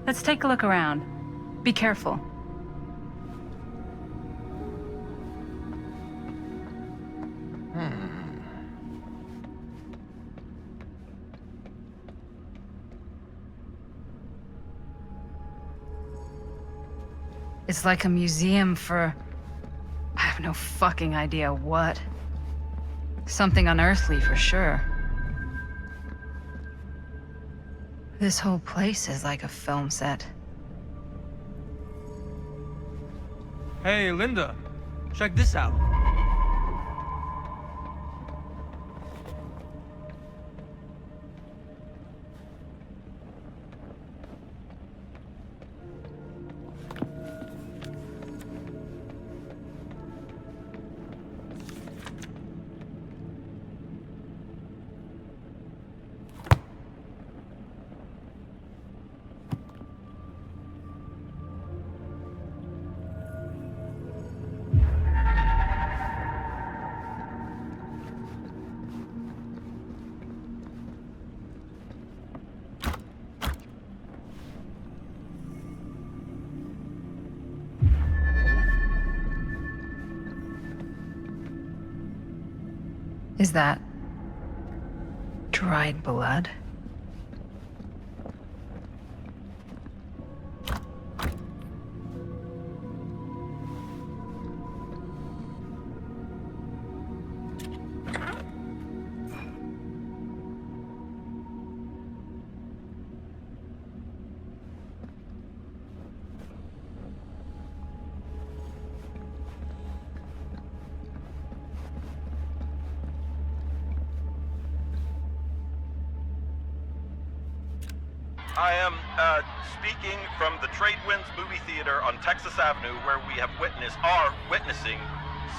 Let's take a look around. Be careful. It's like a museum for... I have no fucking idea what. Something unearthly for sure. This whole place is like a film set. Hey, Linda. Check this out. Is that... dried blood? I am speaking from the Tradewinds Movie Theater on Texas Avenue, where we are witnessing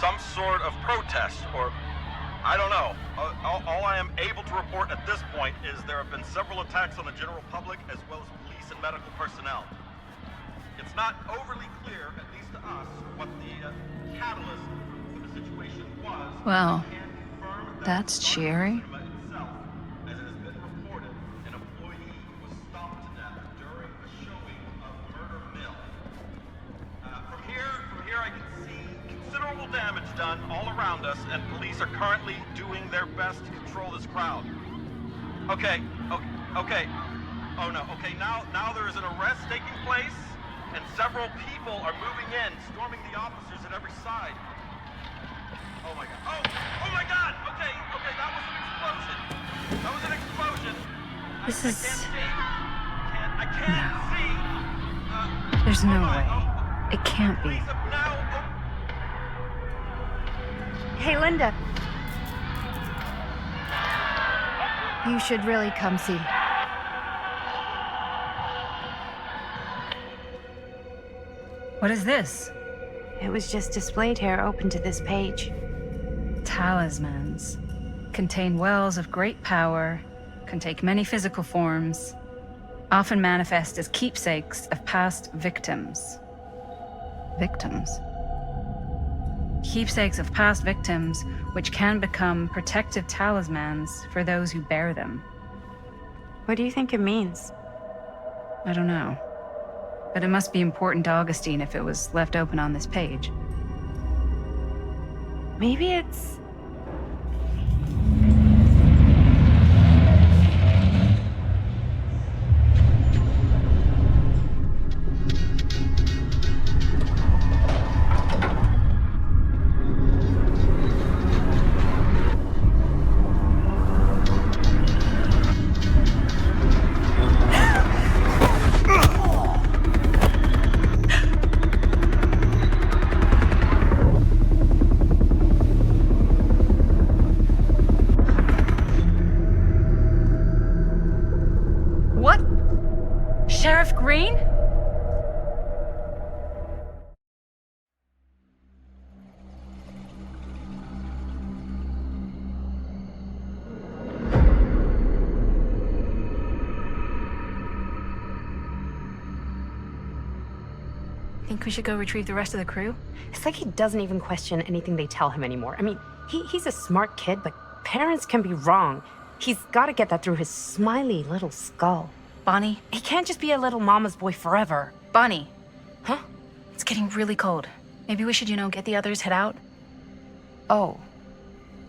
some sort of protest, or I don't know. All I am able to report at this point is there have been several attacks on the general public, as well as police and medical personnel. It's not overly clear, at least to us, what the catalyst for the situation was. Well, that's cheery. Damage done all around us, and police are currently doing their best to control this crowd. Okay. Oh no, okay, now there is an arrest taking place, and several people are moving in, storming the officers at every side. Oh my god. Oh my god! Okay, that was an explosion. This is... I can't see. There's no way. It can't be. Hey, Linda. You should really come see. What is this? It was just displayed here, open to this page. Talismans. Contain wells of great power, can take many physical forms, often manifest as keepsakes of past victims. Victims? Keepsakes of past victims, which can become protective talismans for those who bear them. What do you think it means? I don't know. But it must be important to Augustine if it was left open on this page. Maybe it's... What? Sheriff Green? Think we should go retrieve the rest of the crew? It's like he doesn't even question anything they tell him anymore. I mean, he's a smart kid, but parents can be wrong. He's got to get that through his smiley little skull. Bonnie? He can't just be a little mama's boy forever. Bonnie. Huh? It's getting really cold. Maybe we should, get the others, head out? Oh.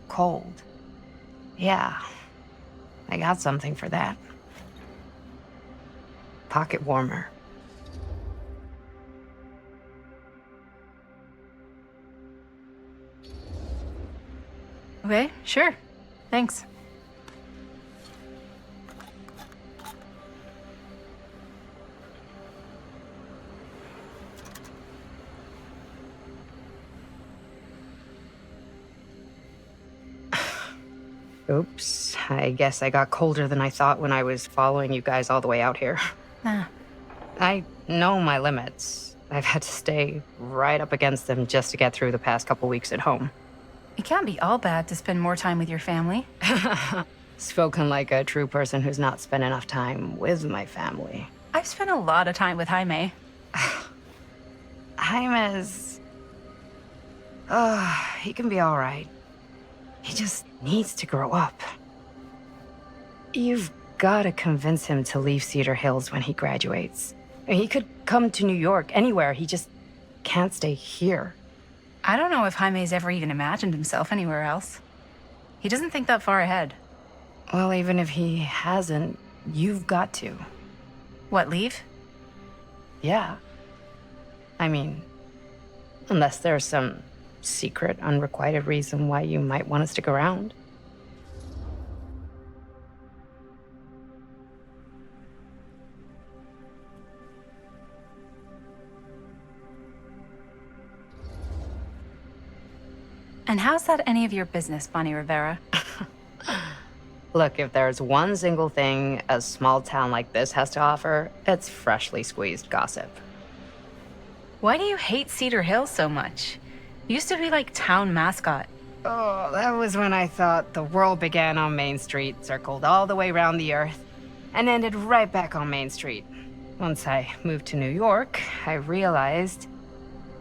Cold. Yeah. I got something for that. Pocket warmer. Okay, sure. Thanks. Oops. I guess I got colder than I thought when I was following you guys all the way out here. Nah. I know my limits. I've had to stay right up against them just to get through the past couple weeks at home. It can't be all bad to spend more time with your family. Spoken like a true person who's not spent enough time with my family. I've spent a lot of time with Jaime. Jaime's... he can be all right. He just needs to grow up. You've got to convince him to leave Cedar Hills when he graduates. He could come to New York, anywhere. He just can't stay here. I don't know if Jaime's ever even imagined himself anywhere else. He doesn't think that far ahead. Well, even if he hasn't, you've got to. What, leave? Yeah. I mean, unless there's some secret, unrequited reason why you might want to stick around. And how's that any of your business, Bonnie Rivera? Look, if there's one single thing a small town like this has to offer, it's freshly squeezed gossip. Why do you hate Cedar Hills so much? You used to be like town mascot. Oh, that was when I thought the world began on Main Street, circled all the way around the earth, and ended right back on Main Street. Once I moved to New York, I realized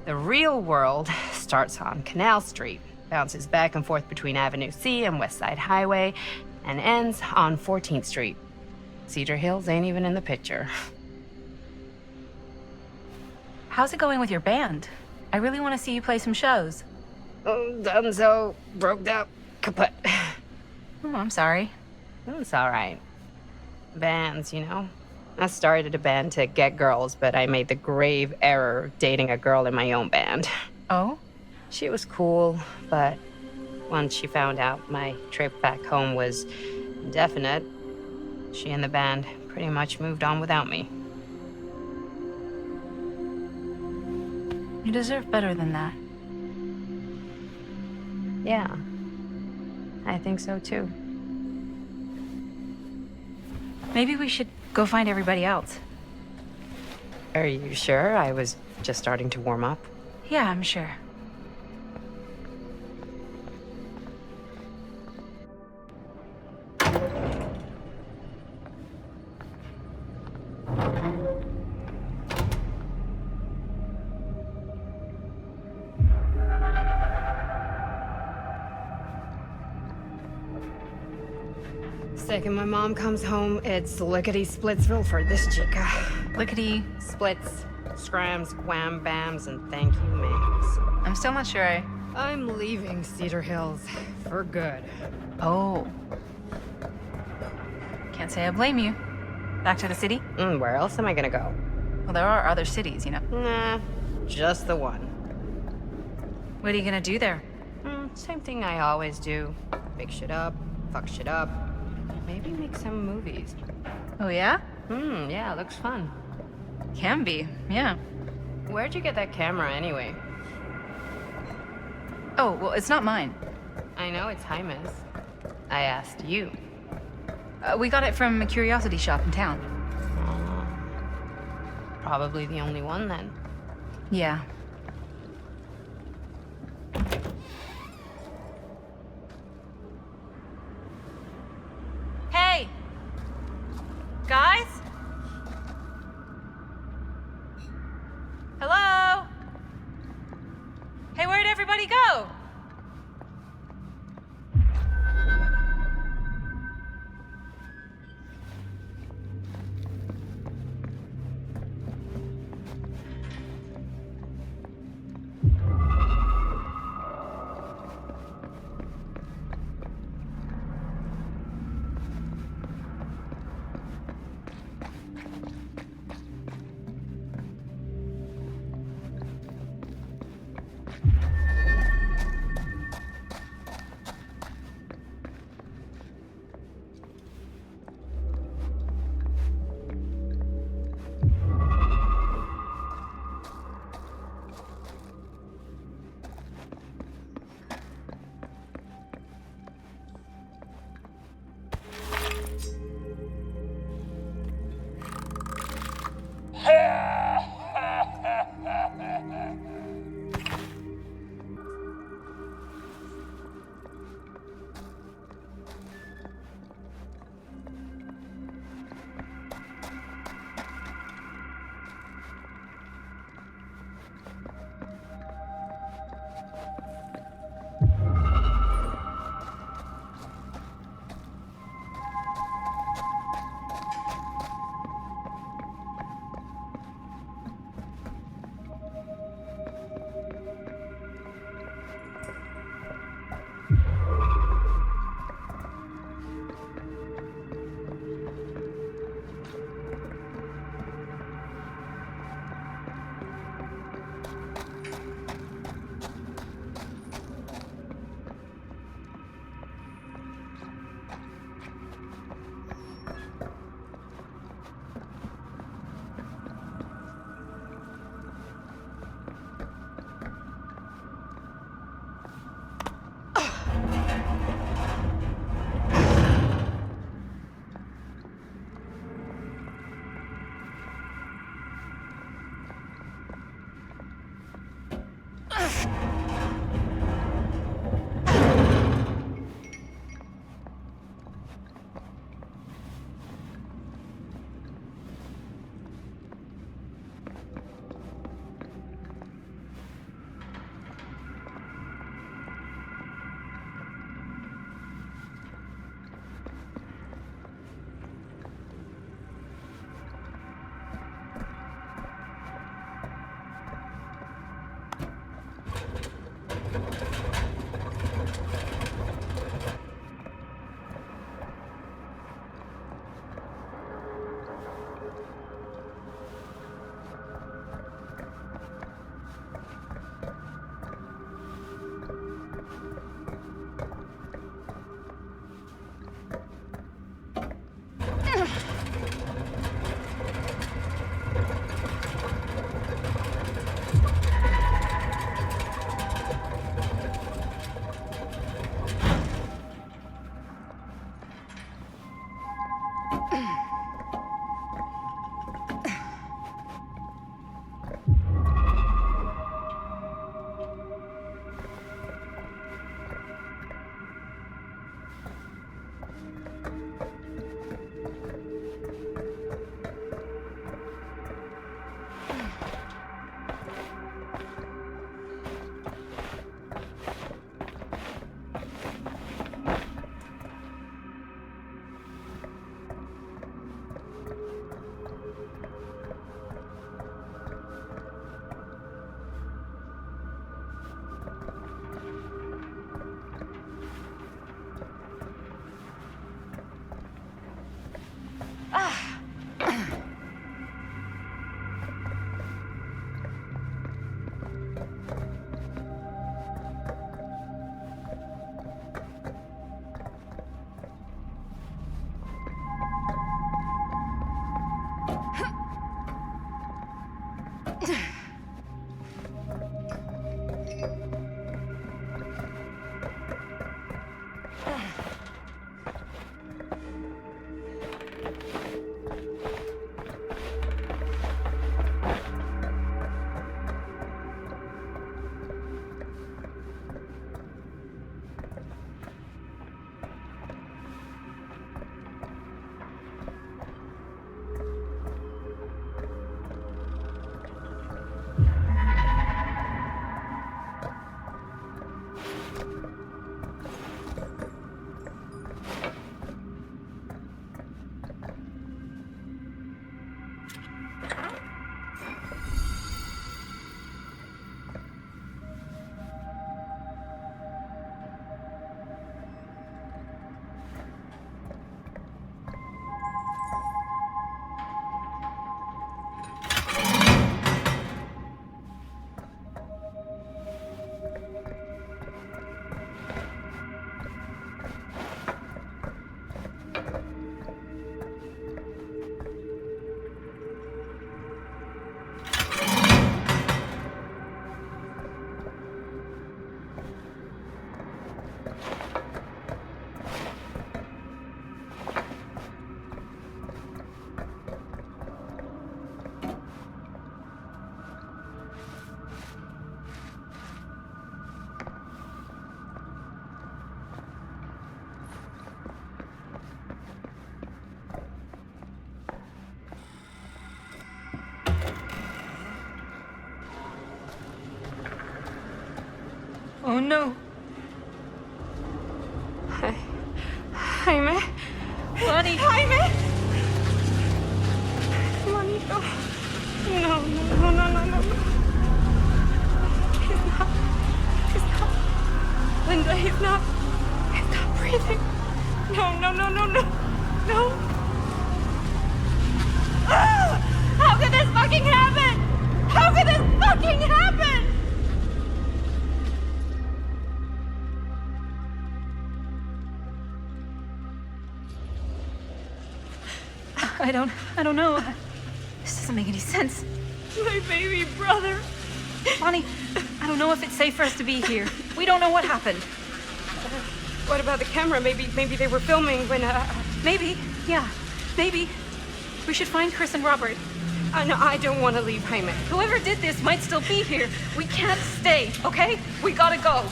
the real world starts on Canal Street, bounces back and forth between Avenue C and West Side Highway, and ends on 14th Street. Cedar Hills ain't even in the picture. How's it going with your band? I really want to see you play some shows. Oh, done so. Broke up. Kaput. Oh, I'm sorry. It's all right. Bands, I started a band to get girls, but I made the grave error of dating a girl in my own band. Oh? She was cool, but once she found out my trip back home was definite, she and the band pretty much moved on without me. You deserve better than that. Yeah, I think so too. Maybe we should go find everybody else. Are you sure? I was just starting to warm up. Yeah, I'm sure. Second my mom comes home, it's lickety-splitsville for this chica. Lickety. Splits, scrams, wham bams, and thank you ma'ams. I'm still not sure I'm leaving Cedar Hills for good. Oh. Can't say I blame you. Back to the city? Where else am I gonna go? Well, there are other cities, you know. Nah, just the one. What are you gonna do there? Same thing I always do. Pick shit up, fuck shit up, maybe make some movies. Oh, yeah? Yeah, looks fun. Can be, yeah. Where'd you get that camera anyway? Oh, well, it's not mine. I know it's Jaime's. I asked you. We got it from a curiosity shop in town. Probably the only one then. Yeah. Hey! Guys? Hello? Hey, where'd everybody go? Oh no. Jaime? Buddy. Jaime? Money, no. No, no, no, no, no, no. He's not. Linda, he's not breathing. No, no, no, no, no. No. Ah! How could this fucking happen? How could this fucking happen? I don't know. This doesn't make any sense. My baby brother. Bonnie, I don't know if it's safe for us to be here. We don't know what happened. What about the camera? Maybe they were filming when, Maybe, yeah, maybe. We should find Chris and Robert. No, I don't want to leave Jaime. Whoever did this might still be here. We can't stay, okay? We gotta go.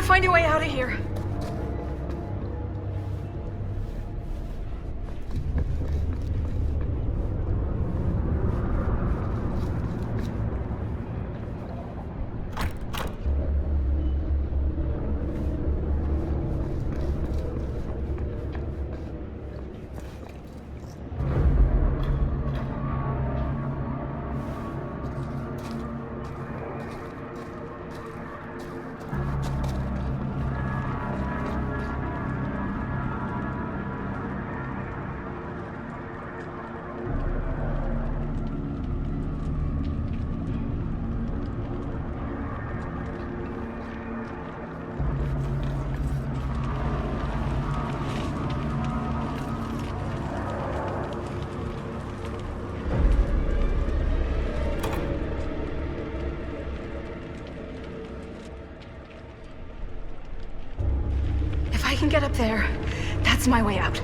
find a way out of here. If I can get up there, that's my way out.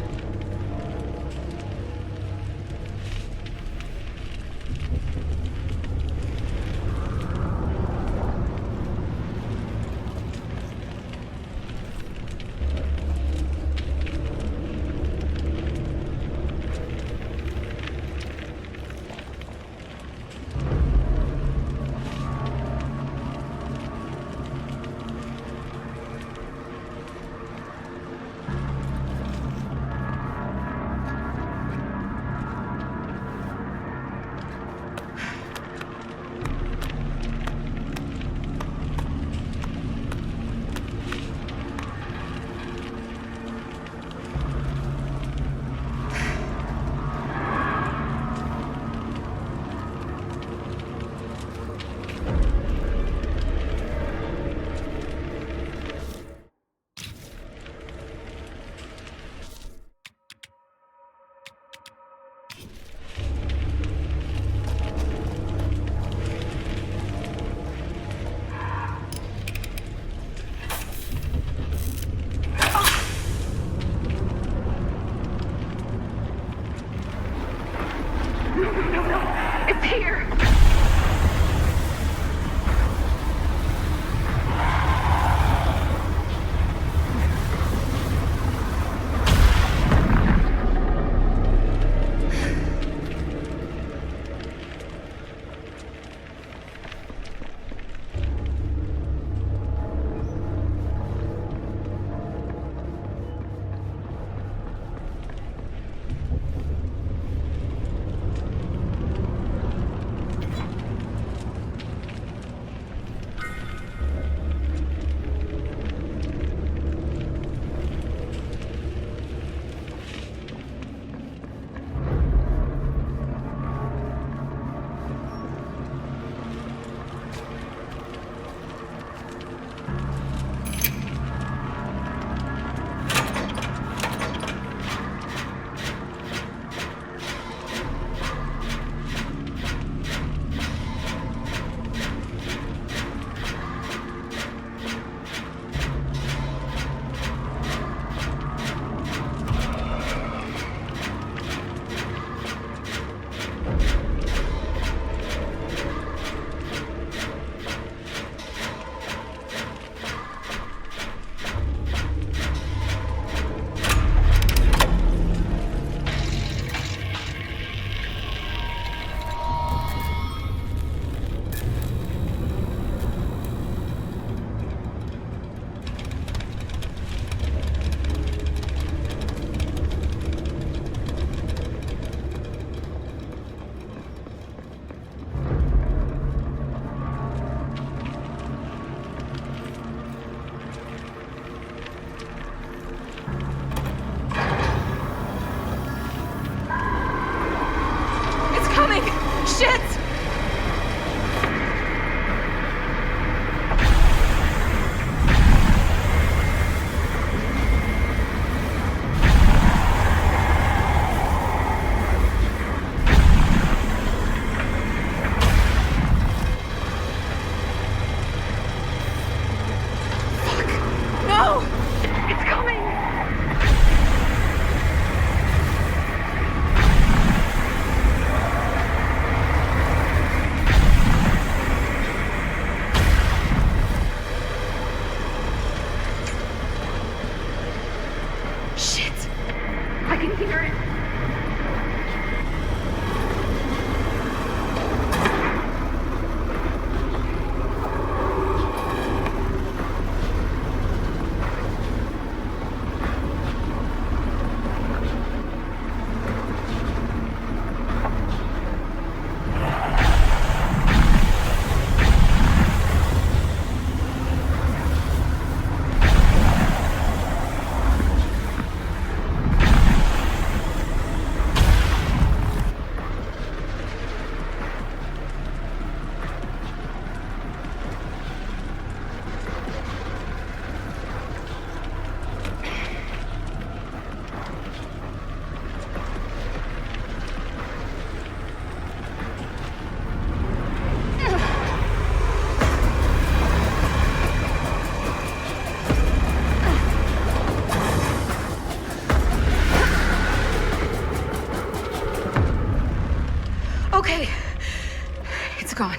gone.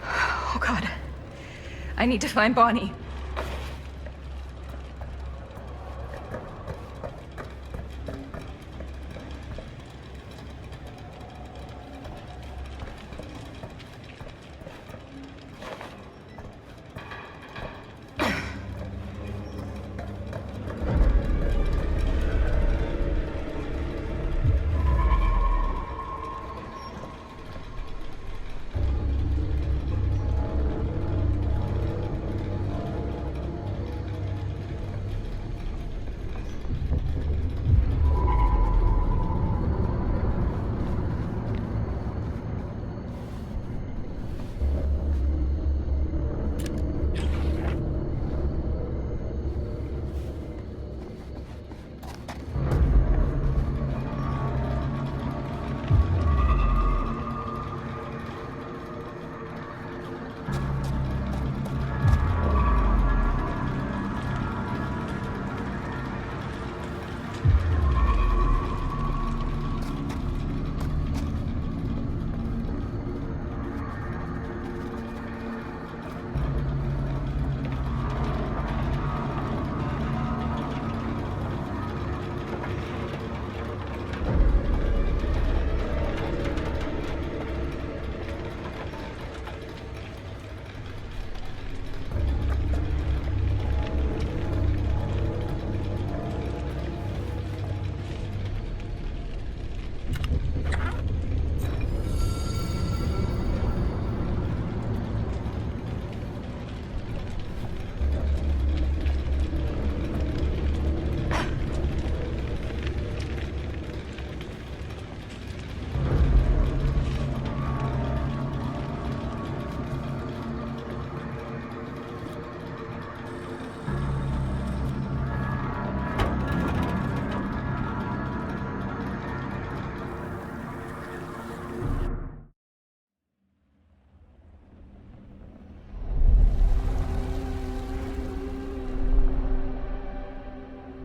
Oh, God. I need to find Bonnie.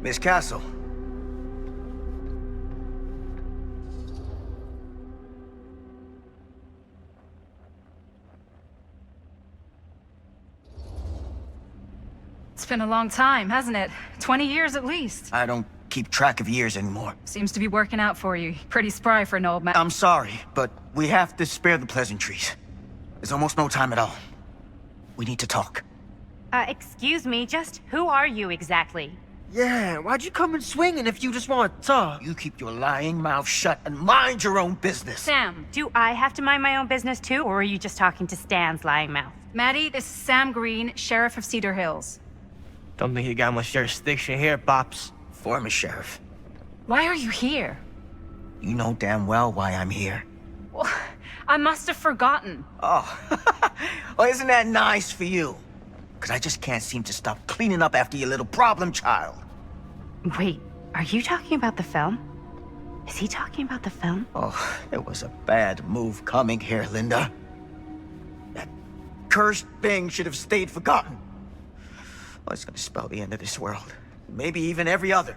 Miss Castle. It's been a long time, hasn't it? 20 years at least. I don't keep track of years anymore. Seems to be working out for you. Pretty spry for an old man. I'm sorry, but we have to spare the pleasantries. There's almost no time at all. We need to talk. Excuse me, just who are you exactly? Yeah, why'd you come in swinging if you just want to talk? You keep your lying mouth shut and mind your own business. Sam, do I have to mind my own business too, or are you just talking to Stan's lying mouth? Maddie, this is Sam Green, Sheriff of Cedar Hills. Don't think you got much jurisdiction here, Pops. Former sheriff. Why are you here? You know damn well why I'm here. Well, I must have forgotten. Oh, well, isn't that nice for you? Because I just can't seem to stop cleaning up after your little problem child. Wait, are you talking about the film? Is he talking about the film? Oh, it was a bad move coming here, Linda. That cursed thing should have stayed forgotten. Oh, it's gonna spell the end of this world. Maybe even every other.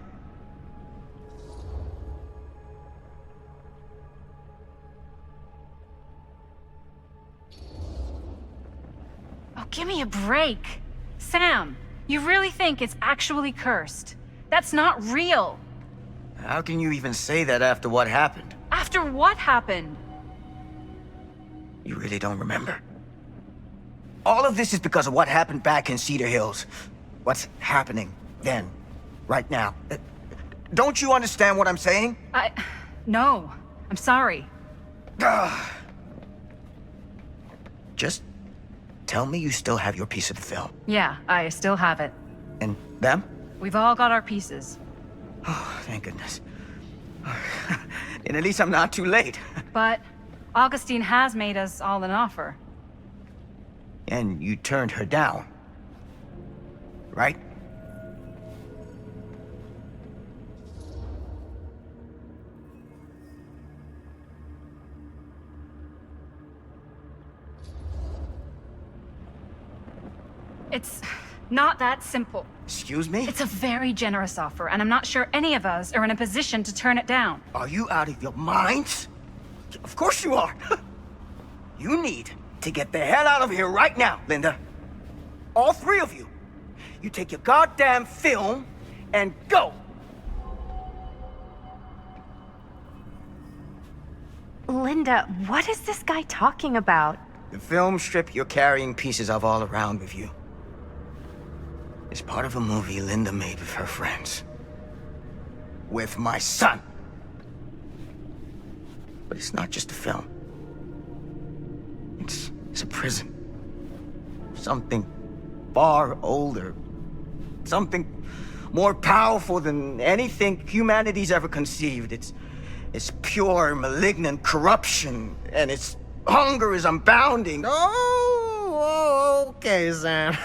Oh, give me a break. Sam, you really think it's actually cursed? That's not real. How can you even say that after what happened? After what happened? You really don't remember? All of this is because of what happened back in Cedar Hills. What's happening then, right now. Don't you understand what I'm saying? No. I'm sorry. Just tell me you still have your piece of the film. Yeah, I still have it. And them? We've all got our pieces. Oh, thank goodness. And at least I'm not too late. But Augustine has made us all an offer. And you turned her down, right? It's not that simple. Excuse me? It's a very generous offer, and I'm not sure any of us are in a position to turn it down. Are you out of your minds? Of course you are. You need to get the hell out of here right now, Linda. All three of you. You take your goddamn film and go. Linda, what is this guy talking about? The film strip you're carrying pieces of all around with you is part of a movie Linda made with her friends. With my son. But it's not just a film. It's a prison. Something far older. Something more powerful than anything humanity's ever conceived. It's pure, malignant corruption, and its hunger is unbounding. Oh, okay, Sam.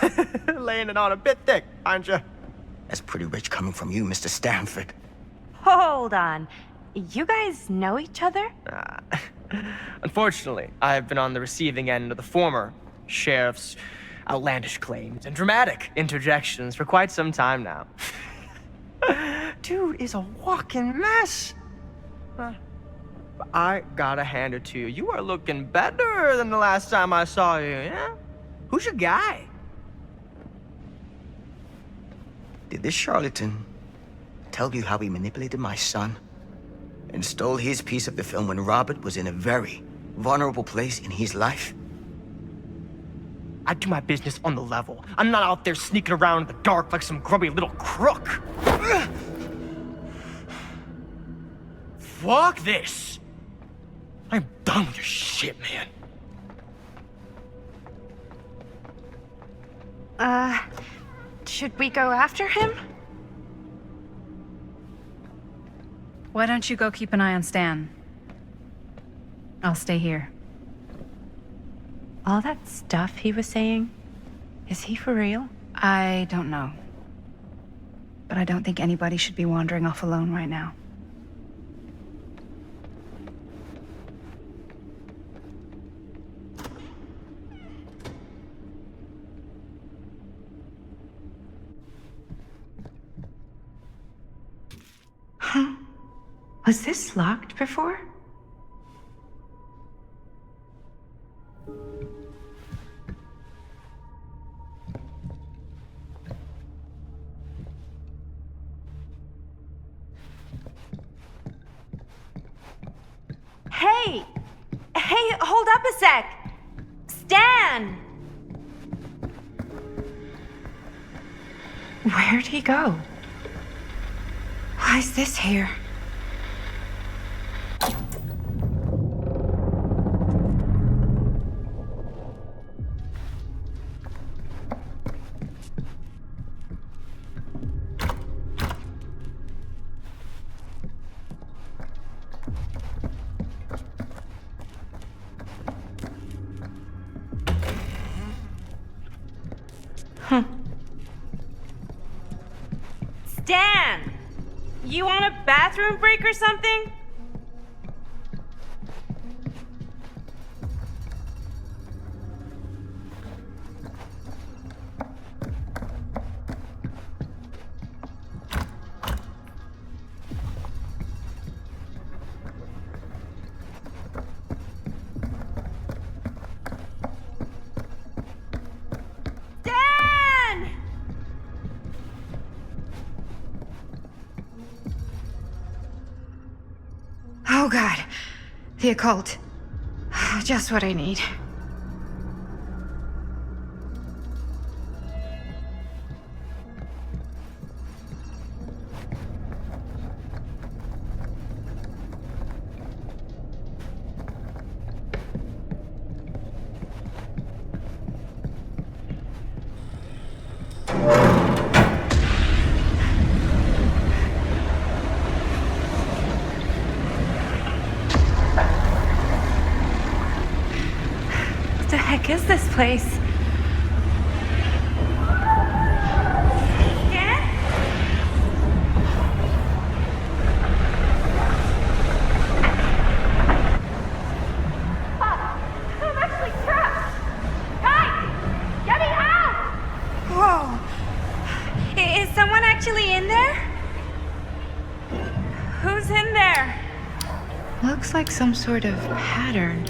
Laying it on a bit thick, aren't you? That's pretty rich coming from you, Mr. Stanford. Hold on. You guys know each other? Unfortunately, I've been on the receiving end of the former sheriff's outlandish claims and dramatic interjections for quite some time now. Dude is a walking mess. I gotta hand it to you. You are looking better than the last time I saw you, yeah? Who's your guy? Did this charlatan tell you how he manipulated my son and stole his piece of the film when Robert was in a very vulnerable place in his life? I do my business on the level. I'm not out there sneaking around in the dark like some grubby little crook. Fuck this. I'm done with your shit, man. Should we go after him? Why don't you go keep an eye on Stan? I'll stay here. All that stuff he was saying, is he for real? I don't know. But I don't think anybody should be wandering off alone right now. Huh? Was this locked before? Hey! Hey, hold up a sec! Stan! Where'd he go? Why is this here? Stan! You want a bathroom break or something? Oh god. The occult. Just what I need. What the heck is this place? Looks like some sort of pattern.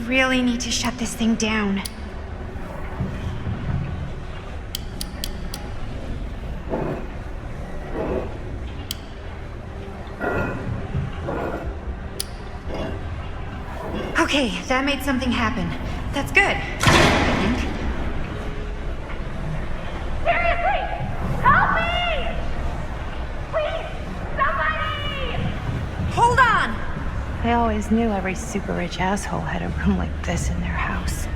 really need to shut this thing down. Okay, that made something happen. That's good. I think. Seriously! Help me! Please! Somebody! Hold on! I always knew every super rich asshole had a room like this in their house.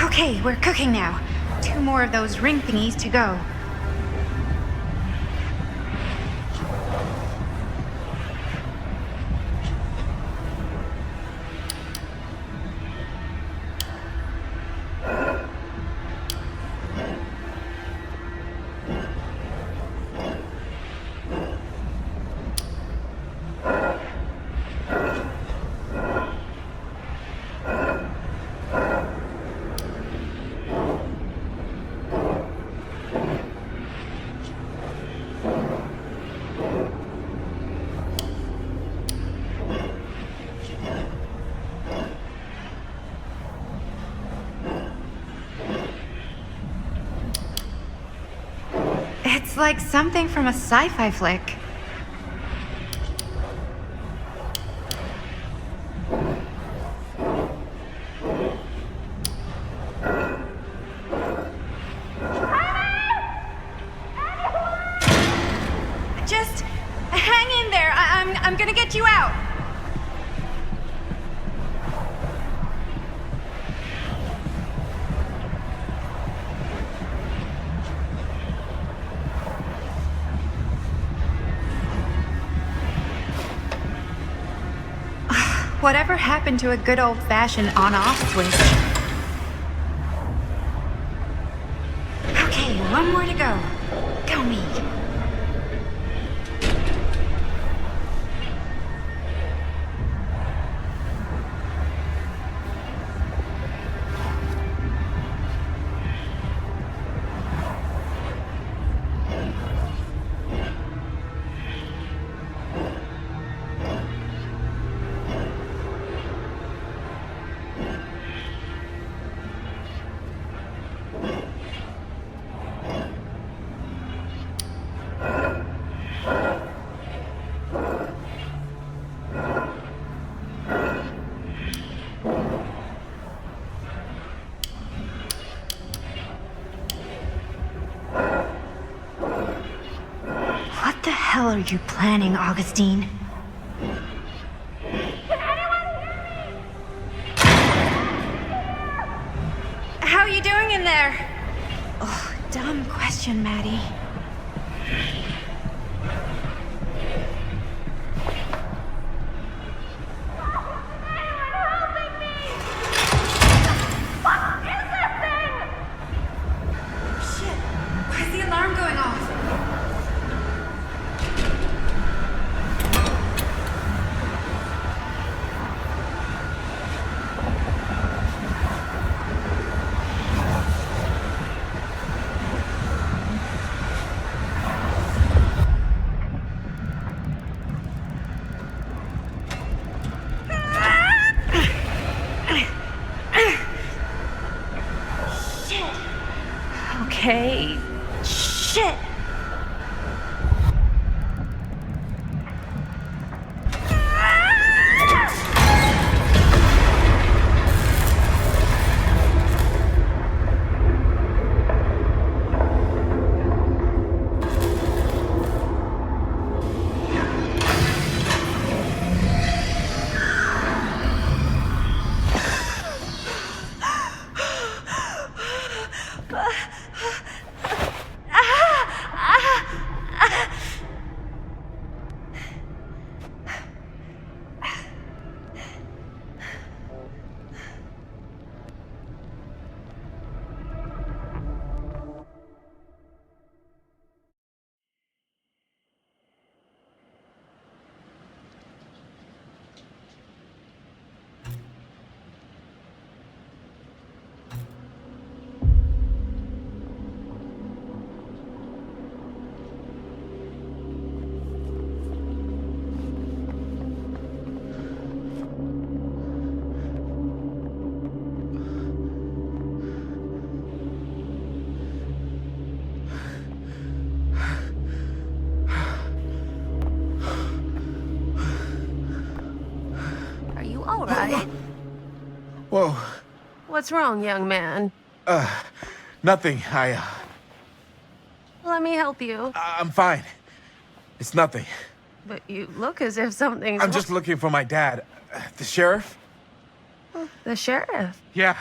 Okay, we're cooking now. 2 more of those ring thingies to go. It's like something from a sci-fi flick. Just hang in there. I'm gonna get you out. Whatever happened to a good old-fashioned on-off switch? Okay, 1 more to go. Go me. What the hell are you planning, Augustine? How are you doing in there? Oh, dumb question, Maddie. Shit, why is the alarm going off? all right. Whoa. What's wrong, young man? Nothing. Let me help you. I'm fine. It's nothing. But you look as if something's I'm just looking for my dad. The sheriff? The sheriff? Yeah.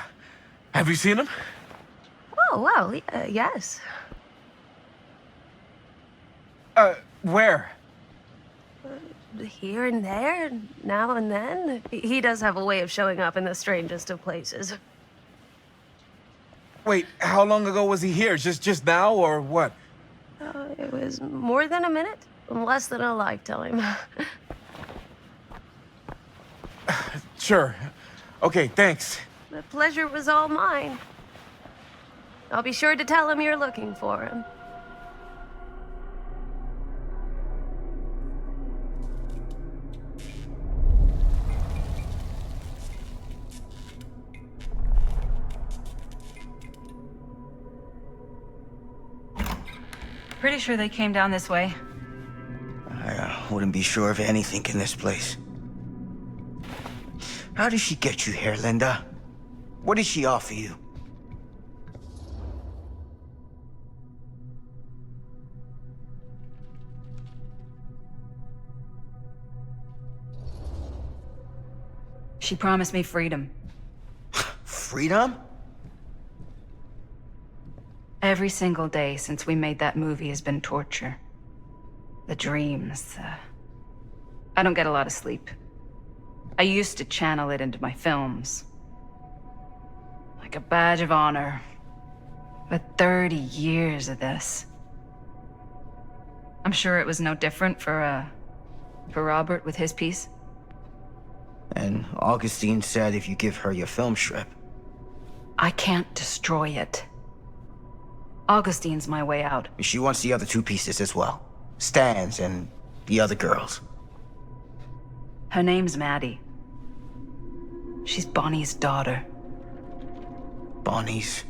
Have you seen him? Oh, well, yes. Where? Here and there, now and then. He does have a way of showing up in the strangest of places. Wait, how long ago was he here? Just now, or what? It was more than a minute, less than a lifetime. Sure. Okay, thanks. The pleasure was all mine. I'll be sure to tell him you're looking for him. Pretty sure they came down this way. I wouldn't be sure of anything in this place. How did she get you here, Linda? What did she offer you? She promised me freedom. Freedom? Every single day since we made that movie has been torture. The dreams, I don't get a lot of sleep. I used to channel it into my films. Like a badge of honor. But 30 years of this. I'm sure it was no different for Robert with his piece. And Augustine said if you give her your film strip. I can't destroy it. Augustine's my way out. She wants the other 2 pieces as well. Stan's and the other girls. Her name's Maddie. She's Bonnie's daughter. Bonnie's...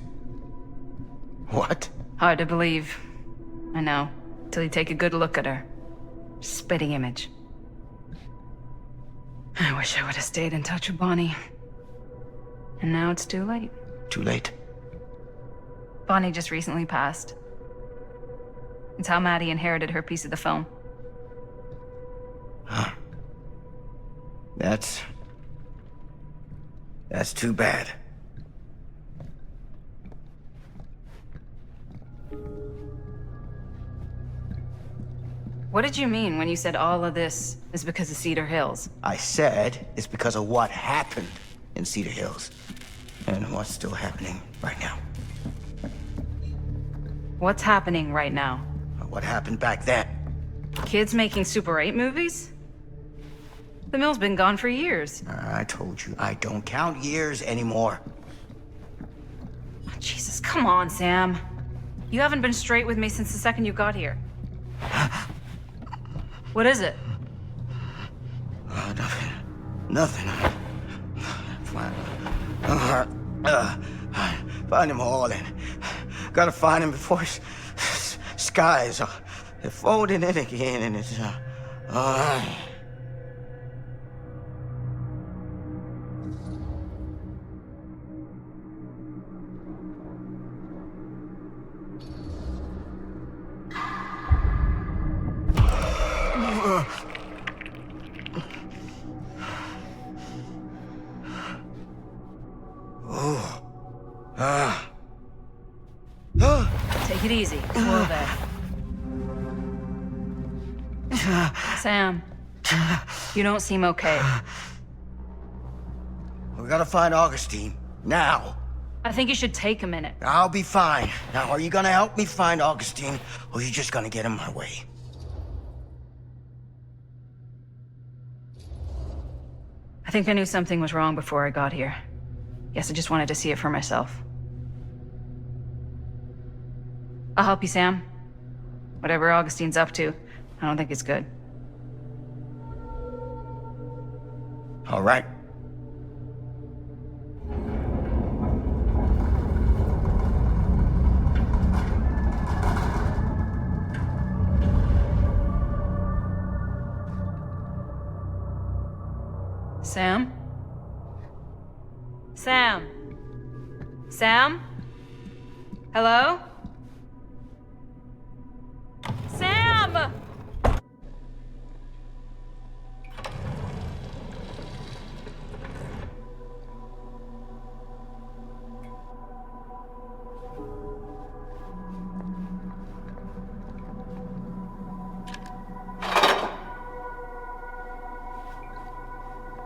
what? Hard to believe. I know. Till you take a good look at her. Spitting image. I wish I would have stayed in touch with Bonnie. And now it's too late. Too late? Bonnie just recently passed. It's how Maddie inherited her piece of the film. Huh. That's too bad. What did you mean when you said all of this is because of Cedar Hills? I said it's because of what happened in Cedar Hills. And what's still happening right now. What's happening right now? What happened back then? Kids making Super 8 movies? The mill's been gone for years. I told you, I don't count years anymore. Oh, Jesus, come on, Sam. You haven't been straight with me since the second you got here. What is it? Nothing. Nothing. Find him all and gotta find him before skies are folding in again and it's Take it easy. Whoa there. Sam, you don't seem okay. We gotta find Augustine. Now. I think you should take a minute. I'll be fine. Now, are you gonna help me find Augustine, or are you just gonna get in my way? I think I knew something was wrong before I got here. Guess I just wanted to see it for myself. I'll help you, Sam. Whatever Augustine's up to, I don't think it's good. All right. Sam? Sam? Sam? Hello? Sam!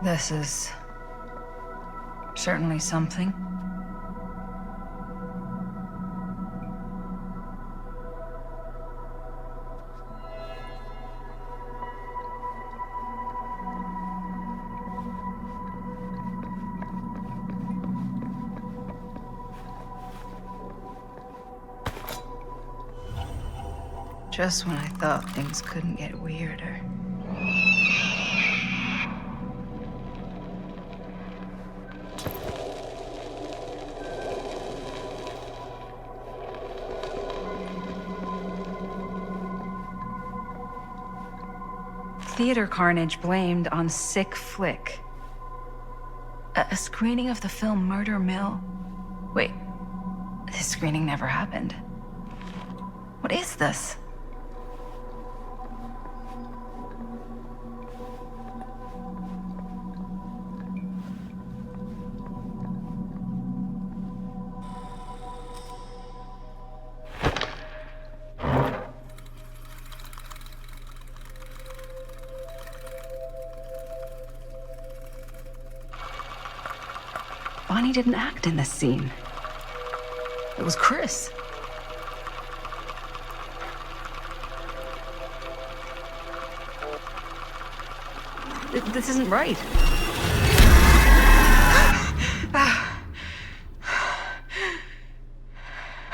This is certainly something. Just when I thought things couldn't get weirder. Theater carnage blamed on sick flick. A screening of the film Murder Mill? Wait, this screening never happened. What is this? Bonnie didn't act in this scene. It was Chris. This isn't right.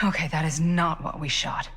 Okay, that is not what we shot.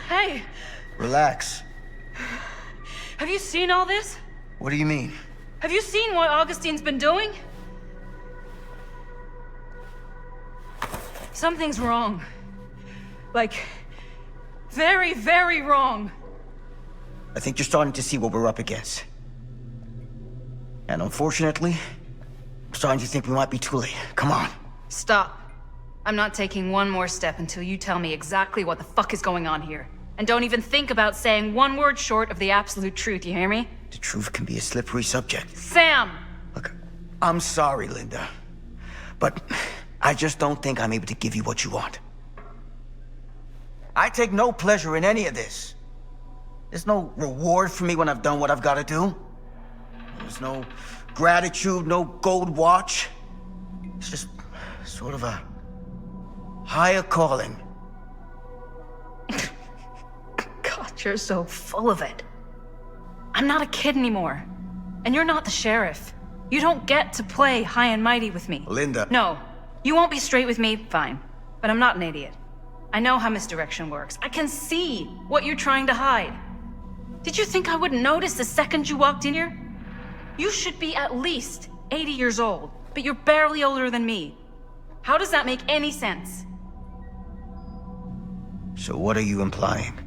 Hey! Relax. Have you seen all this? What do you mean? Have you seen what Augustine's been doing? Something's wrong. Like, very, very wrong. I think you're starting to see what we're up against. And unfortunately, I'm starting to think we might be too late. Come on. Stop. I'm not taking one more step until you tell me exactly what the fuck is going on here. And don't even think about saying one word short of the absolute truth, you hear me? The truth can be a slippery subject. Sam! Look, I'm sorry, Linda. But I just don't think I'm able to give you what you want. I take no pleasure in any of this. There's no reward for me when I've done what I've got to do. There's no gratitude, no gold watch. It's just sort of a higher calling. God, you're so full of it. I'm not a kid anymore. And you're not the sheriff. You don't get to play high and mighty with me. Linda. No. You won't be straight with me, fine. But I'm not an idiot. I know how misdirection works. I can see what you're trying to hide. Did you think I wouldn't notice the second you walked in here? You should be at least 80 years old, but you're barely older than me. How does that make any sense? So what are you implying?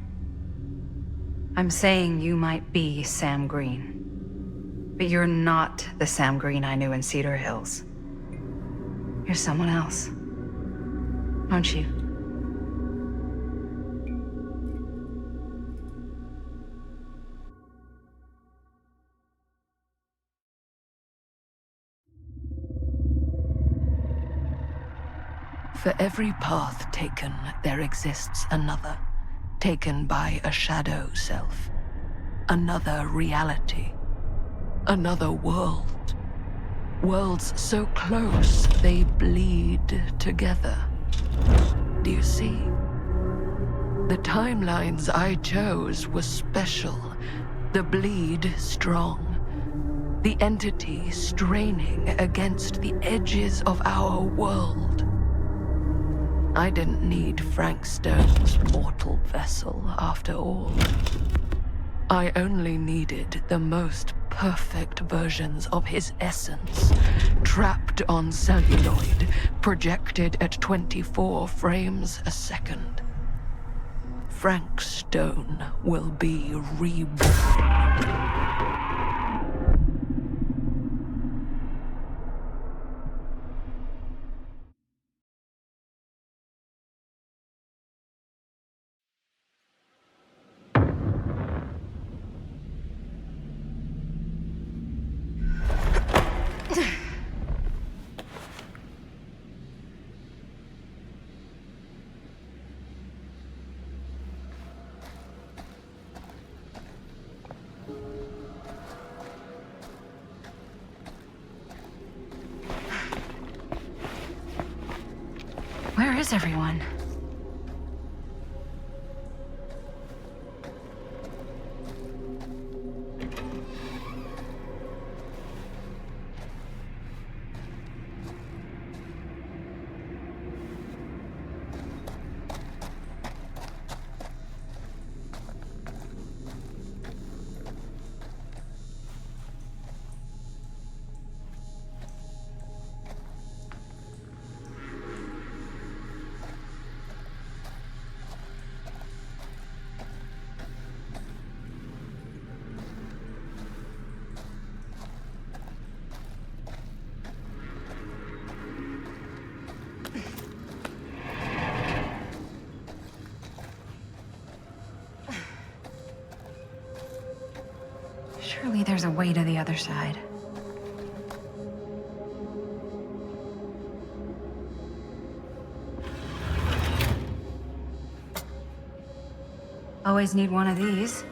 I'm saying you might be Sam Green. But you're not the Sam Green I knew in Cedar Hills. You're someone else. Aren't you? For every path taken, there exists another, taken by a shadow self. Another reality. Another world. Worlds so close, they bleed together. Do you see? The timelines I chose were special. The bleed strong. The entity straining against the edges of our world. I didn't need Frank Stone's mortal vessel, after all. I only needed the most perfect versions of his essence, trapped on celluloid, projected at 24 frames a second. Frank Stone will be reborn. Where is everyone? Surely there's a way to the other side. Always need one of these.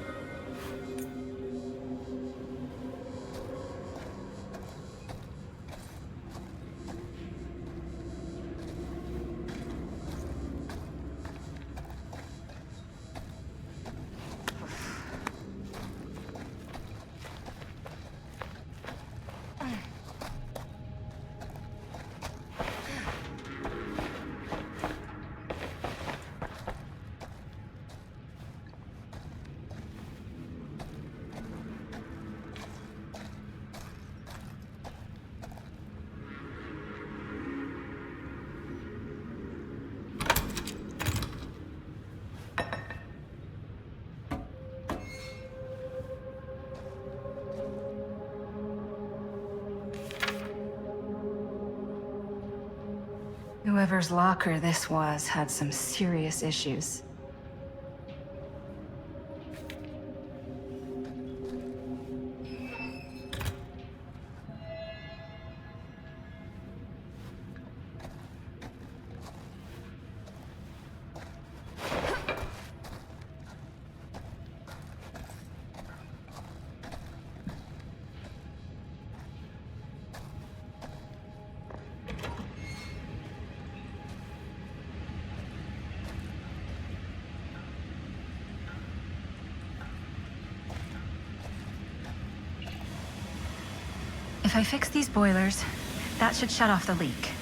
Whoever's locker this was had some serious issues. If I fix these boilers, that should shut off the leak.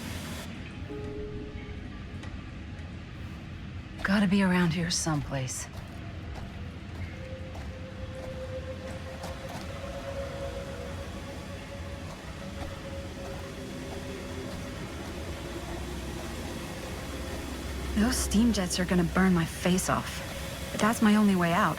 Gotta be around here someplace. Those steam jets are gonna burn my face off. But that's my only way out.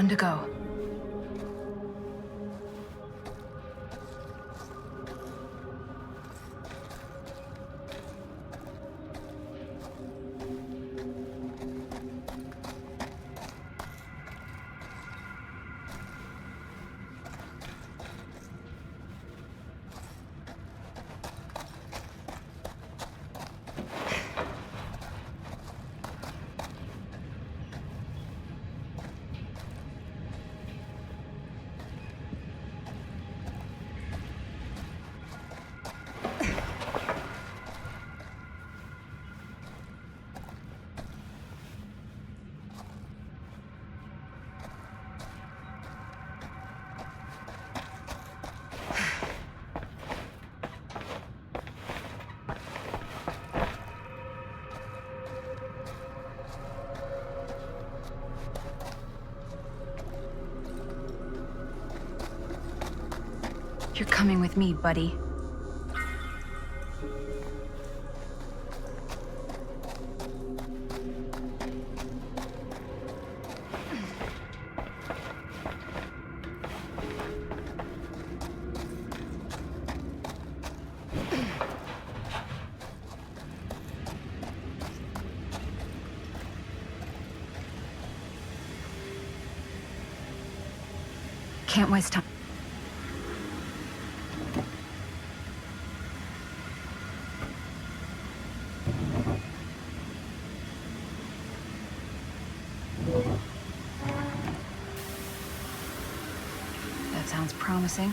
One to go. You're coming with me, buddy. Can't waste time. That sounds promising.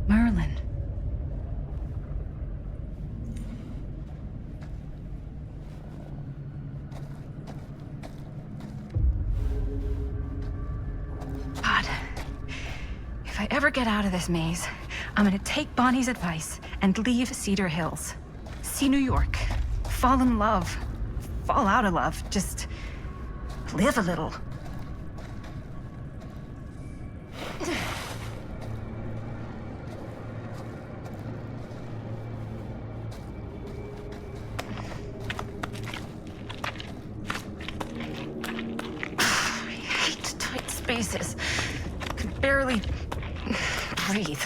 Merlin. God. If I ever get out of this maze, I'm gonna take Bonnie's advice and leave Cedar Hills. See New York. Fall in love. Fall out of love. Just live a little. Spaces. I can barely breathe.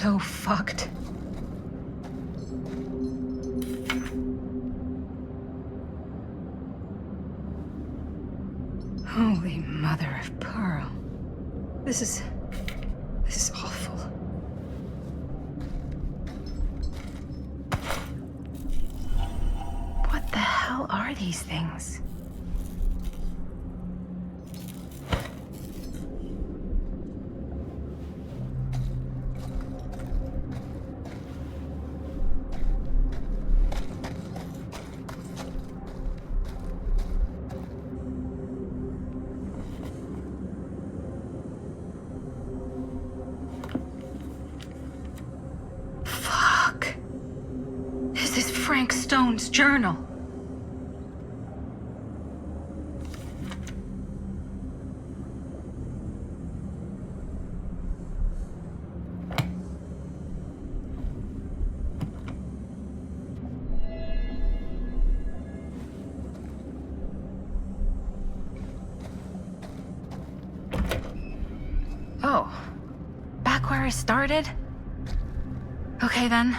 so fucked. Holy mother of pearl. This is awful. What the hell are these things? Fuck. This is Frank Stone's journal. Oh, back where I started? Okay then.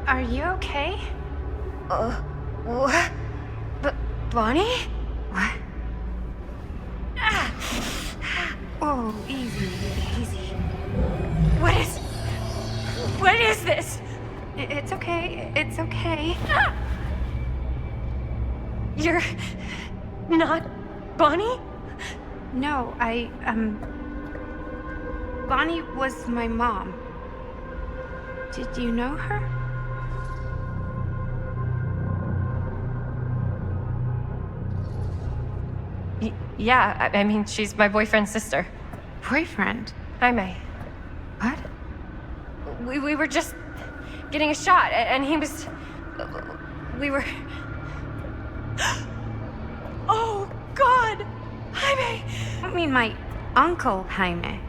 Are you okay? What? Bonnie? What? Oh, easy, easy. What is this? It's okay. It's okay. You're not Bonnie? No, Bonnie was my mom. Did you know her? Yeah, I mean, she's my boyfriend's sister. Boyfriend? Jaime. What? We were just getting a shot, and he was... We were... Oh, God! Jaime! I mean, my uncle, Jaime.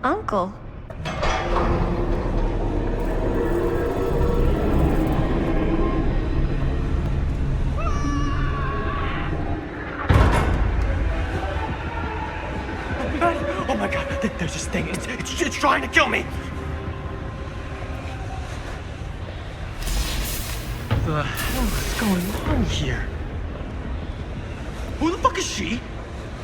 Uncle? Oh my god, there's this thing. It's trying to kill me. The hell is going on here? Who the fuck is she?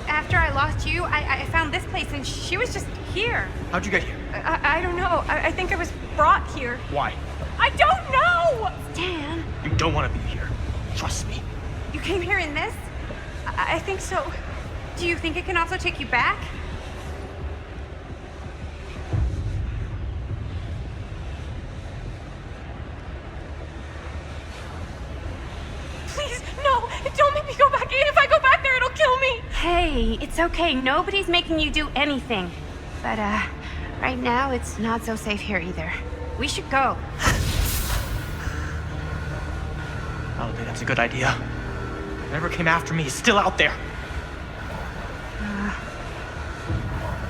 After I lost you, I found this place and she was just here. How'd you get here? I don't know. I think I was brought here. Why? I don't know! Stan. You don't want to be here. Trust me. You came here in this? I think so. Do you think it can also take you back? Please, no! Don't make me go back. If I go back there, it'll kill me! Hey, it's okay. Nobody's making you do anything. But, right now, it's not so safe here either. We should go. I don't think that's a good idea. Whoever came after me is still out there.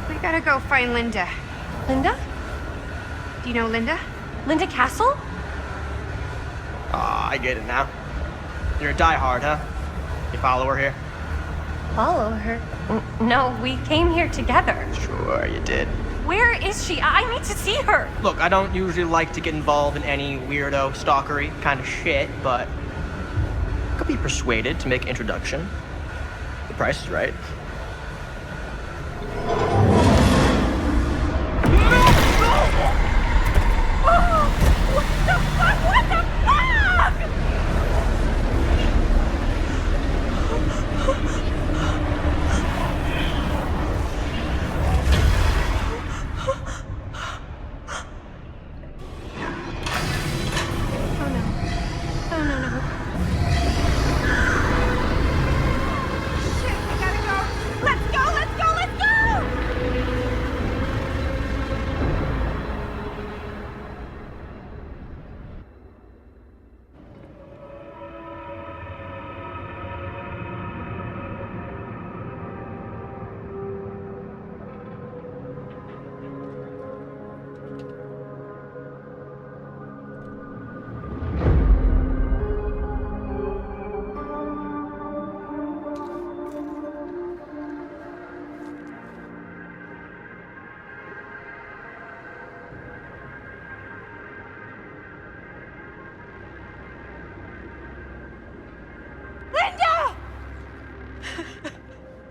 We gotta go find Linda. Linda? Do you know Linda? Linda Castle? Ah, I get it now. You're a diehard, huh? You follow her here? Follow her? No, we came here together. Sure, you did. Where is she? I need to see her. Look, I don't usually like to get involved in any weirdo, stalkery kind of shit, but I could be persuaded to make introduction. The price is right.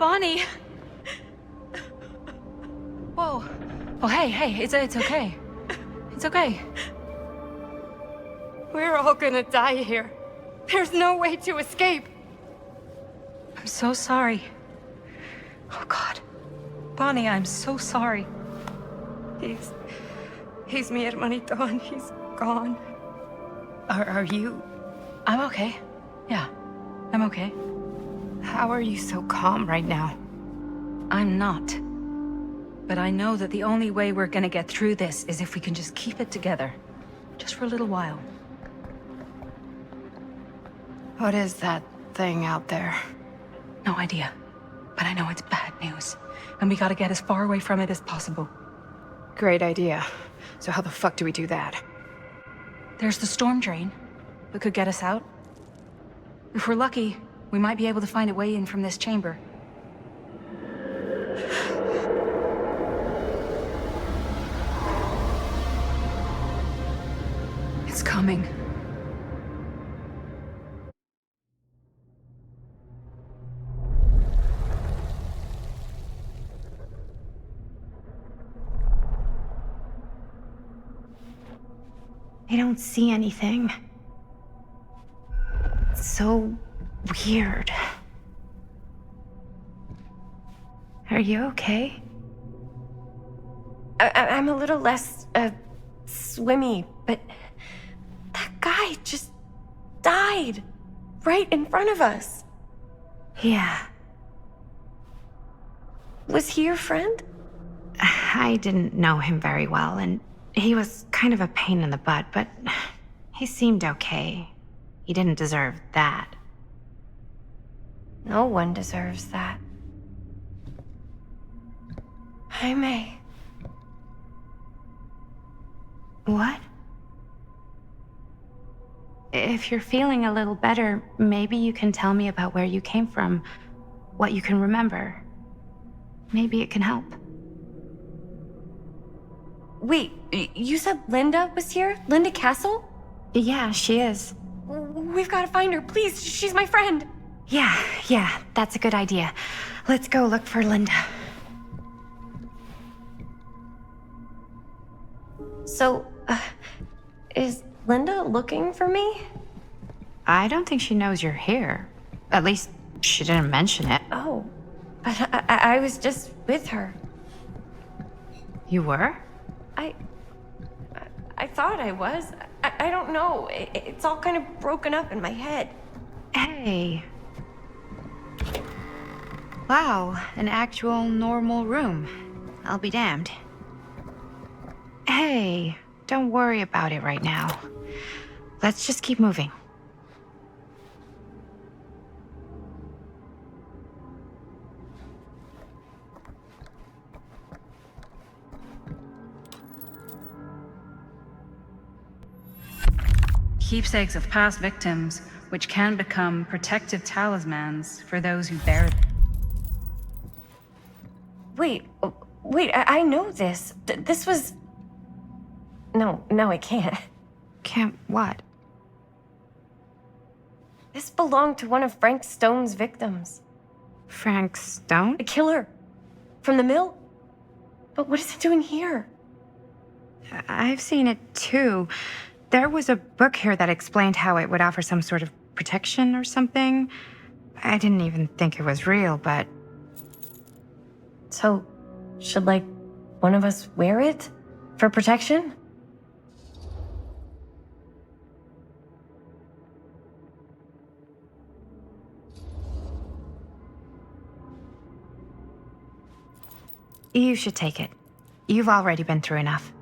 Bonnie! Whoa. Oh, hey, it's okay. It's okay. We're all gonna die here. There's no way to escape. I'm so sorry. Oh, God. Bonnie, I'm so sorry. He's mi hermanito and he's gone. Are you... I'm okay. Yeah, I'm okay. How are you so calm right now? I'm not. But I know that the only way we're gonna get through this is if we can just keep it together. Just for a little while. What is that thing out there? No idea. But I know it's bad news. And we gotta get as far away from it as possible. Great idea. So how the fuck do we do that? There's the storm drain that could get us out. If we're lucky, we might be able to find a way in from this chamber. It's coming. I don't see anything. It's so weird. Are you okay? I'm a little less, swimmy, but that guy just died right in front of us. Yeah. Was he your friend? I didn't know him very well, and he was kind of a pain in the butt, but he seemed okay. He didn't deserve that. No one deserves that. Hi, May. What? If you're feeling a little better, maybe you can tell me about where you came from, what you can remember. Maybe it can help. Wait, you said Linda was here? Linda Castle? Yeah, she is. We've got to find her, please. She's my friend. Yeah, that's a good idea. Let's go look for Linda. So, is Linda looking for me? I don't think she knows you're here. At least, she didn't mention it. Oh, but I was just with her. You were? I thought I was. I don't know. It's all kind of broken up in my head. Hey. Wow, an actual normal room. I'll be damned. Hey, don't worry about it right now. Let's just keep moving. Keepsakes of past victims, which can become protective talismans for those who bear them. Wait, I know this. This was... No, I can't. Can't what? This belonged to one of Frank Stone's victims. Frank Stone? The killer. From the mill. But what is it doing here? I've seen it too. There was a book here that explained how it would offer some sort of protection or something. I didn't even think it was real, but... So, should, one of us wear it? For protection? You should take it. You've already been through enough.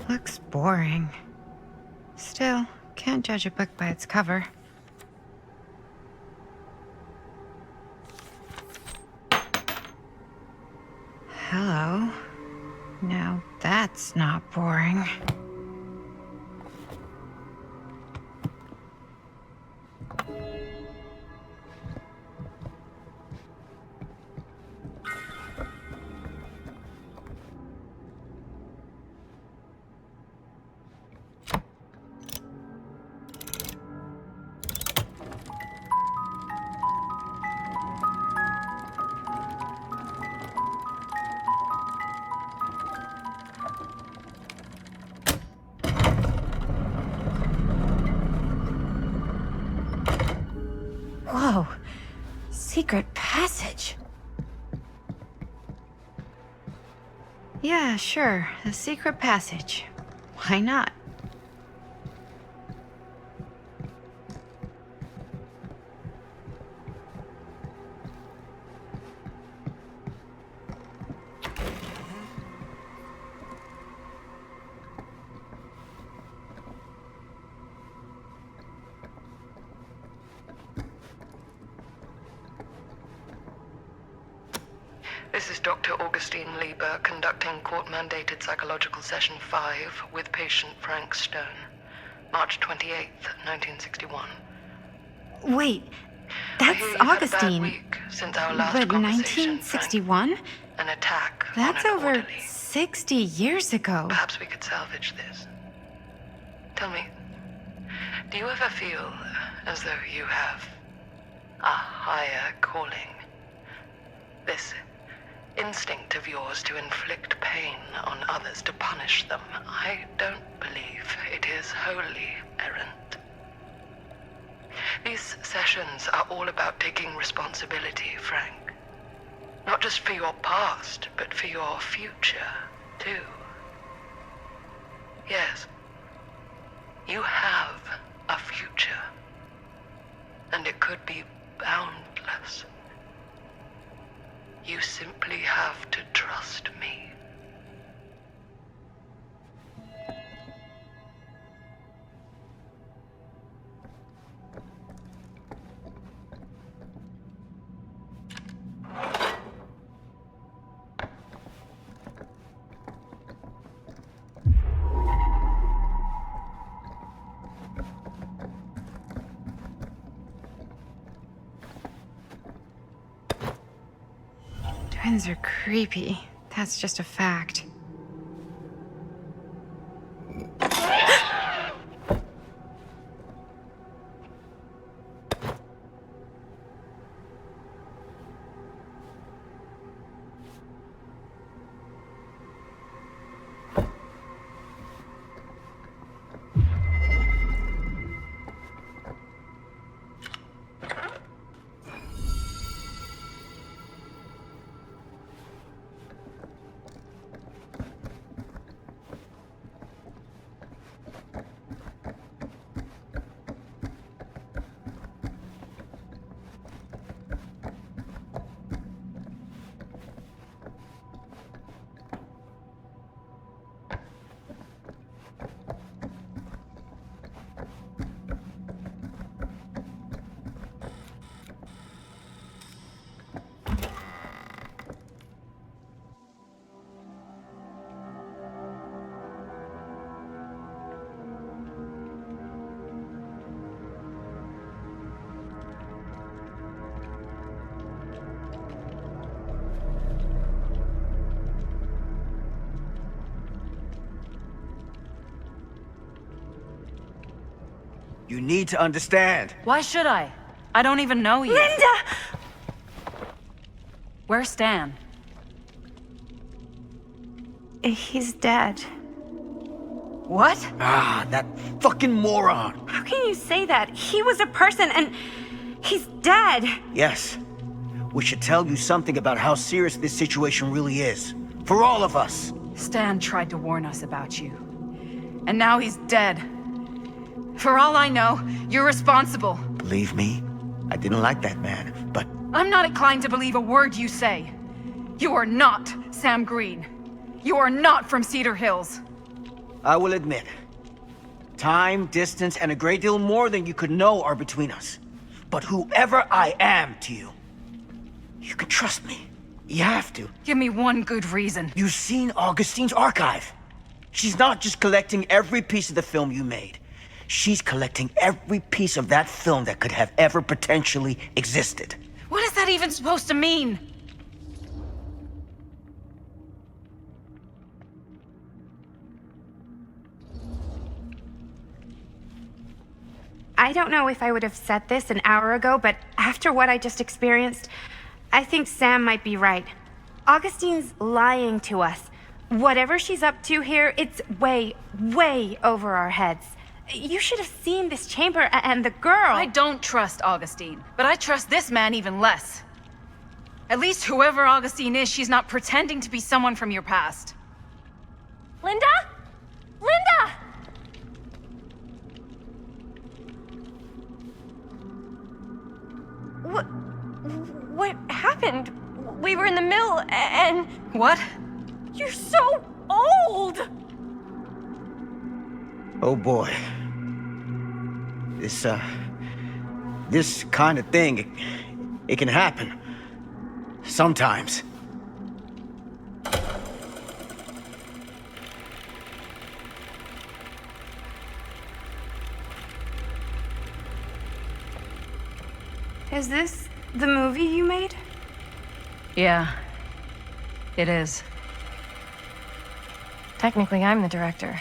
Looks boring. Still, can't judge a book by its cover. Hello. Now that's not boring. Whoa. Secret passage. Yeah, sure. A secret passage. Why not? This is Dr. Augustine Lieber conducting court-mandated psychological session 5 with patient Frank Stone. March 28th, 1961. Wait, I that's hear you've had a bad Augustine. week since our last But conversation, 1961? Frank. An attack That's on an over orderly. 60 years ago. Perhaps we could salvage this. Tell me, do you ever feel as though you have a higher calling? This instinct of yours to inflict pain on others, to punish them, I don't believe it is wholly errant. These sessions are all about taking responsibility, Frank. Not just for your past, but for your future, too. Yes, you have a future. And it could be boundless. You simply have to trust me. Twins are creepy. That's just a fact. You need to understand. Why should I? I don't even know you. Linda! Where's Stan? He's dead. What? Ah, that fucking moron. How can you say that? He was a person and he's dead. Yes. We should tell you something about how serious this situation really is. For all of us. Stan tried to warn us about you. And now he's dead. For all I know, you're responsible. Believe me, I didn't like that man, but... I'm not inclined to believe a word you say. You are not Sam Green. You are not from Cedar Hills. I will admit, time, distance, and a great deal more than you could know are between us. But whoever I am to you, you can trust me. You have to. Give me one good reason. You've seen Augustine's archive. She's not just collecting every piece of the film you made. She's collecting every piece of that film that could have ever potentially existed. What is that even supposed to mean? I don't know if I would have said this an hour ago, but after what I just experienced, I think Sam might be right. Augustine's lying to us. Whatever she's up to here, it's way, way over our heads. You should have seen this chamber and the girl. I don't trust Augustine, but I trust this man even less. At least whoever Augustine is, she's not pretending to be someone from your past. Linda? Linda! What happened? We were in the mill and... What? You're so old! Oh boy. This kind of thing, it can happen. Sometimes. Is this the movie you made? Yeah, it is. Technically, I'm the director.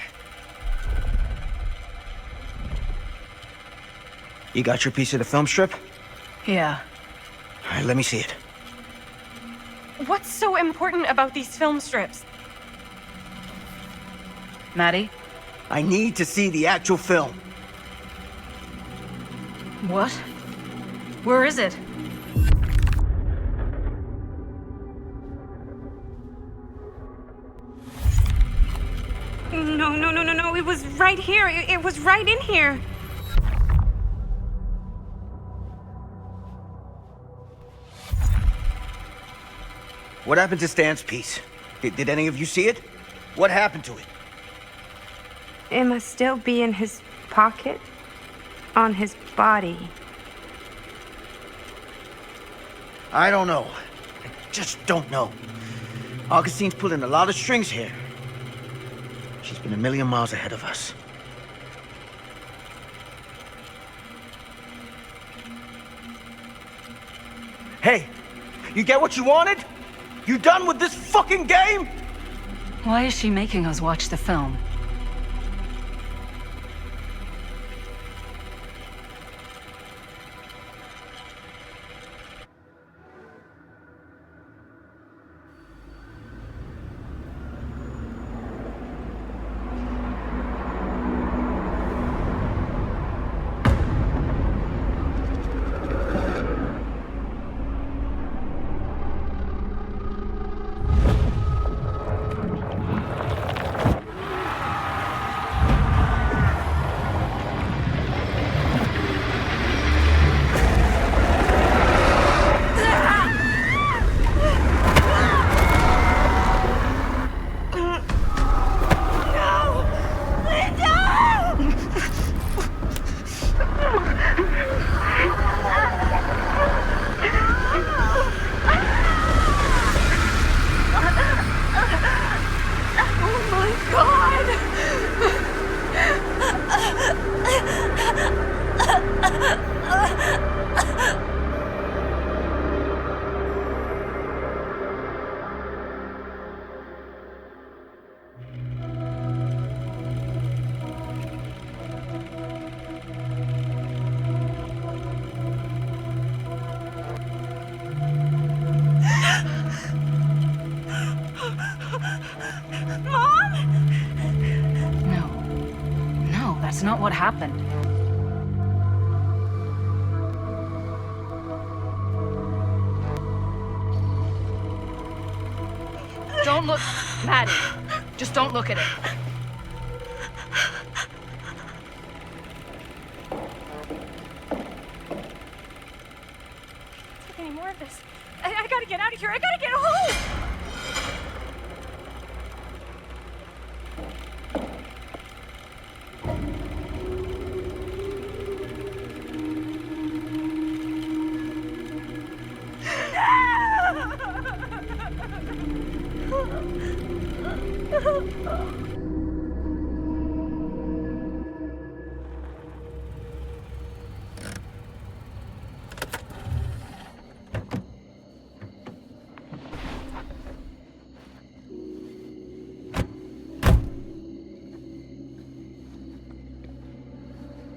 You got your piece of the film strip? Yeah. All right, let me see it. What's so important about these film strips? Maddie? I need to see the actual film. What? Where is it? No. It was right here. It was right in here. What happened to Stan's piece? Did any of you see it? What happened to it? It must still be in his pocket. On his body. I don't know. I just don't know. Augustine's pulling a lot of strings here. She's been a million miles ahead of us. Hey, you get what you wanted? You done with this fucking game? Why is she making us watch the film? That's not what happened. Don't look, Maddie. Just don't look at it. Take any more of this. I gotta get out of here. I gotta get home.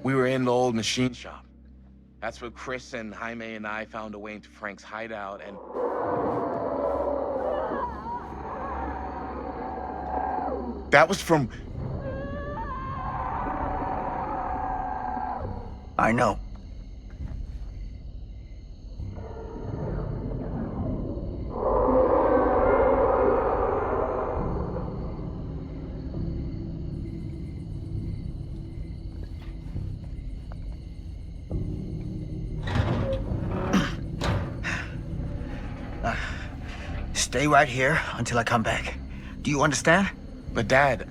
We were in the old machine shop. That's where Chris and Jaime and I found a way into Frank's hideout and... That was from... I know. Stay right here until I come back. Do you understand? But Dad...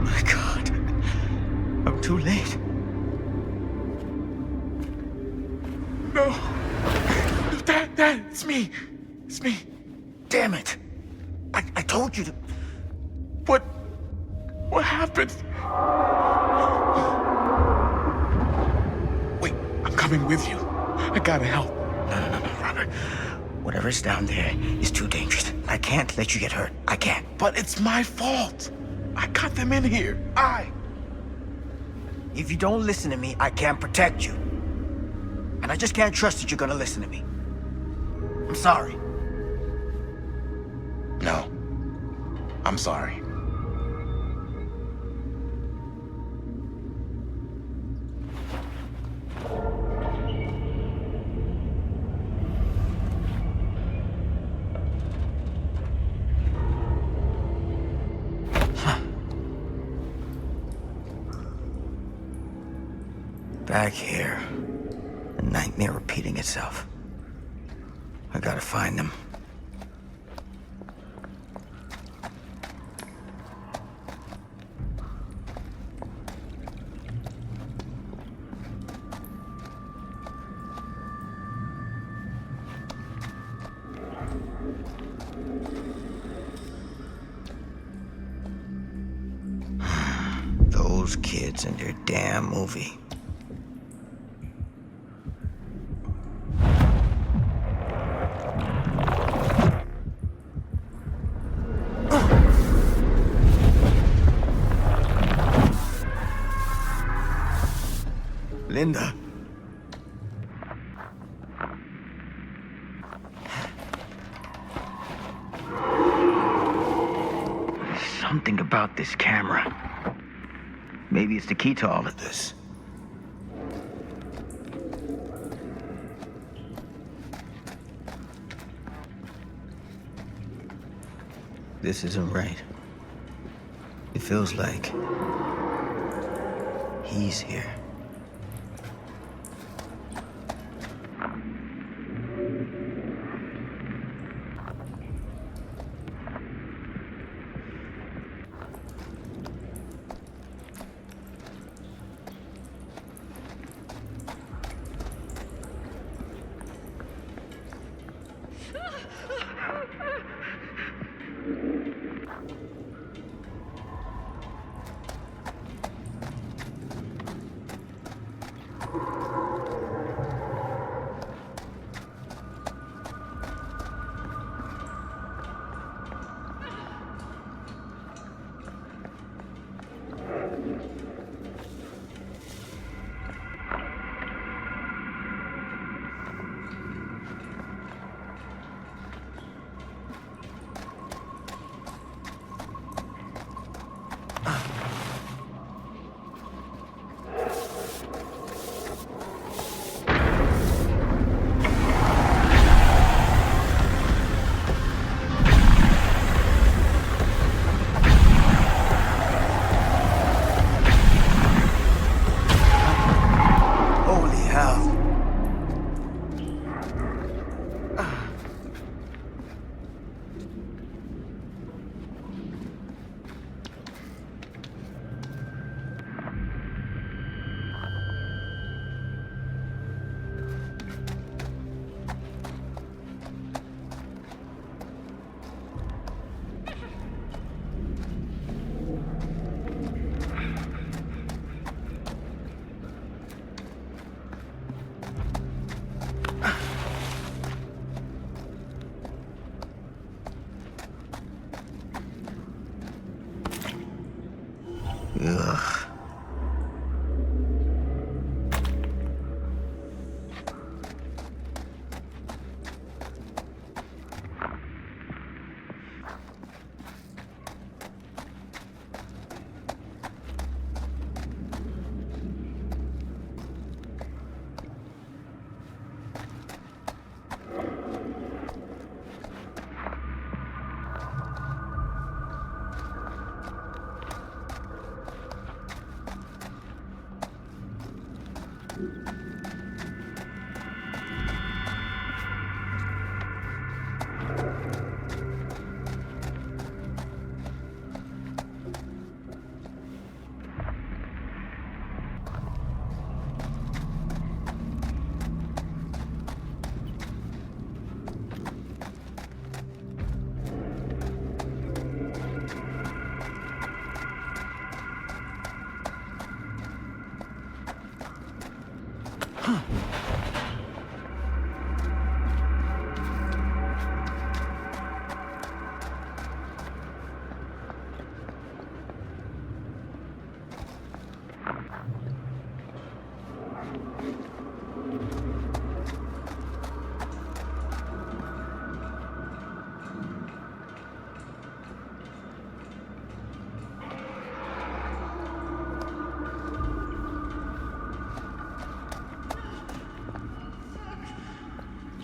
My God. I'm too late. No. Dad, it's me. It's me. Damn it. I told you to... What happened? Wait, I'm coming with you. I gotta help. No, Robert. Whatever's down there is too dangerous. I can't let you get hurt. I can't. But it's my fault. I got them in here. If you don't listen to me, I can't protect you. And I just can't trust that you're gonna listen to me. I'm sorry. No. I'm sorry. Back here. The nightmare repeating itself. I gotta find them. Those kids and their damn movie. Linda. Something about this camera. Maybe it's the key to all of this. This isn't right. It feels like he's here. Ugh.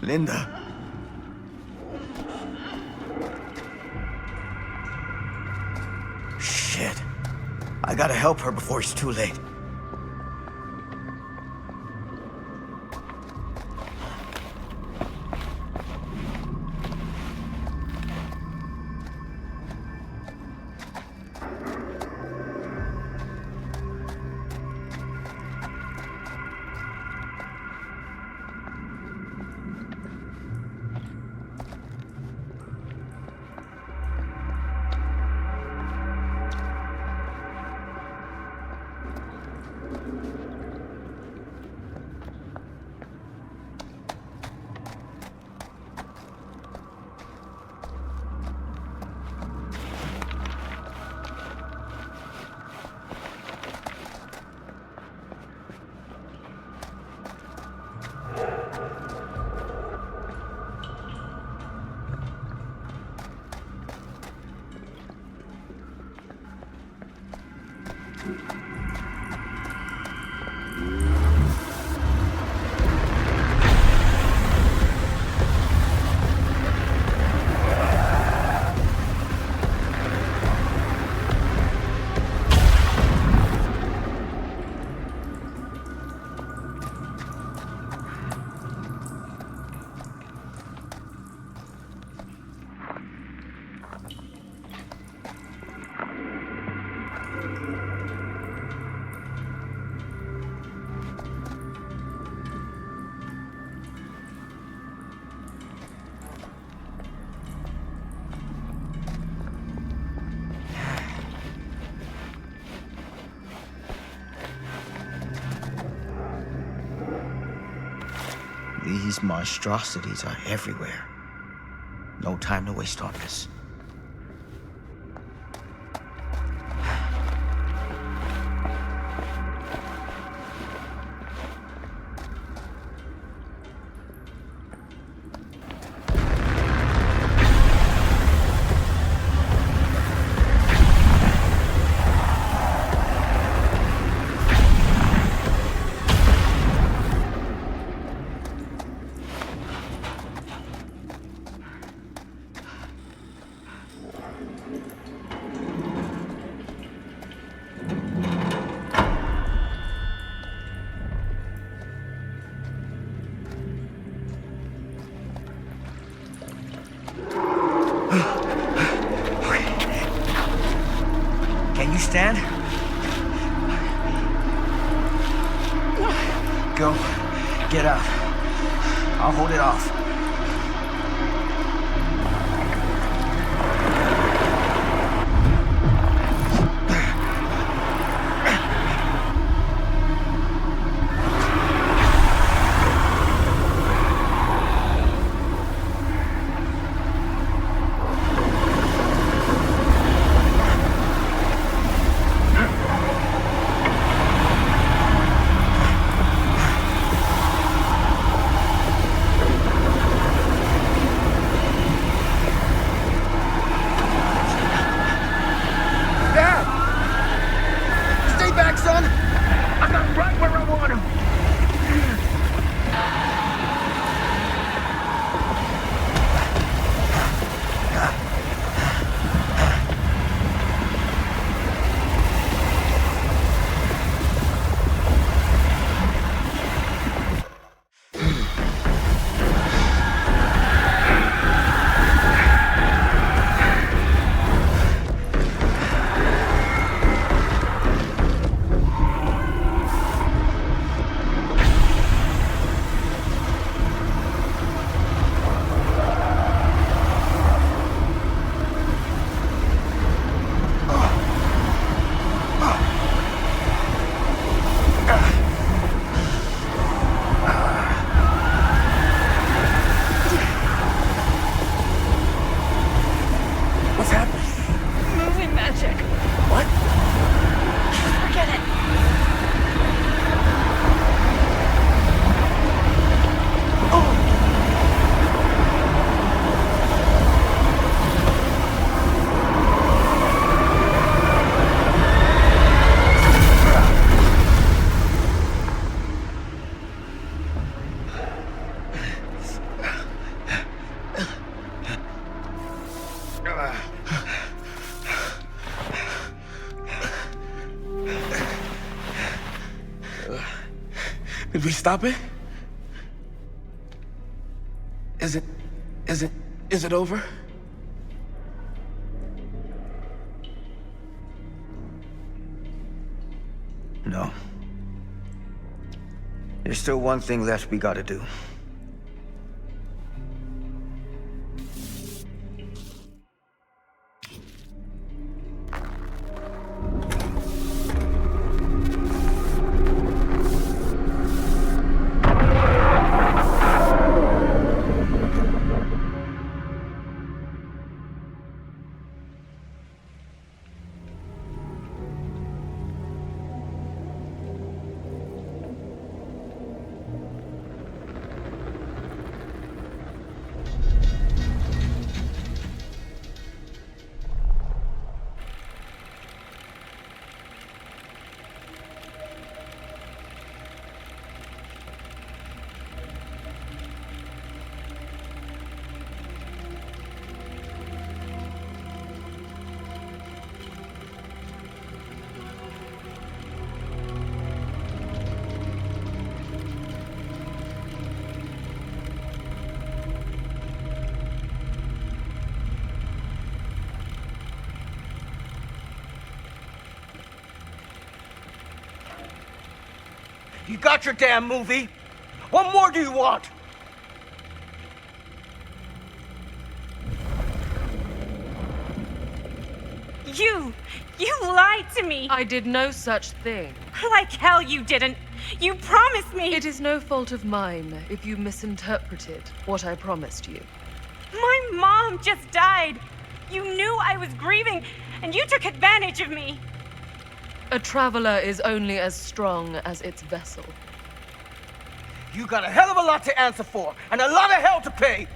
Linda. Shit. I gotta help her before it's too late. These monstrosities are everywhere. No time to waste on this. Can you stand? Go. Get out. I'll hold it off. Did we stop it? Is it over? No. There's still one thing left we gotta do. You got your damn movie. What more do you want? You lied to me. I did no such thing. Like hell you didn't. You promised me. It is no fault of mine if you misinterpreted what I promised you. My mom just died. You knew I was grieving, and you took advantage of me. A traveler is only as strong as its vessel. You got a hell of a lot to answer for, and a lot of hell to pay.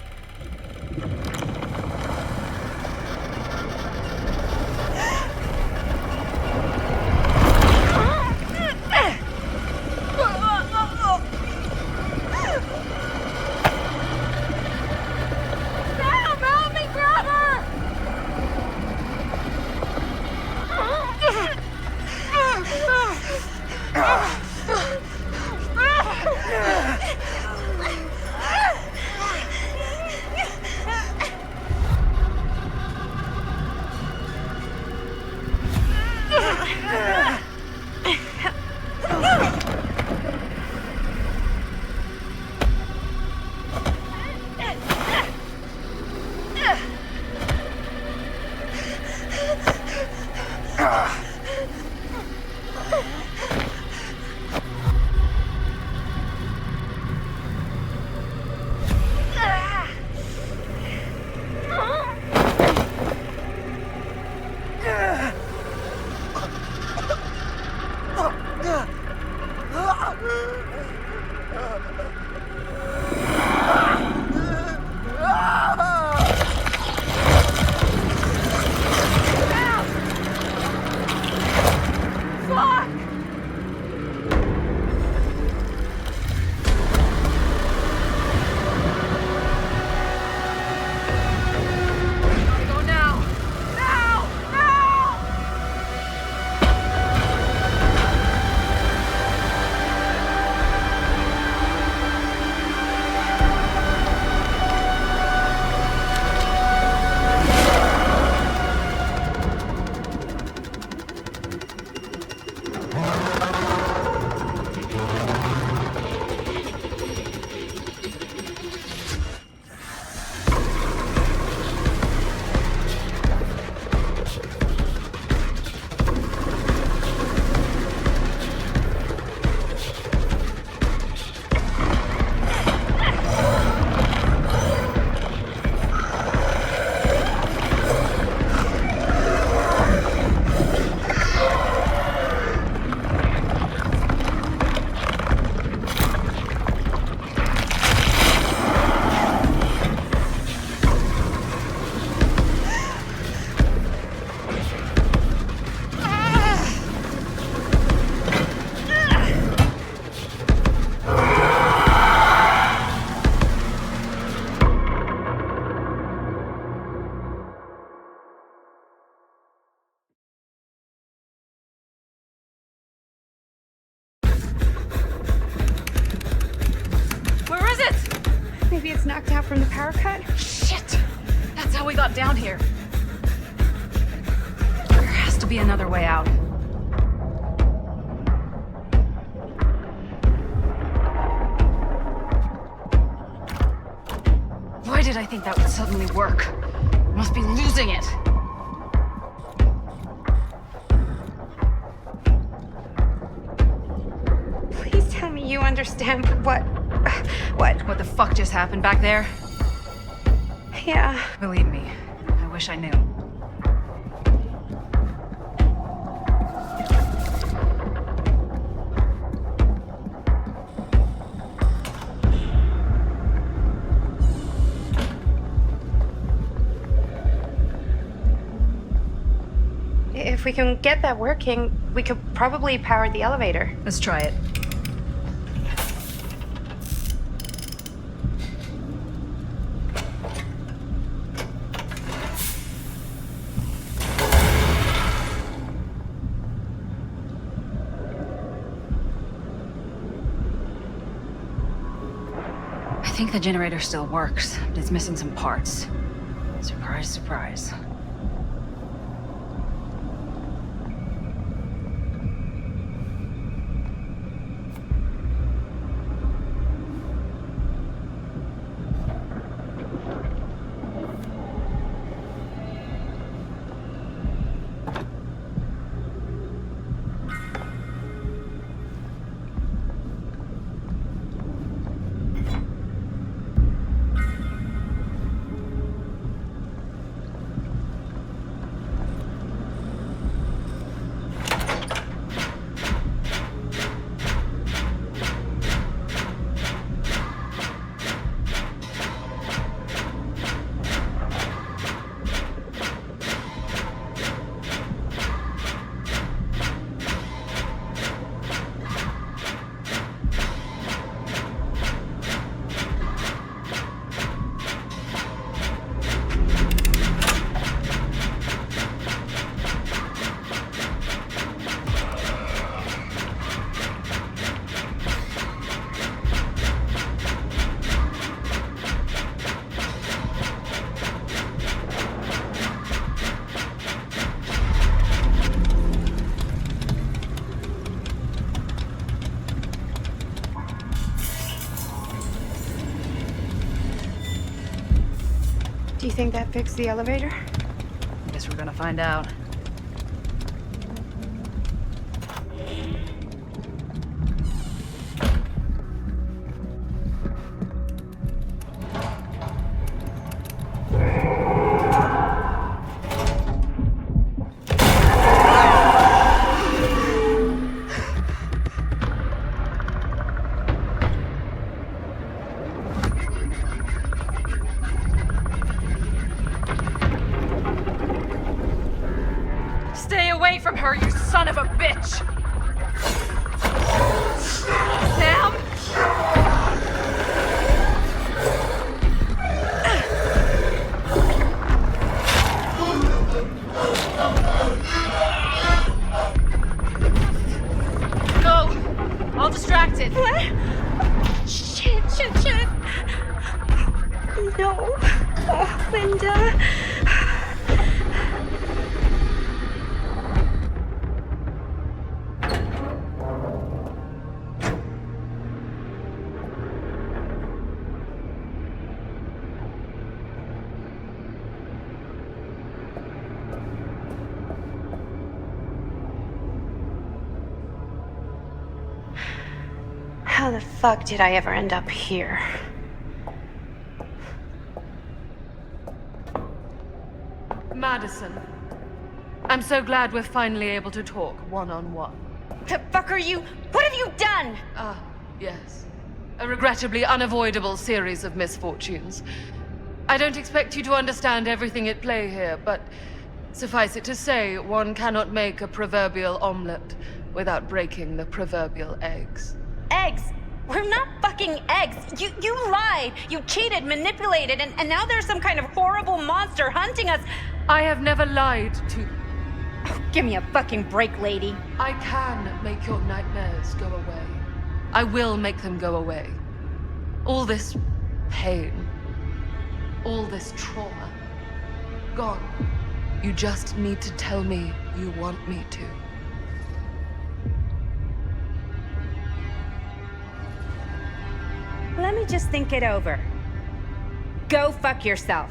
from the power cut? Shit! That's how we got down here. There has to be another way out. Why did I think that would suddenly work? I must be losing it. Please tell me you understand what? What the fuck just happened back there? Yeah. Believe me, I wish I knew. If we can get that working, we could probably power the elevator. Let's try it. I think the generator still works, but it's missing some parts. Surprise, surprise. Do you think that fixed the elevator? Guess we're gonna find out. Stay away from her, you son of a bitch! Sam? Go! All distracted. What? Shit. No. Oh, Linda. How the fuck did I ever end up here? Madison, I'm so glad we're finally able to talk one-on-one. The fuck are you? What have you done? Yes. A regrettably unavoidable series of misfortunes. I don't expect you to understand everything at play here, but suffice it to say, one cannot make a proverbial omelet without breaking the proverbial eggs. Eggs? We're not fucking eggs. You lied. You cheated, manipulated, and now there's some kind of horrible monster hunting us. I have never lied to you. Oh, give me a fucking break, lady. I can make your nightmares go away. I will make them go away. All this pain, All this trauma. Gone. You just need to tell me you want me to. Let me just think it over. Go fuck yourself.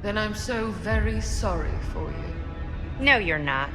Then I'm so very sorry for you. No, you're not.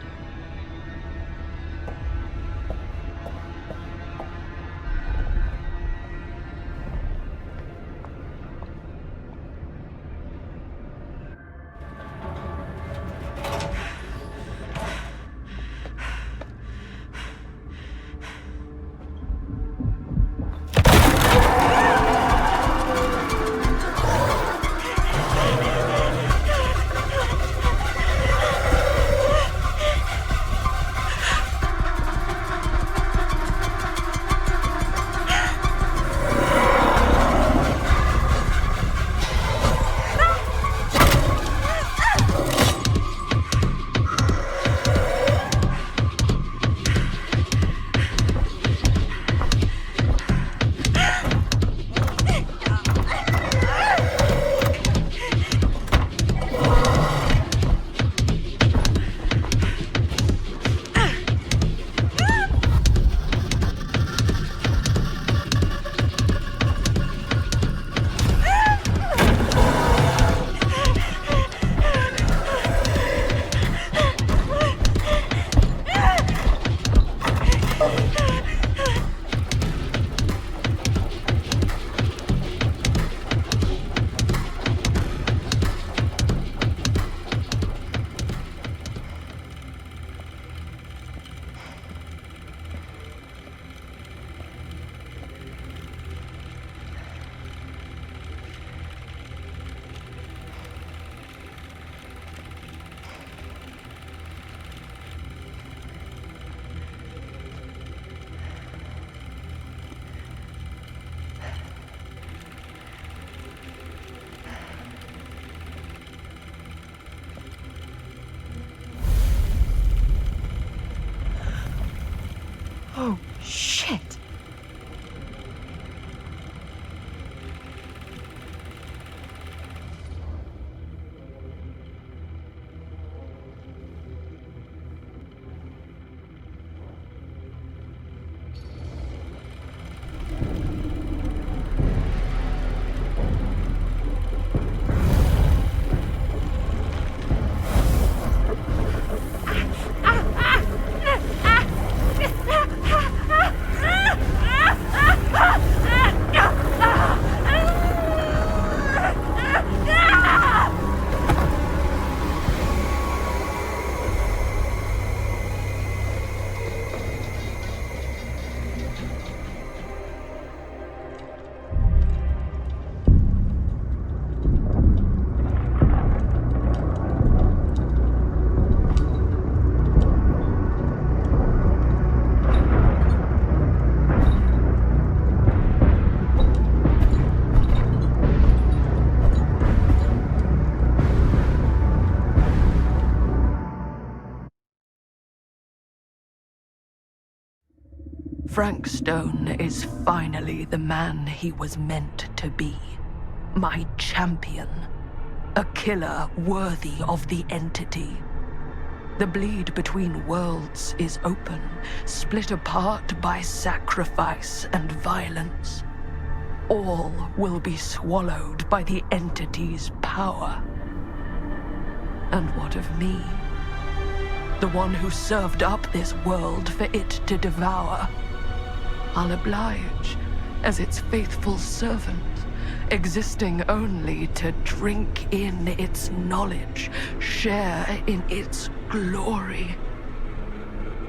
Oh, shit. Frank Stone is finally the man he was meant to be. My champion. A killer worthy of the entity. The bleed between worlds is open, split apart by sacrifice and violence. All will be swallowed by the entity's power. And what of me? The one who served up this world for it to devour. I'll oblige as its faithful servant, existing only to drink in its knowledge, share in its glory.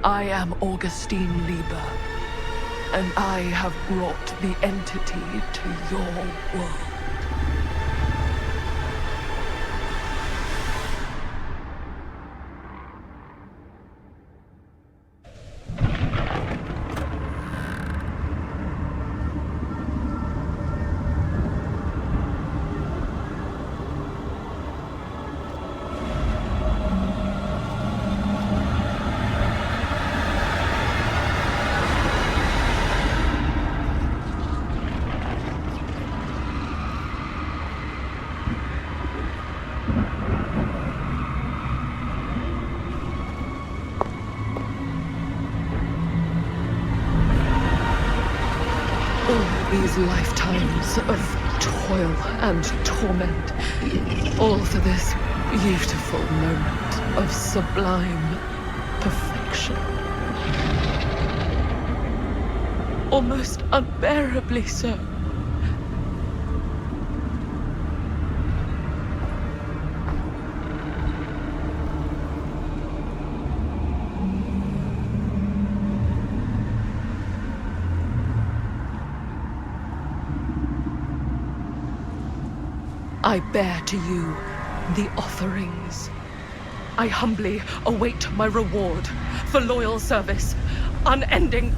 I am Augustine Lieber, and I have brought the entity to your world. these lifetimes of toil and torment, all for this beautiful moment of sublime perfection. Almost unbearably so. I bear to you the offerings. I humbly await my reward for loyal service, unending.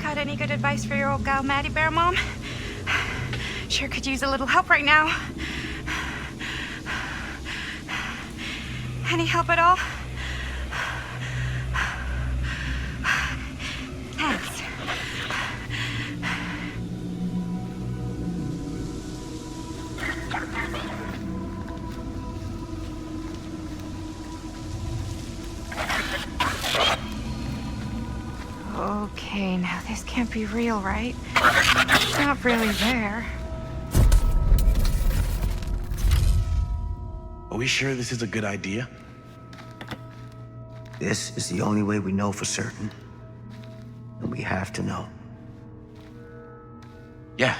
Got any good advice for your old gal Maddie Bear, Mom? Sure could use a little help right now. Any help at all? Thanks. Okay, now this can't be real, right? It's not really there. Are we sure this is a good idea? This is the only way we know for certain. And we have to know. Yeah.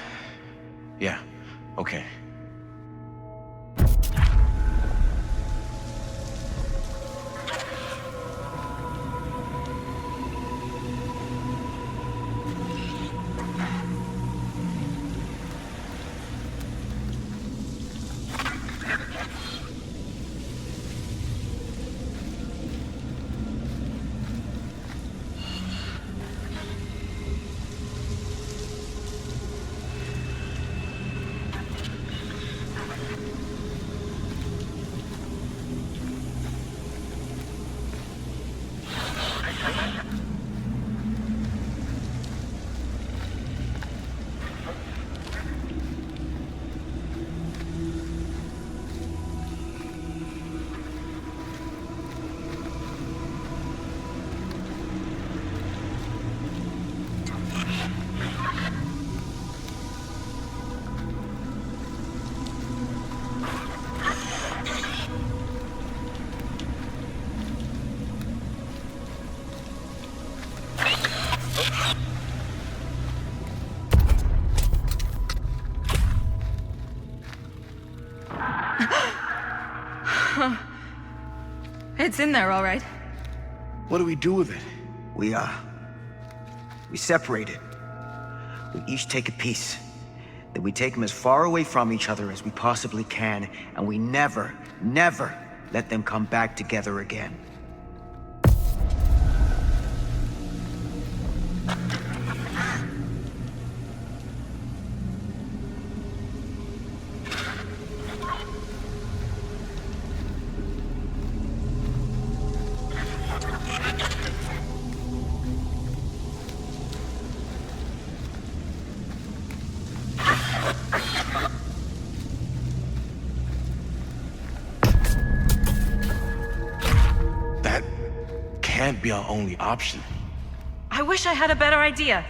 Yeah. Okay. It's in there, all right. What do we do with it? We We separate it. We each take a piece. Then we take them as far away from each other as we possibly can, and we never, never let them come back together again. Can't be our only option. I wish I had a better idea.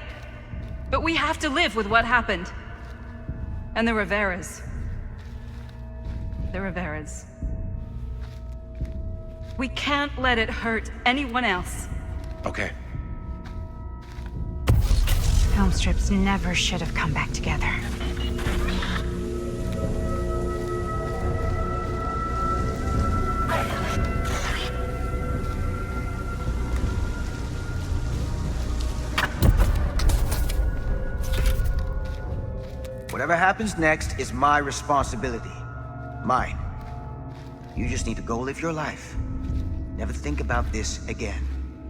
But we have to live with what happened. And the Riveras. The Riveras. We can't let it hurt anyone else. Okay. Film strips never should have come back together. Whatever happens next is my responsibility. Mine. You just need to go live your life. Never think about this again.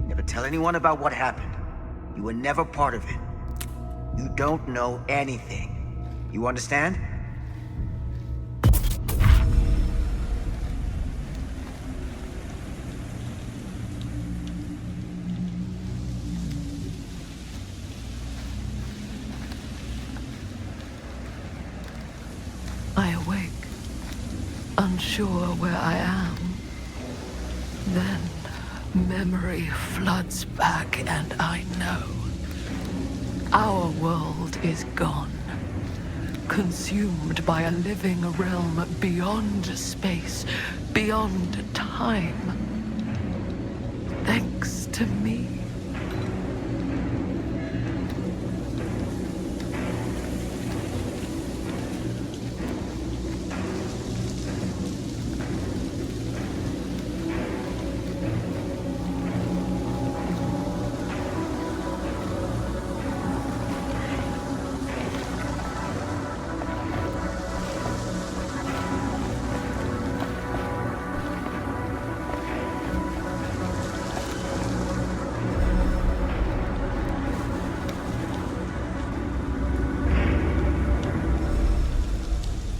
Never tell anyone about what happened. You were never part of it. You don't know anything. You understand? I awake, unsure where I am. Then memory floods back and I know. Our world is gone, consumed by a living realm beyond space, beyond time. Thanks to me.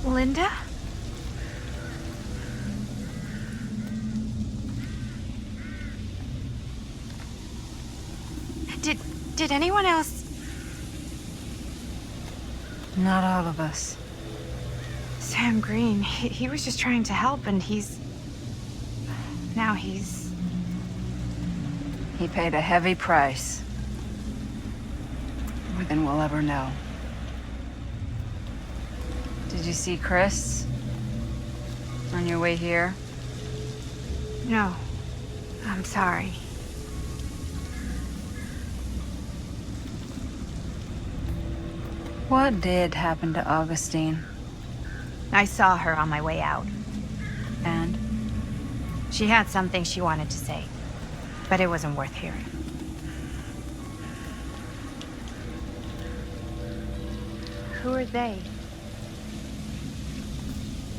Linda? Did anyone else? Not all of us. Sam Green, he was just trying to help, and now he's... He paid a heavy price. More than we'll ever know. Did you see Chris? On your way here? No. I'm sorry. What did happen to Augustine? I saw her on my way out. And? She had something she wanted to say, but it wasn't worth hearing. Who are they?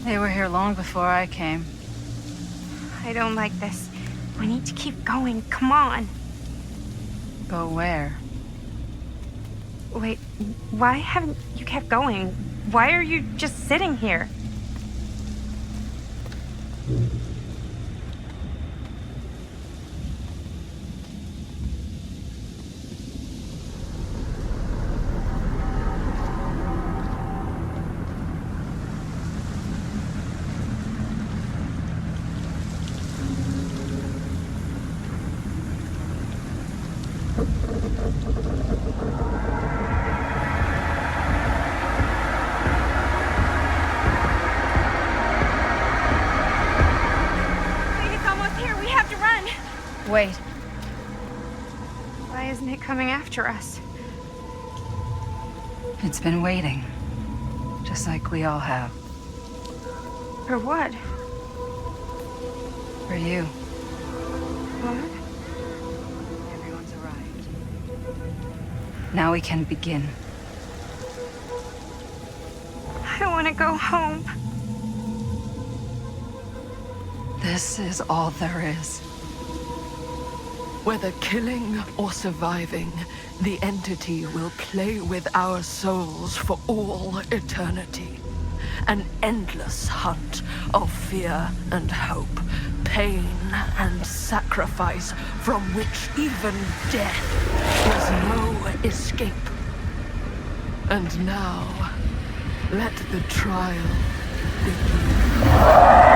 They were here long before I came. I don't like this. We need to keep going. Come on. Go where? Wait, why haven't you kept going? Why are you just sitting here? Wait. Why isn't it coming after us? It's been waiting. Just like we all have. For what? For you. What? Everyone's arrived. Now we can begin. I want to go home. This is all there is. Whether killing or surviving, the entity will play with our souls for all eternity. An endless hunt of fear and hope, pain and sacrifice, from which even death is no escape. And now, let the trial begin.